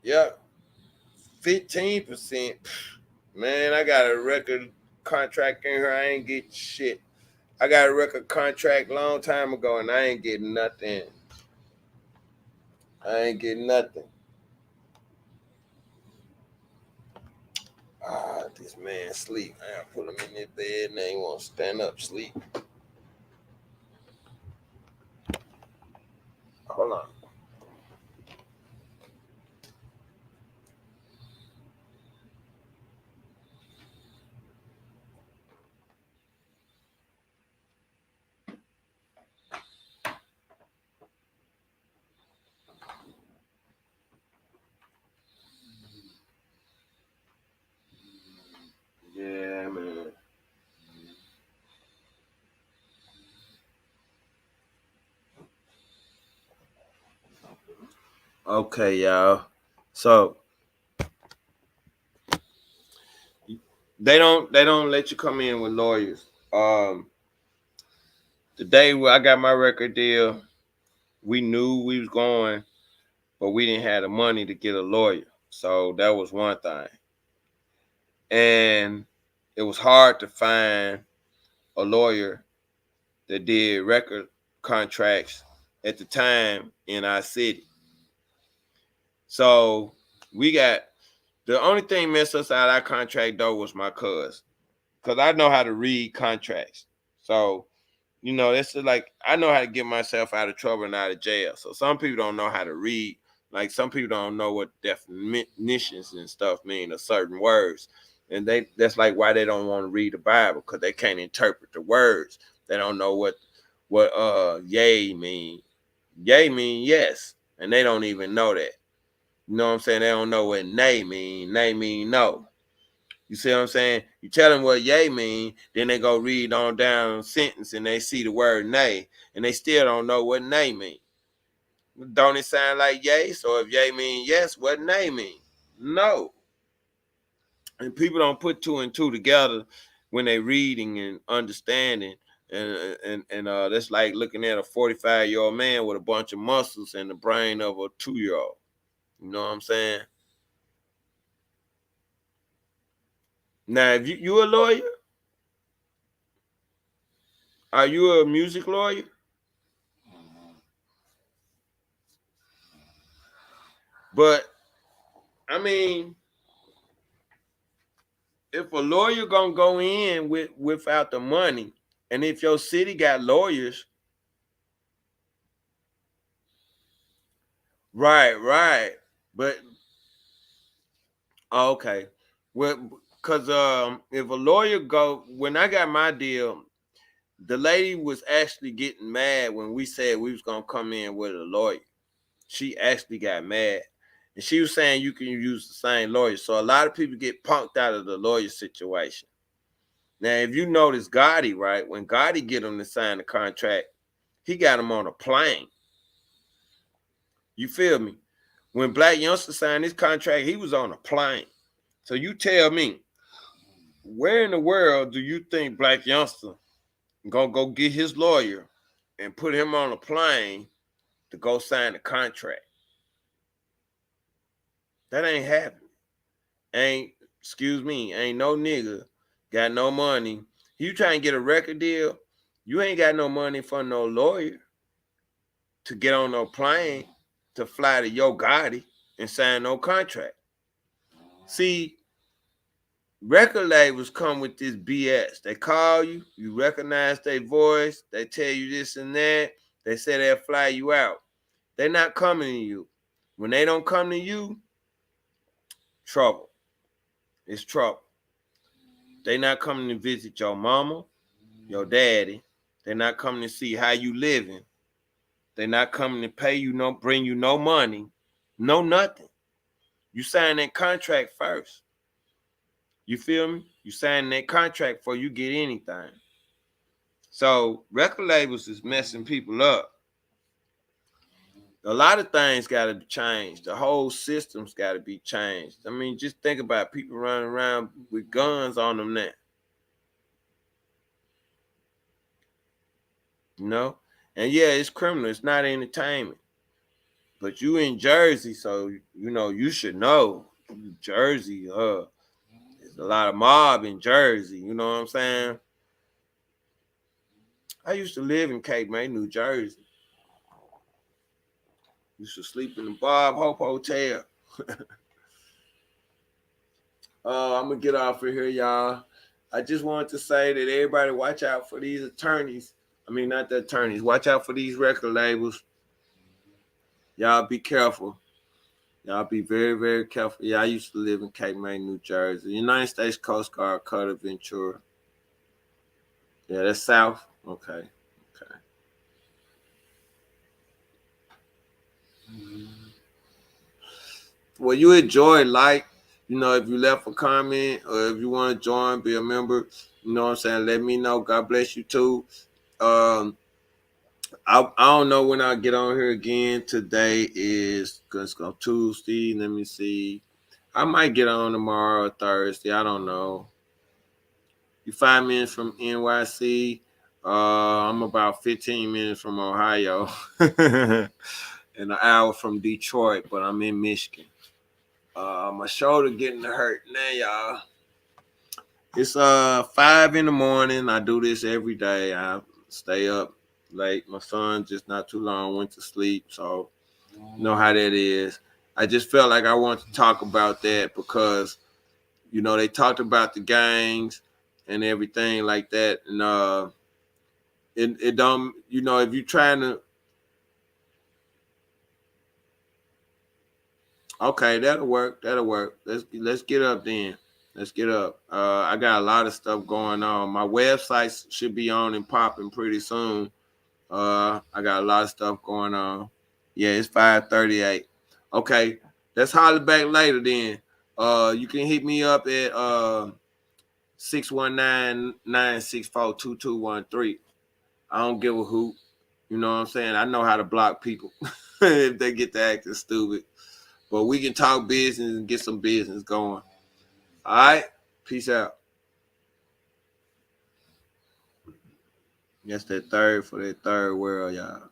Yep, 15%. Man, I got a record contract in here. I ain't get shit. I got a record contract long time ago, and I ain't getting nothing. I ain't getting nothing. Ah, this man sleep. I put him in his bed, and they won't stand up, sleep. Hold on. Yeah, man. Okay, y'all. So they don't let you come in with lawyers. The day where I got my record deal, we knew we was going, but we didn't have the money to get a lawyer. So that was one thing. And it was hard to find a lawyer that did record contracts at the time in our city. So we got the only thing messed us out of our contract though was my cuz. Cause I know how to read contracts. So, it's like I know how to get myself out of trouble and out of jail. So some people don't know how to read. Like some people don't know what definitions and stuff mean of certain words. And that's like why they don't want to read the Bible, because they can't interpret the words. They don't know what yay mean. Yay mean yes. And they don't even know that. You know what I'm saying? They don't know what nay mean. Nay mean no. You see what I'm saying? You tell them what yay mean, then they go read on down a sentence and they see the word nay, and they still don't know what nay mean. Don't it sound like yay? So if yay mean yes, what nay mean? No. And people don't put two and two together when they reading and understanding. And that's like looking at a 45-year-old man with a bunch of muscles and the brain of a 2-year-old. You know what I'm saying? Now, if you a lawyer, are you a music lawyer? But I mean, if a lawyer gonna go in without the money, and if your city got lawyers, right. But okay, well, cause if a lawyer go, when I got my deal, the lady was actually getting mad when we said we was gonna come in with a lawyer. She actually got mad. And she was saying you can use the same lawyer. So a lot of people get punked out of the lawyer situation. Now, if you notice Gotti, right, when Gotti get him to sign the contract, he got him on a plane. You feel me? When Black Youngster signed his contract, he was on a plane. So you tell me, where in the world do you think Black Youngster gonna go get his lawyer and put him on a plane to go sign the contract? That ain't happening. Ain't no nigga got no money. You trying to get a record deal, you ain't got no money for no lawyer to get on no plane to fly to Yo Gotti and sign no contract. See, record labels come with this BS. They call you, you recognize their voice, they tell you this and that, they say they'll fly you out. They're not coming to you. When they don't come to you, trouble. It's trouble. They not coming to visit your mama, your daddy. They're not coming to see how you living. They're not coming to pay you bring you no money, no nothing. You sign that contract first. You feel me? You sign that contract before you get anything. So record labels is messing people up. A lot of things got to be changed. The whole system's got to be changed. I mean, just think about people running around with guns on them now. You know? And yeah, it's criminal. It's not entertainment. But you in Jersey, so you know you should know. Jersey, there's a lot of mob in Jersey. You know what I'm saying? I used to live in Cape May, New Jersey. Used to sleep in the Bob Hope Hotel. I'm gonna get off of here, y'all. I just wanted to say that everybody watch out for these attorneys. I mean, not the attorneys. Watch out for these record labels. Y'all be careful. Y'all be very, very careful. Yeah, I used to live in Cape May, New Jersey. United States Coast Guard, Cutter, Ventura. Yeah, that's south. Okay. Okay. Well, you enjoy, like, you know, if you left a comment or if you want to join, be a member, you know what I'm saying? Let me know. God bless you too. I don't know when I'll get on here again. Today is it's go Tuesday. Let me see. I might get on tomorrow or Thursday. I don't know. You 5 minutes from NYC. I'm about 15 minutes from Ohio. And an hour from Detroit, but I'm in Michigan. My shoulder getting to hurt now, y'all. It's 5 in the morning. I do this every day. I stay up late. My son just not too long went to sleep, so you know how that is. I just felt like I wanted to talk about that because you know they talked about the gangs and everything like that, and it don't, you know, if you're trying to, okay, that'll work. That'll work. Let's get up then. Let's get up. I got a lot of stuff going on. My website should be on and popping pretty soon. I got a lot of stuff going on. Yeah, it's 5:38. Okay, let's holler back later then. You can hit me up at 619-964-2213. I don't give a hoot. You know what I'm saying? I know how to block people if they get to acting stupid. But we can talk business and get some business going. All right? Peace out. That's that third for that third world, y'all.